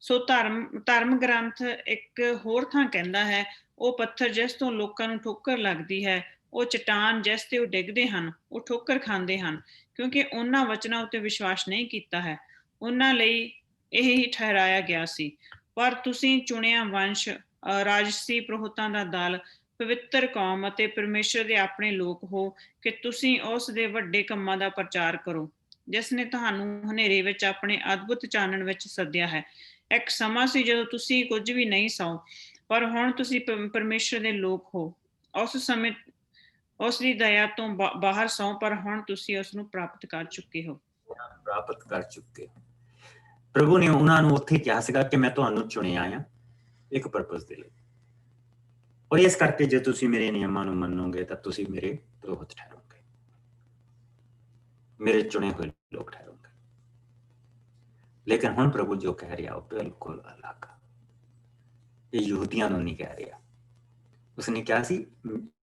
ਸੋ ਧਰਮ ਗ੍ਰੰਥ ਇੱਕ ਹੋਰ ਥਾਂ ਕਹਿੰਦਾ ਹੈ, ਉਹ ਪੱਥਰ ਜਿਸ ਤੋਂ ਲੋਕਾਂ ਨੂੰ ਠੋਕਰ ਲੱਗਦੀ ਹੈ, ਉਹ ਚਟਾਨ ਜਿਸ ਤੇ ਉਹ ਡਿੱਗਦੇ ਹਨ, ਉਹ ਠੋਕਰ ਖਾਂਦੇ ਹਨ, ਕਿਉਂਕਿ ਉਹਨਾਂ ਵਚਨਾਂ ਉੱਤੇ ਵਿਸ਼ਵਾਸ ਨਹੀਂ ਕੀਤਾ ਹੈ। ਉਹਨਾਂ ਲਈ ਇਹ ਹੀ ਠਹਿਰਾਇਆ ਗਿਆ ਸੀ। ਪਰ ਤੁਸੀਂ ਚੁਣਿਆ ਵੰਸ਼, ਰਾਜਸੀ ਪੁਰੋਹਿਤਾਂ ਦਾ ਦਲ, ਪਵਿੱਤਰ ਕੌਮ ਅਤੇ ਪਰਮੇਸ਼ਰ ਦੇ ਆਪਣੇ ਲੋਕ ਹੋ ਕਿ ਤੁਸੀਂ ਉਸ ਦੇ ਵੱਡੇ ਕੰਮਾਂ ਦਾ ਪ੍ਰਚਾਰ ਕਰੋ, ਜਿਸ ਨੇ ਤੁਹਾਨੂੰ ਹਨੇਰੇ ਵਿੱਚ ਆਪਣੇ ਅਦਭੁਤ ਚਾਨਣ ਵਿੱਚ ਸੱਦਿਆ ਹੈ। ਇੱਕ ਸਮਾਂ ਸੀ ਜਦੋਂ ਤੁਸੀਂ ਕੁਝ ਵੀ ਨਹੀਂ ਸੌ, ਪਰ ਹੁਣ ਤੁਸੀਂ ਪਰਮੇਸ਼ਰ ਦੇ ਲੋਕ ਹੋ। ਉਸ ਸਮੇਂ ਉਸ ਦੀ ਦਇਆ ਤੋਂ ਬਾਹਰ ਸੌ, ਪਰ ਹੁਣ ਤੁਸੀਂ ਉਸ ਨੂੰ ਪ੍ਰਾਪਤ ਕਰ ਚੁੱਕੇ ਹੋ। ਪ੍ਰਭੂ ਨੇ ਉਹਨਾਂ ਨੂੰ ਉੱਥੇ ਕਿਹਾ ਸੀਗਾ ਕਿ ਮੈਂ ਤੁਹਾਨੂੰ ਚੁਣਿਆ ਆ ਇੱਕ ਪਰਪਸ ਦੇ ਲਈ, ਔਰ ਇਸ ਕਰਕੇ ਜੇ ਤੁਸੀਂ ਮੇਰੇ ਨਿਯਮਾਂ ਨੂੰ ਮੰਨੋਗੇ ਤਾਂ ਤੁਸੀਂ ਮੇਰੇ ਪੁਰੋਹਿਤ ਠਹਿਰੋਗੇ, ਮੇਰੇ ਚੁਣੇ ਹੋਏ ਲੋਕ ਠਹਿਰੋਗੇ। ਲੇਕਿਨ ਹੁਣ ਪ੍ਰਭੂ ਜੋ ਕਹਿ ਰਿਹਾ ਉਹ ਬਿਲਕੁਲ ਅਲੱਗ ਆ। ਇਹ ਯਹੂਦੀਆਂ ਨੂੰ ਨਹੀਂ ਕਹਿ ਰਿਹਾ। ਉਸਨੇ ਕਿਹਾ ਸੀ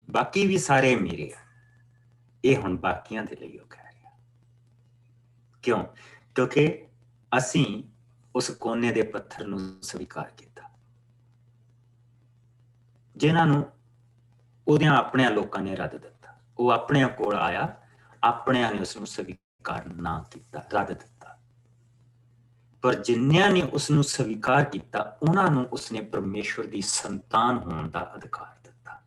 ਬਾਕੀ ਵੀ ਸਾਰੇ ਮੇਰੇ ਆ, ਇਹ ਹੁਣ ਬਾਕੀਆਂ ਦੇ ਲਈ ਉਹ ਕਹਿ ਰਿਹਾ। ਕਿਉਂ? ਕਿਉਂਕਿ ਅਸੀਂ ਉਸ ਕੋਨੇ ਦੇ ਪੱਥਰ ਨੂੰ ਸਵੀਕਾਰ ਕੀਤਾ, ਜਿਨ੍ਹਾਂ ਨੂੰ ਉਹਦਿਆਂ ਆਪਣਿਆਂ ਲੋਕਾਂ ਨੇ ਰੱਦ ਦਿੱਤਾ। ਉਹ ਆਪਣਿਆਂ ਕੋਲ ਆਇਆ, ਆਪਣਿਆਂ ਨੇ ਉਸਨੂੰ ਸਵੀਕਾਰ ਨਾ ਕੀਤਾ, ਰੱਦ ਦਿੱਤਾ। ਪਰ ਜਿਨ੍ਹਾਂ ਨੇ ਉਸਨੂੰ ਸਵੀਕਾਰ ਕੀਤਾ ਉਹਨਾਂ ਨੂੰ ਉਸਨੇ ਪਰਮੇਸ਼ਵਰ ਦੀ ਸੰਤਾਨ ਹੋਣ ਦਾ ਅਧਿਕਾਰ ਦਿੱਤਾ।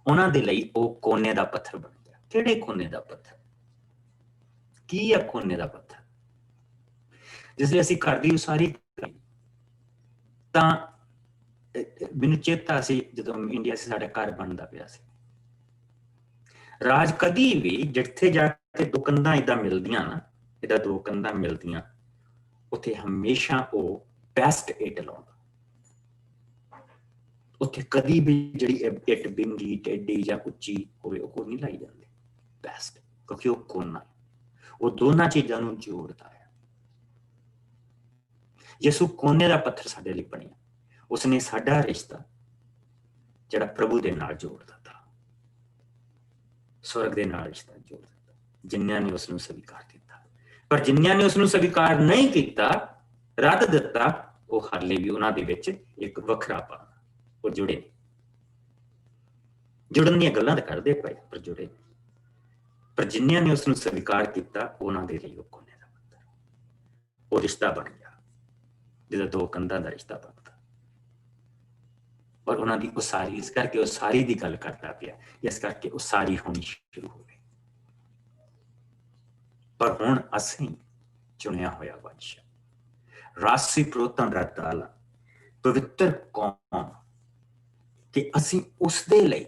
ਉਹਨਾਂ ਦੇ ਲਈ ਉਹ ਕੋਨੇ ਦਾ ਪੱਥਰ ਬਣ ਗਿਆ। ਕਿਹੜੇ ਕੋਨੇ ਦਾ ਪੱਥਰ? ਕੀ ਹੈ ਕੋਨੇ ਦਾ ਪੱਥਰ? ਜਿਸ ਲਈ ਅਸੀਂ ਘਰ ਦੀ ਉਸਾਰੀ ਤਾਂ ਮੈਨੂੰ ਚੇਤਾ ਸੀ ਜਦੋਂ ਇੰਡੀਆ ਸੀ ਸਾਡਾ ਘਰ ਬਣਦਾ ਪਿਆ ਸੀ, ਰਾਜ ਕਦੀ ਵੀ ਜਿੱਥੇ ਜਾ ਕੇ ਦੋ ਕੰਧਾਂ ਏਦਾਂ ਮਿਲਦੀਆਂ ਨਾ, ਏਦਾਂ ਦੋ ਕੰਧਾਂ ਮਿਲਦੀਆਂ, ਉੱਥੇ ਹਮੇਸ਼ਾ ਉਹ ਬੈਸਟ ਇੱਟ ਲਾਉਂਦਾ। ਉੱਥੇ ਕਦੀ ਵੀ ਜਿਹੜੀ ਇੱਟ ਬਿੰਗੀ ਟੇਢੀ ਜਾਂ ਉੱਚੀ ਹੋਵੇ ਉਹ ਨਹੀਂ ਲਾਈ ਜਾਂਦੀ ਬੈਸਟ, ਕਿਉਂਕਿ ਉਹ ਕੋਨਾ, ਉਹ ਦੋਨਾਂ ਚੀਜ਼ਾਂ ਨੂੰ ਜੋੜਦਾ ਹੈ। ਯਿਸੂ ਕੋਨੇ ਦਾ ਪੱਥਰ ਸਾਡੇ ਲਈ ਬਣਿਆ। ਉਸਨੇ ਸਾਡਾ ਰਿਸ਼ਤਾ ਜਿਹੜਾ ਪ੍ਰਭੂ ਦੇ ਨਾਲ ਜੋੜ ਦਿੱਤਾ, ਸਵਰਗ ਦੇ ਨਾਲ ਰਿਸ਼ਤਾ ਜੋੜ ਦਿੱਤਾ, ਜਿਨ੍ਹਾਂ ਨੇ ਉਸਨੂੰ ਸਵੀਕਾਰ ਕੀਤਾ। ਪਰ ਜਿਨ੍ਹਾਂ ਨੇ ਉਸਨੂੰ ਸਵੀਕਾਰ ਨਹੀਂ ਕੀਤਾ, ਰੱਦ ਦਿੱਤਾ, ਉਹ ਹਾਲੇ ਵੀ ਉਹਨਾਂ ਦੇ ਵਿੱਚ ਇੱਕ ਵੱਖਰਾ ਪਾ, ਉਹ ਜੁੜੇ ਨਹੀਂ। ਜੁੜਨ ਦੀਆਂ ਗੱਲਾਂ ਤਾਂ ਕਰਦੇ ਪਏ ਪਰ ਜੁੜੇ ਨਹੀਂ। ਪਰ ਜਿਨ੍ਹਾਂ ਨੇ ਉਸਨੂੰ ਸਵੀਕਾਰ ਕੀਤਾ ਉਹਨਾਂ ਦੇ ਲਈ ਉਹ ਕੋਨੇ ਦਾ ਪੱਥਰ, ਉਹ ਰਿਸ਼ਤਾ ਬਣ ਗਿਆ ਜਿਹਦਾ ਦੋ ਕੰਧਾਂ ਦਾ ਰਿਸ਼ਤਾ ਬਣਦਾ। ਔਰ ਉਹਨਾਂ ਦੀ ਉਸਾਰੀ, ਇਸ ਕਰਕੇ ਉਸਾਰੀ ਦੀ ਗੱਲ ਕਰਦਾ ਪਿਆ, ਇਸ ਕਰਕੇ ਉਸਾਰੀ ਹੋਣੀ ਸ਼ੁਰੂ ਹੋ ਗਈ। ਪਰ ਹੁਣ ਅਸੀਂ ਚੁਣਿਆ ਹੋਇਆ ਵੰਸ਼, ਰਾਸੀ ਪੁਰੋਤਾਂ ਦਾ ਦਲ, ਪਵਿੱਤਰ ਕੌਮ, ਕਿ ਅਸੀਂ ਉਸਦੇ ਲਈ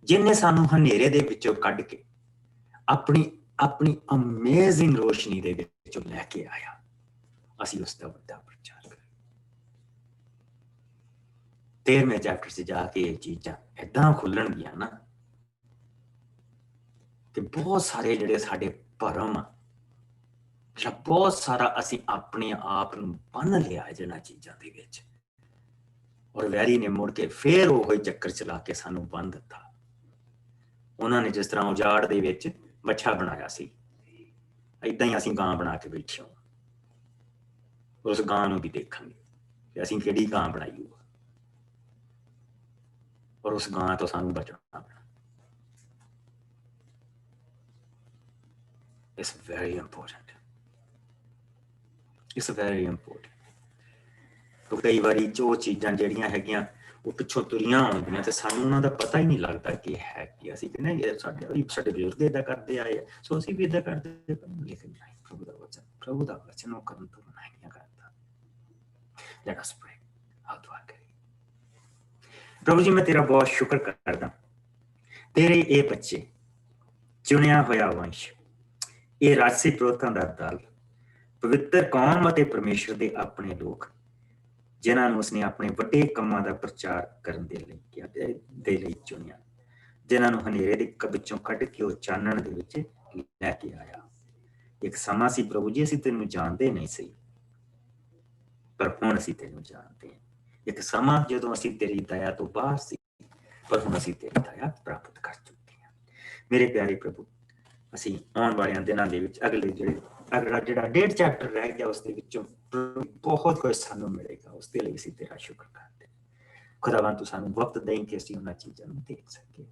ਜਿਹਨੇ ਸਾਨੂੰ ਹਨੇਰੇ ਦੇ ਵਿੱਚੋਂ ਕੱਢ ਕੇ ਆਪਣੀ ਅਮੇਜ਼ਿੰਗ ਰੋਸ਼ਨੀ ਦੇ ਵਿੱਚੋਂ ਲੈ ਕੇ ਆਇਆ, ਅਸੀਂ ਉਸ ਦਾ ਵੱਡਾ ਪ੍ਰਚਾਰ ਕਰੀਏ। 13ਵੇਂ ਚੈਪਟਰ 'ਚ ਜਾ ਕੇ ਇਹ ਚੀਜ਼ਾਂ ਏਦਾਂ ਖੁੱਲਣਗੀਆਂ ਨਾ ਕਿ ਬਹੁਤ ਸਾਰੇ ਜਿਹੜੇ ਸਾਡੇ ਭਰਮ ਆ, ਜਿਹੜਾ ਬਹੁਤ ਸਾਰਾ ਅਸੀਂ ਆਪਣੇ ਆਪ ਨੂੰ ਬੰਨ ਲਿਆ ਜਿਹਨਾਂ ਚੀਜ਼ਾਂ ਦੇ ਵਿੱਚ, ਔਰ ਵੈਰੀ ਨੇ ਮੁੜ ਕੇ ਫੇਰ ਉਹੀ ਚੱਕਰ ਚਲਾ ਕੇ ਸਾਨੂੰ ਬੰਨ ਦਿੱਤਾ। ਉਹਨਾਂ ਨੇ ਜਿਸ ਤਰ੍ਹਾਂ ਉਜਾੜ ਦੇ ਵਿੱਚ ਬੱਚਾ ਬਣਾਇਆ ਸੀ, ਏਦਾਂ ਹੀ ਅਸੀਂ ਗਾਂ ਬਣਾ ਕੇ ਬੈਠੇ ਹਾਂ। ਉਸ ਗਾਂ ਨੂੰ ਵੀ ਦੇਖਾਂਗੇ ਕਿ ਅਸੀਂ ਕਿਹੜੀ ਗਾਂ ਬਣਾਈ ਹੋਊ, ਔਰ ਉਸ ਗਾਂ ਤੋਂ ਸਾਨੂੰ ਬਚਣਾ ਪੈਣਾ। It's very important. It's very important. तो कई बारी जो चीज़ां ਜਿਹੜੀਆਂ ਹੈਗੀਆਂ ਉਹ ਪਿੱਛੋਂ ਤੁਰੀਆਂ ਆਉਂਦੀਆਂ ਤੇ ਸਾਨੂੰ ਉਹਨਾਂ ਦਾ ਪਤਾ ਹੀ ਨਹੀਂ ਲੱਗਦਾ ਕਿ ਹੈ ਕੀ। ਅਸੀਂ ਕਹਿੰਦੇ ਇਹ ਸਾਡੇ ਬਜ਼ੁਰਗ ਏਦਾਂ ਕਰਦੇ ਆਏ ਆ, ਸੋ ਅਸੀਂ ਵੀ ਏਦਾਂ ਕਰਦੇ, ਲੇਕਿਨ ਨਹੀਂ, ਪ੍ਰਭੂ ਦਾ ਵਚਨ ਉਹ ਕਰਨ ਤੋਂ ਮਨਾ ਨਹੀਂ ਕਰਦਾ। Let us pray. ਆਓ ਦੁਆ ਕਰੀਏ। ਪ੍ਰਭੂ ਜੀ, ਮੈਂ ਤੇਰਾ ਬਹੁਤ ਸ਼ੁਕਰ ਕਰਦਾ, ਤੇਰੇ ਇਹ ਬੱਚੇ, ਚੁਣਿਆ ਹੋਇਆ ਵੰਸ਼, ਇਹ ਰਾਜਸੀ ਪੁਰੋਤਾਂ ਦਾ ਦਲ, ਪਵਿੱਤਰ ਕੌਮ ਅਤੇ ਪਰਮੇਸ਼ਰ ਦੇ ਆਪਣੇ ਲੋਕ, ਜਿਨ੍ਹਾਂ ਨੂੰ ਉਸਨੇ ਆਪਣੇ ਵੱਡੇ ਕੰਮਾਂ ਦਾ ਪ੍ਰਚਾਰ ਕਰਨ ਦੇ ਲਈ ਚੁਣਿਆ, ਜਿਨ੍ਹਾਂ ਨੂੰ ਹਨੇਰੇ ਦੇ ਵਿੱਚੋਂ ਕੱਢ ਕੇ ਉਹ ਚਾਨਣ ਦੇ ਵਿੱਚ ਲੈ ਕੇ ਆਇਆ। ਇੱਕ ਸਮਾਂ ਸੀ ਪ੍ਰਭੂ ਜੀ ਅਸੀਂ ਤੈਨੂੰ ਜਾਣਦੇ ਨਹੀਂ ਸੀ, ਪਰ ਹੁਣ ਅਸੀਂ ਤੈਨੂੰ ਜਾਣਦੇ ਹਾਂ। ਇੱਕ ਸਮਾਂ ਜਦੋਂ ਅਸੀਂ ਤੇਰੀ ਦਇਆ ਤੋਂ ਬਾਹਰ ਸੀ, ਪਰ ਹੁਣ ਅਸੀਂ ਤੇਰੀ ਦਇਆ ਪ੍ਰਾਪਤ ਕਰ ਚੁੱਕੇ ਹਾਂ। ਮੇਰੇ ਪਿਆਰੇ ਪ੍ਰਭੂ, ਅਸੀਂ ਆਉਣ ਵਾਲਿਆਂ ਦਿਨਾਂ ਦੇ ਵਿੱਚ ਅਗਲੇ ਜਿਹੜਾ 1.5 ਚੈਪਟਰ ਰਹਿ ਗਿਆ ਉਸ ਦੇ ਵਿੱਚੋਂ ਬਹੁਤ ਕੁਝ ਸਾਨੂੰ ਮਿਲੇਗਾ। ਉਸ ਦੇ ਲਈ ਅਸੀਂ ਤੇਰਾ ਸ਼ੁਕਰ ਕਰਦੇ ਹਾਂ। ਖੁਦਾਵੰਦ ਤੂੰ ਸਾਨੂੰ ਵਕਤ ਦੇਈਂ ਕਿ ਅਸੀਂ ਉਹਨਾਂ ਚੀਜ਼ਾਂ ਨੂੰ ਦੇਖ ਸਕੀਏ।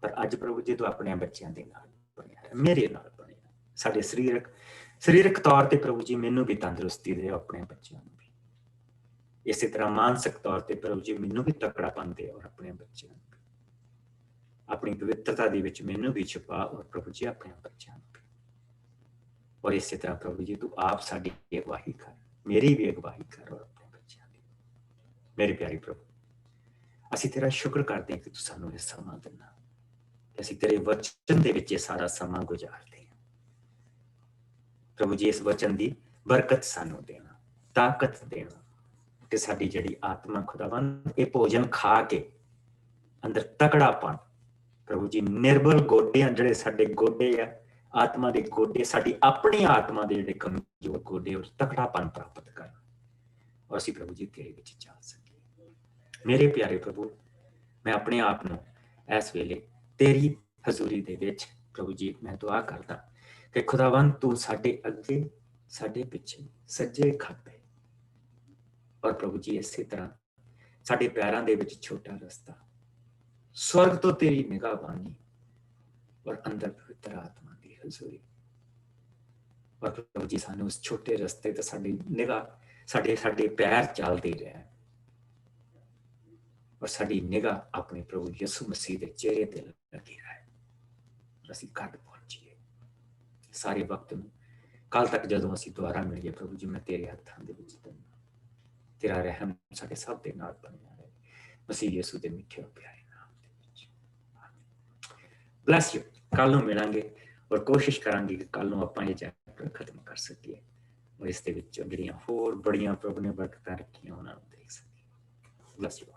ਪਰ ਅੱਜ ਪ੍ਰਭੂ ਜੀ ਤੂੰ ਆਪਣੇ ਬੱਚਿਆਂ ਦੇ ਨਾਲ ਬਣਿਆ ਹੈ, ਮੇਰੇ ਨਾਲ ਬਣਿਆ, ਸਾਡੇ ਸਰੀਰਕ ਤੌਰ ਤੇ ਪ੍ਰਭੂ ਜੀ ਮੈਨੂੰ ਵੀ ਤੰਦਰੁਸਤੀ ਦੇ, ਆਪਣੇ ਬੱਚਿਆਂ ਨੂੰ ਵੀ ਇਸੇ ਤਰ੍ਹਾਂ ਮਾਨਸਿਕ ਤੌਰ ਤੇ ਪ੍ਰਭੂ ਜੀ ਮੈਨੂੰ ਵੀ ਤਕੜਾ ਪਾਉਂਦੇ, ਔਰ ਆਪਣੇ ਬੱਚਿਆਂ ਨੂੰ ਵੀ ਆਪਣੀ ਪਵਿੱਤਰਤਾ ਦੇ ਵਿੱਚ ਮੈਨੂੰ ਵੀ ਛੁਪਾ, ਔਰ ਪ੍ਰਭੂ ਜੀ ਆਪਣੇ ਬੱਚਿਆਂ ਨੂੰ ਵੀ। ਔਰ ਇਸੇ ਤਰ੍ਹਾਂ ਪ੍ਰਭੂ ਜੀ ਤੂੰ ਆਪ ਸਾਡੀ ਅਗਵਾਈ ਕਰ, ਮੇਰੀ ਵੀ ਅਗਵਾਈ ਕਰ, ਔਰ ਆਪਣੇ ਬੱਚਿਆਂ ਦੀ। ਮੇਰੇ ਪਿਆਰੇ ਪ੍ਰਭੂ, ਅਸੀਂ ਤੇਰਾ ਸ਼ੁਕਰ ਕਰਦੇ ਹਾਂ ਕਿ ਤੂੰ ਸਾਨੂੰ ਇਹ ਸਮਾਂ ਦਿੰਦਾ, ਅਸੀਂ ਤੇਰੇ ਵਚਨ ਦੇ ਵਿੱਚ ਇਹ ਸਾਰਾ ਸਮਾਂ ਗੁਜ਼ਾਰਦੇ ਹਾਂ। ਪ੍ਰਭੂ ਜੀ ਇਸ ਵਚਨ ਦੀ ਬਰਕਤ ਸਾਨੂੰ ਦੇਣਾ, ਤਾਕਤ ਦੇਣਾ, ਕਿ ਸਾਡੀ ਜਿਹੜੀ ਆਤਮਾ ਖੁਦਾਵੰਦ ਇਹ ਭੋਜਨ ਖਾ ਕੇ ਅੰਦਰ ਤਕੜਾਪਣ, ਪ੍ਰਭੂ ਜੀ ਨਿਰਬਲ ਗੋਡਿਆਂ, ਜਿਹੜੇ ਸਾਡੇ ਗੋਡੇ ਆ ਆਤਮਾ ਦੇ ਗੋਡੇ, ਸਾਡੀ ਆਪਣੀ ਆਤਮਾ ਦੇ ਜਿਹੜੇ ਕਮਜ਼ੋਰ ਗੋਡੇ, ਉਹ ਤਕੜਾਪਨ ਪ੍ਰਾਪਤ ਕਰਨ ਔਰ ਅਸੀਂ ਪ੍ਰਭੂ ਜੀ ਤੇਰੇ ਵਿੱਚ ਚੱਲ ਸਕੀਏ। ਮੇਰੇ ਪਿਆਰੇ ਪ੍ਰਭੂ, ਮੈਂ ਆਪਣੇ ਆਪ ਨੂੰ ਇਸ ਵੇਲੇ ਤੇਰੀ ਹਜ਼ੂਰੀ ਦੇ ਵਿੱਚ ਪ੍ਰਭੂ ਜੀ ਮੈਂ ਦੁਆ ਕਰਦਾ ਕਿ ਖੁਦਾਵੰਦ ਤੂੰ ਸਾਡੇ ਅੱਗੇ, ਸਾਡੇ ਪਿੱਛੇ, ਸੱਜੇ ਖੱਬੇ ਔਰ ਪ੍ਰਭੂ ਜੀ ਇਸੇ ਤਰ੍ਹਾਂ ਸਾਡੇ ਪੈਰਾਂ ਦੇ ਵਿੱਚ ਛੋਟਾ ਰਸਤਾ, स्वर्ग तो तेरी निगाहबानी और अंदर पवित्र आत्मा की हजूरी, और प्रभु जी सानू उस छोटे रस्ते ते साडी निगाह, साडे साडे पैर चलते रहे और साडी निगाह अपने प्रभु यसु मसीह के चेहरे ते लगी रहे, असीं घट पहुंचीए सारे वक्त में। कल तक जदों असीं दोबारा मिलिए प्रभु जी, मैं तेरे हत्थां दे विच दिंदा, तेरा रहम साडे सब दे नाल बनिया रहे, मसीह यसु दे मिठे और प्यारे ब्लैस यू। कल नूं मिलांगे और कोशिश करांगे कि कल नूं आपां ये चैप्टर खत्म कर सकीए और इस दे विच जिहड़ियां होर बड़ियां प्रभु ने बरकतां रखियां उहनां नूं देख सकीए। Bless you.